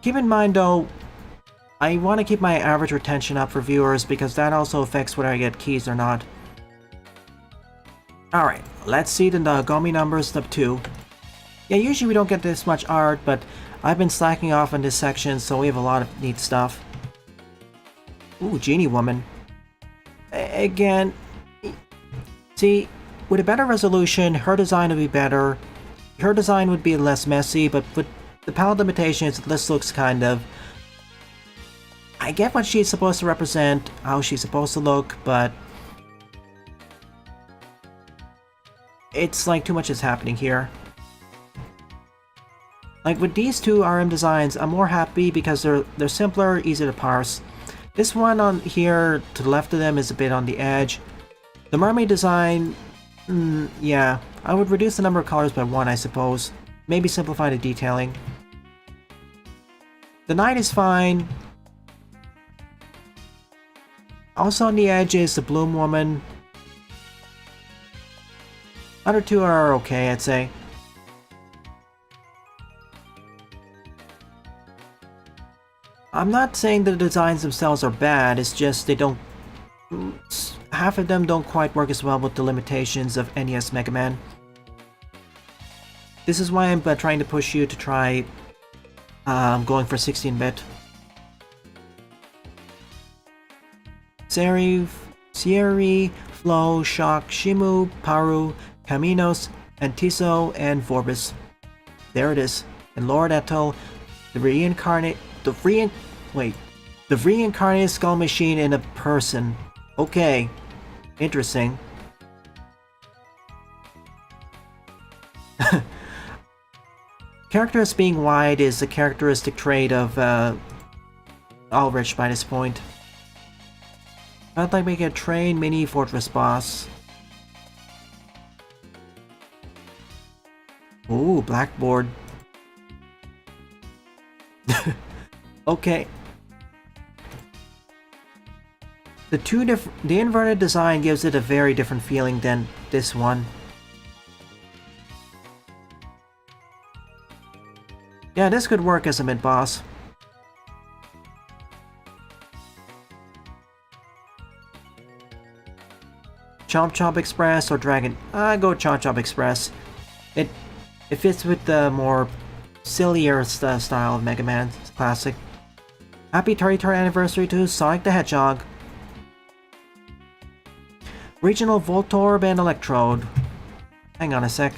Keep in mind though, I want to keep my average retention up for viewers because that also affects whether I get keys or not. Alright, let's see the Gomi numbers up 2. Yeah, usually we don't get this much art, but I've been slacking off in this section, so we have a lot of neat stuff. Ooh, Genie Woman. Again, see, with a better resolution, her design would be better. Her design would be less messy, but with the palette limitations, this looks kind of... I get what she's supposed to represent, how she's supposed to look, but... it's like too much is happening here. Like with these two RM designs, I'm more happy because they're simpler, easy to parse. This one on here to the left of them is a bit on the edge. The mermaid design, yeah, I would reduce the number of colors by 1, I suppose. Maybe simplify the detailing. The knight is fine. Also on the edge is the bloom woman. Other two are okay, I'd say. I'm not saying the designs themselves are bad, it's just they don't... half of them don't quite work as well with the limitations of NES Mega Man. This is why I'm trying to push you to try going for 16-bit. Sierri, Flo, Shock, Shimu, Paru, Caminos, Antiso, and Vorbis. There it is. And Lord Etel, the reincarnated skull machine in a person. Okay. Interesting. Characters being wide is a characteristic trait of Ulrich by this point. I'd like to make a train mini fortress boss. Ooh, blackboard. Okay. The inverted design gives it a very different feeling than this one. Yeah, this could work as a mid-boss. Chomp Chomp Express or Dragon... I go Chomp Chomp Express. It fits with the more sillier style of Mega Man. It's classic. Happy 33rd anniversary to Sonic the Hedgehog. Regional Voltorb and Electrode. Hang on a sec.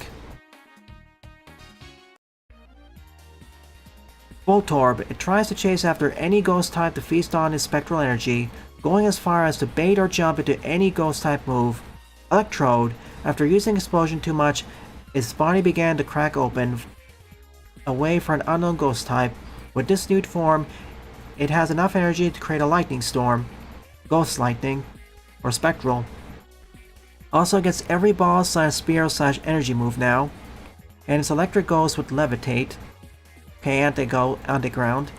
Voltorb. It tries to chase after any ghost type to feast on its spectral energy, going as far as to bait or jump into any ghost type move. Electrode. After using explosion too much, its body began to crack open, away for an unknown ghost type. With this new form, it has enough energy to create a lightning storm, ghost lightning, or spectral. Also gets every ball / spear / energy move now, and its electric ghost would levitate. Okay, anti-ground.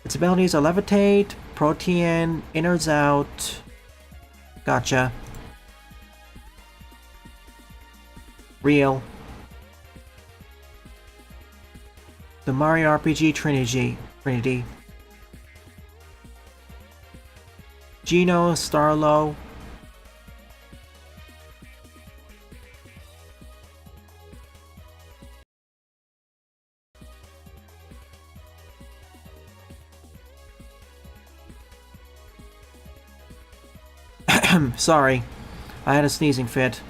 Its abilities are levitate, protean, innards out. Gotcha. Real. The Mario RPG Trinity. Geno, Starlo. Sorry, I had a sneezing fit.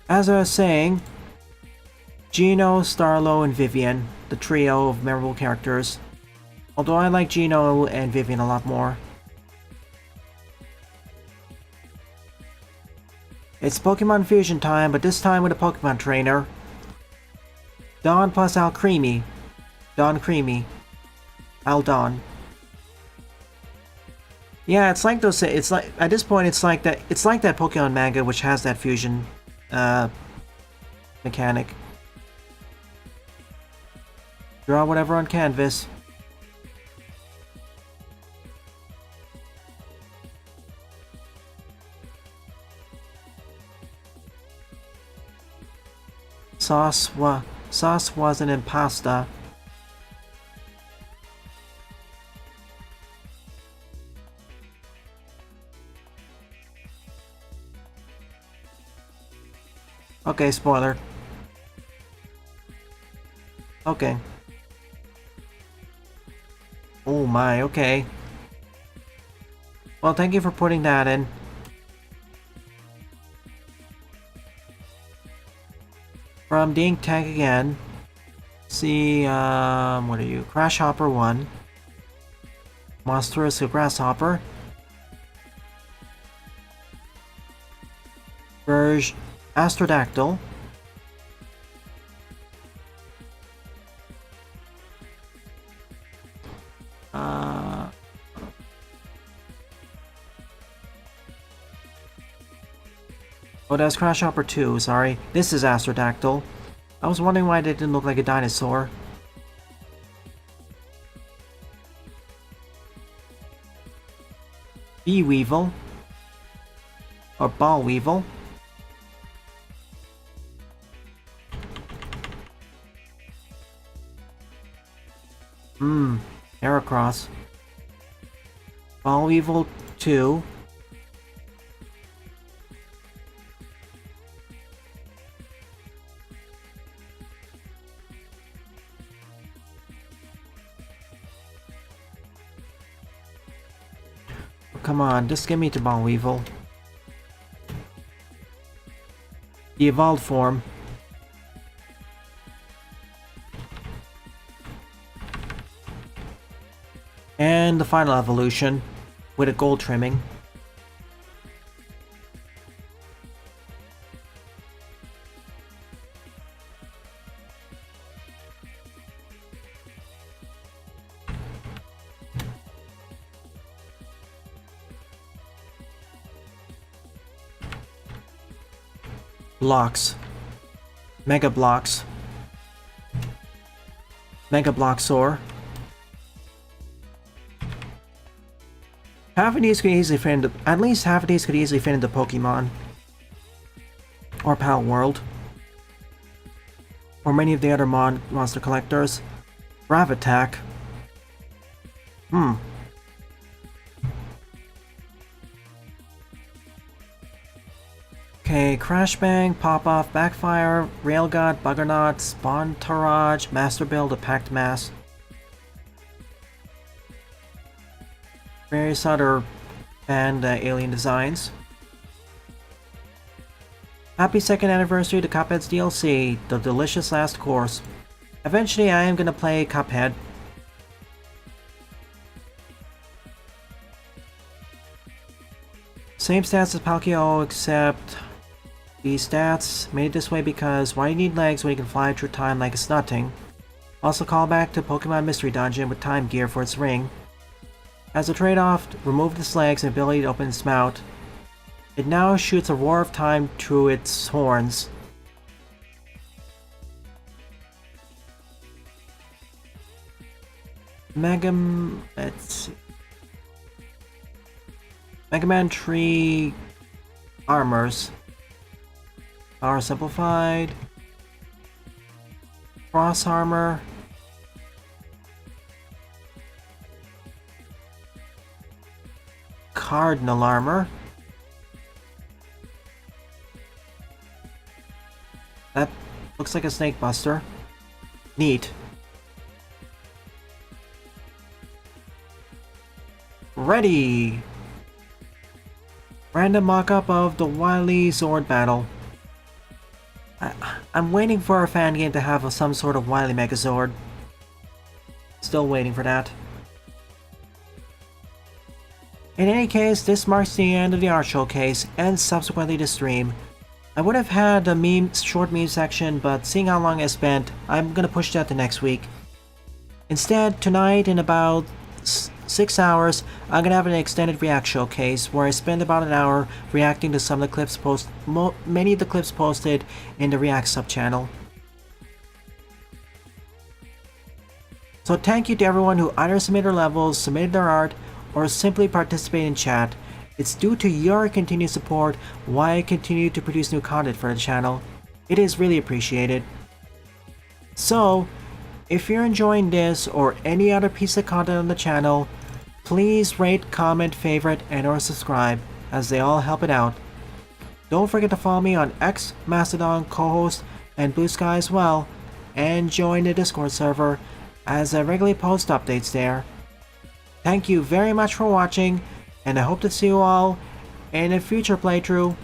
As I was saying, Geno, Starlo, and Vivian, the trio of memorable characters. Although I like Geno and Vivian a lot more. It's Pokemon Fusion time, but this time with a Pokemon trainer. Dawn plus Alcremie. Dawn Creamy. Aldon. Yeah, it's like those. It's like at this point, it's like that. It's like that Pokemon manga which has that fusion mechanic. Draw whatever on canvas. Sauce wasn't in pasta. Okay, spoiler. Okay. Oh my, okay. Well, thank you for putting that in. From Dink Tank again. See, what are you? Crash Hopper 1. Monstrous Grasshopper. Verge Astrodactyl. Oh, that's Crash Hopper 2, sorry. This is Astrodactyl. I was wondering why they didn't look like a dinosaur. Bee-Weevil. Or Ball-Weevil. Heracross. Ball-Weevil 2. Come on, just give me the Ball-Weevil. The evolved form. And the final evolution with a gold trimming. Blocks. Mega Blocks. Mega Bloxor. Half of these could easily fit into, at least half of these could easily fit into Pokemon. Or Pal World. Or many of the other monster collectors. Gravitack. Okay, Crash Bang, Pop Off, Backfire, Rail God, Buggernaut, Spawn Taraj, Master Build, a Packed Mass. Various other and alien designs. Happy 2nd anniversary to Cuphead's DLC, The Delicious Last Course. Eventually I am gonna play Cuphead. Same stats as Palkia, except these stats made this way because why do you need legs when you can fly through time like it's nothing? Also call back to Pokemon Mystery Dungeon with time gear for its ring. As a trade-off, remove its legs and ability to open its mouth. It now shoots a roar of time through its horns. Let's see. Mega Man Tree Armors. Power Simplified. Cross Armor. Cardinal Armor. That looks like a Snake Buster. Neat. Ready! Random mock-up of the Wily Zord battle. I'm waiting for our fan game to have some sort of Wily Megazord. Still waiting for that. In any case, this marks the end of the art showcase and subsequently the stream. I would have had a short meme section, but seeing how long I spent, I'm gonna push that to next week. Instead, tonight in about 6 hours, I'm gonna have an extended React showcase where I spend about an hour reacting to some of the clips many of the clips posted in the React sub-channel. So thank you to everyone who either submitted their levels, submitted their art, or simply participated in chat. It's due to your continued support why I continue to produce new content for the channel. It is really appreciated. So, if you're enjoying this or any other piece of content on the channel, please rate, comment, favorite, and or subscribe, as they all help it out. Don't forget to follow me on X, Mastodon, co-host, and Blue Sky as well, and join the Discord server, as I regularly post updates there. Thank you very much for watching, and I hope to see you all in a future playthrough.